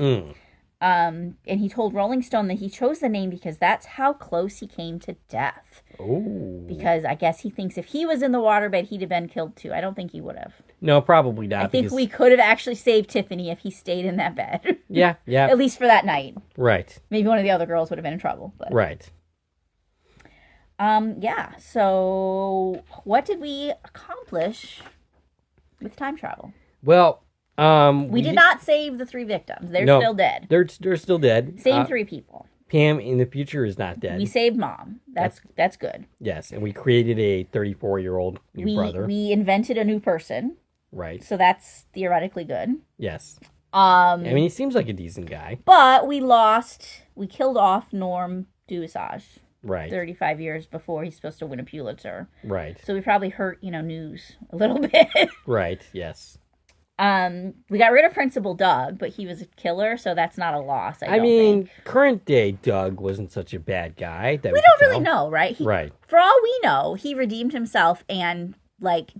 And he told Rolling Stone that he chose the name because that's how close he came to death. Oh. Because I guess he thinks if he was in the waterbed, he'd have been killed too. I don't think he would have. No, probably not. I think we could have actually saved Tiffany if he stayed in that bed. Yeah. At least for that night. Right. Maybe one of the other girls would have been in trouble. But. Right. Yeah. So what did we accomplish with time travel? Well, we did not save the 3 victims. They're still dead. They're still dead. Same 3 people. Pam in the future is not dead. We saved Mom. That's good. Yes, and we created a 34-year-old new brother. We invented a new person. Right. So that's theoretically good. Yes. I mean, he seems like a decent guy. But we killed off Norm Duisage. Right. 35 years before he's supposed to win a Pulitzer. Right. So we probably hurt, news a little bit. Right, yes. We got rid of Principal Doug, but he was a killer, so that's not a loss, I mean, think. current day Doug wasn't such a bad guy. We don't really know, right? Right. For all we know, he redeemed himself and,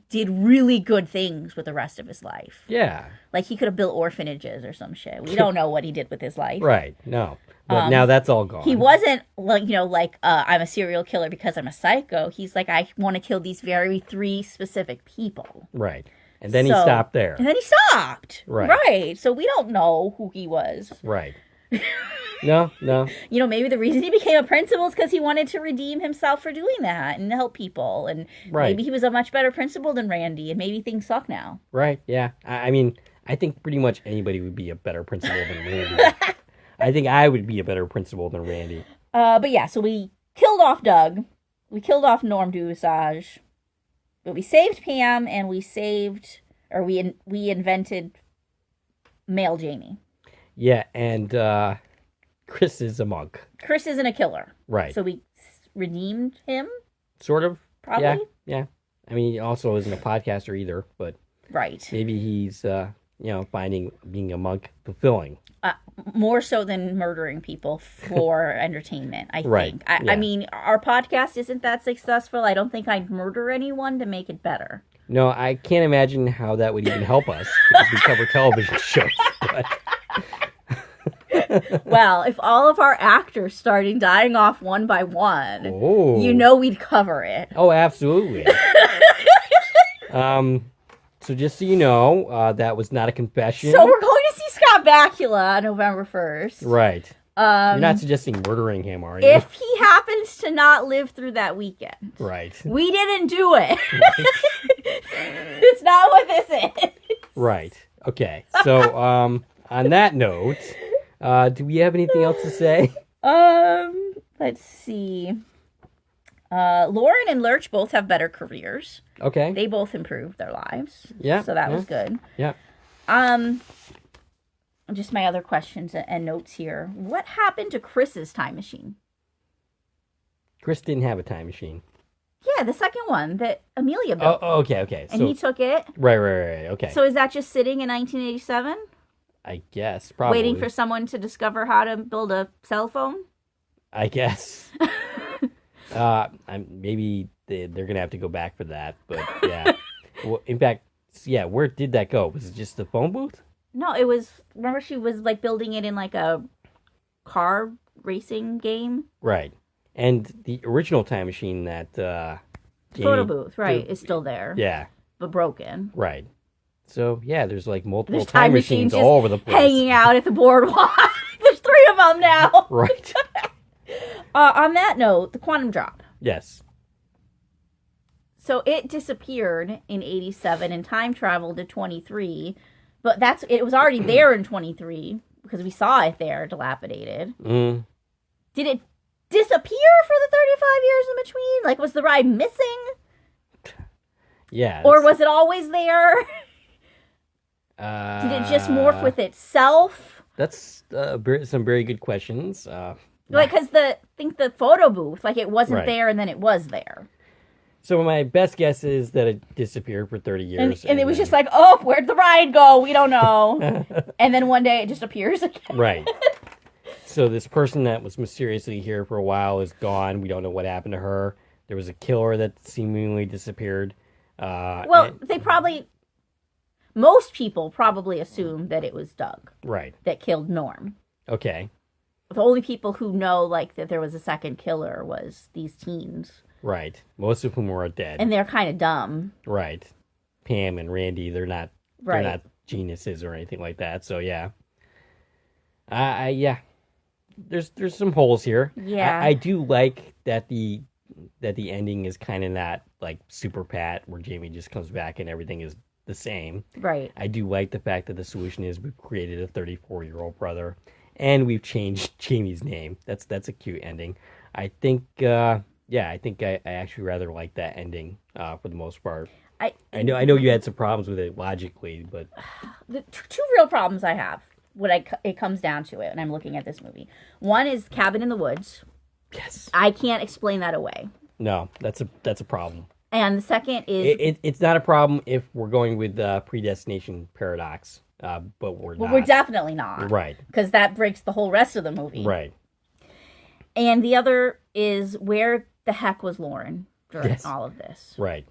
did really good things with the rest of his life. Yeah. He could have built orphanages or some shit. We don't know what he did with his life. Right, no. But now that's all gone. He wasn't, I'm a serial killer because I'm a psycho. He's like, I want to kill these 3 specific people. Right. And then he stopped there. And then he stopped. Right. Right. So we don't know who he was. Right. No. Maybe the reason he became a principal is because he wanted to redeem himself for doing that and help people. And maybe he was a much better principal than Randy, and maybe things suck now. Right, yeah. I mean, I think pretty much anybody would be a better principal than Randy. I think I would be a better principal than Randy. But yeah, so we killed off Doug. We killed off Norm Dusage. But we saved Pam, and we invented male Jamie. Yeah, and Chris is a monk. Chris isn't a killer. Right. So we redeemed him? Sort of. Probably. Yeah. I mean, he also isn't a podcaster either, but right. Maybe he's, finding being a monk fulfilling. More so than murdering people for entertainment, I think. Right. I mean, our podcast isn't that successful. I don't think I'd murder anyone to make it better. No, I can't imagine how that would even help us because we cover television shows. But... Well, if all of our actors started dying off one by one, we'd cover it. Oh, absolutely. So just so you know, that was not a confession. So we're going to see Scott Bakula on November 1st. Right. You're not suggesting murdering him, are you? If he happens to not live through that weekend. Right. We didn't do it. Right. It's not what this is. Right. Okay. So, on that note, do we have anything else to say? Let's see. Lauren and Lurch both have better careers. Okay. They both improved their lives. Yeah. So that was good. Yeah. Just my other questions and notes here. What happened to Chris's time machine? Chris didn't have a time machine. Yeah, the second one that Amelia built. Oh, okay. And he took it. Right. Okay. So is that just sitting in 1987? I guess, probably. Waiting for someone to discover how to build a cell phone? I guess. Maybe they're going to have to go back for that, but yeah. Well, in fact, yeah, where did that go? Was it just the phone booth? No, it was, remember she was like building it in like a car racing game? Right. And the original time machine that photo booth, right, is still there. Yeah. But broken. Right. So, yeah, there's like multiple there's time machines all over the place. Hanging out at the boardwalk. There's 3 of them now. Right. On that note, the quantum drop. Yes. So it disappeared in 87 and time traveled to 23. But it was already there in 23 because we saw it there, dilapidated. Mm. Did it disappear for the 35 years in between? Like, was the ride missing? Yeah. Or was it always there? Did it just morph with itself? That's some very good questions. Because think the photo booth, like it wasn't Right. there and then it was there. So my best guess is that it disappeared for 30 years. And it was just like, oh, where'd the ride go? We don't know. And then one day it just appears again. Right. So this person that was mysteriously here for a while is gone. We don't know what happened to her. There was a killer that seemingly disappeared. Most people probably assume that it was Doug. Right. That killed Norm. Okay. The only people who know, like, that there was a second killer was these teens. Right. Most of whom are dead. And they're kind of dumb. Right. Pam and Randy, they're not geniuses or anything like that. So yeah. Yeah. There's some holes here. Yeah. I do like that the ending is kind of not like Super Pat where Jamie just comes back and everything is the same. Right. I do like the fact that the solution is we've created a 34-year-old brother and we've changed Jamie's name. That's a cute ending. I think I actually rather like that ending for the most part. I know you had some problems with it logically, but the two real problems I have when it comes down to it, and I'm looking at this movie. One is Cabin in the Woods. Yes. I can't explain that away. No, that's a problem. And the second is it's not a problem if we're going with predestination paradox, but we're not. Well, we're definitely not. Right. Because that breaks the whole rest of the movie. Right. And the other is where the heck was Lauren during all of this? Right.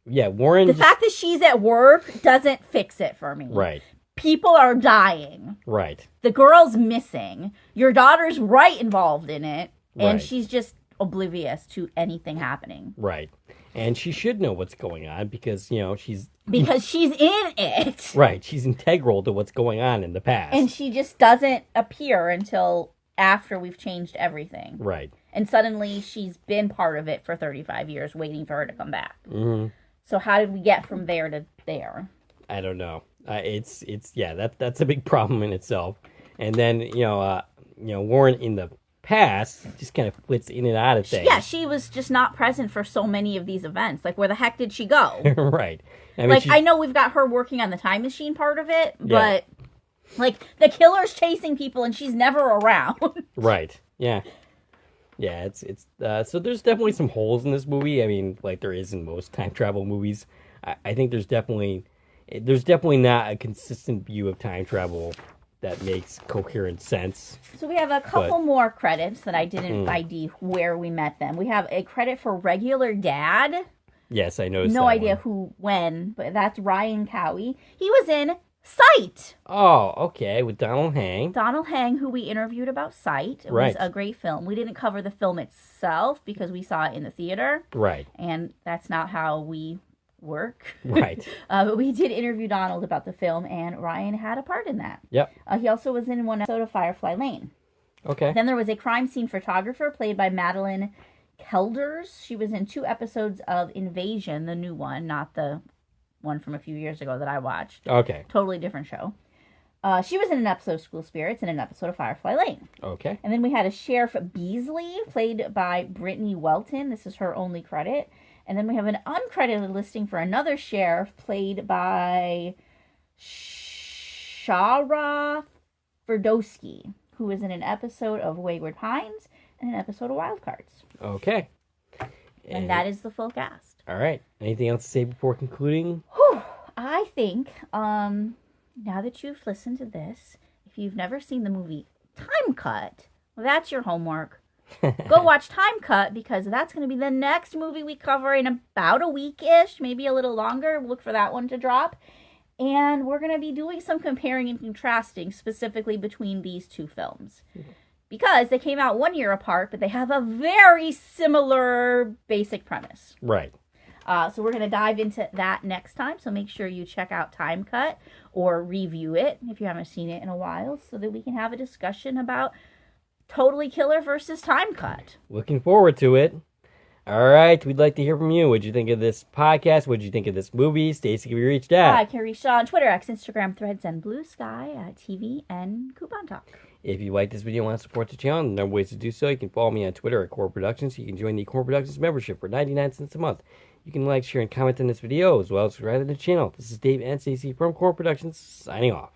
Yeah, Warren. The fact that she's at work doesn't fix it for me. Right. People are dying. Right. The girl's missing. Your daughter's involved in it. And Right. she's just oblivious to anything happening. Right. And she should know what's going on because, she's... Because she's in it. Right. She's integral to what's going on in the past. And she just doesn't appear until after we've changed everything. Right. And suddenly she's been part of it for 35 years waiting for her to come back. Mm-hmm. So how did we get from there to there? I don't know. It's yeah, that's a big problem in itself. And then Warren in the past just kind of flits in and out of things. Yeah, she was just not present for so many of these events. Like, where the heck did she go? Right. I know we've got her working on the time machine part of it, but like the killer's chasing people and she's never around. Right. Yeah. Yeah, it's so there's definitely some holes in this movie. I mean, like there is in most time travel movies. I think there's definitely not a consistent view of time travel that makes coherent sense. So we have a couple more credits that I didn't ID where we met them. We have a credit for regular dad. Yes, I noticed. No idea who, when, but that's Ryan Cowie. He was in Sight. Oh, okay, with Donald Hang. Donald Hang, who we interviewed about Sight. It was a great film. We didn't cover the film itself because we saw it in the theater. Right. And that's not how we work. Right. But we did interview Donald about the film, and Ryan had a part in that. Yep. He also was in one episode of Firefly Lane. Okay. Then there was a crime scene photographer played by Madeline Kelders. She was in 2 episodes of Invasion, the new one, not the one from a few years ago that I watched. Okay. Totally different show. She was in an episode of School Spirits and an episode of Firefly Lane. Okay. And then we had a Sheriff Beasley, played by Brittany Welton. This is her only credit. And then we have an uncredited listing for another sheriff, played by Shara Ferdowski, who was in an episode of Wayward Pines and an episode of Wild Cards. Okay. And that is the full cast. All right. Anything else to say before concluding? Whew. I think, now that you've listened to this, if you've never seen the movie Time Cut, well, that's your homework. Go watch Time Cut, because that's going to be the next movie we cover in about a week-ish, maybe a little longer. Look for that one to drop. And we're going to be doing some comparing and contrasting specifically between these 2 films. Because they came out 1 year apart, but they have a very similar basic premise. Right. So we're going to dive into that next time. So make sure you check out Time Cut or review it if you haven't seen it in a while, so that we can have a discussion about Totally Killer versus Time Cut. Looking forward to it. All right, we'd like to hear from you. What'd you think of this podcast? What'd you think of this movie? Stacie, can we reach out? I can reach out on Twitter, X, Instagram, Threads, and Blue Sky at TV and Coupon Talk. If you like this video and want to support the channel, there are ways to do so. You can follow me on Twitter at Core Productions. You can join the Core Productions membership for 99 cents a month. You can like, share, and comment on this video, as well as subscribe to the channel. This is Dave and Stacie from Core Productions, signing off.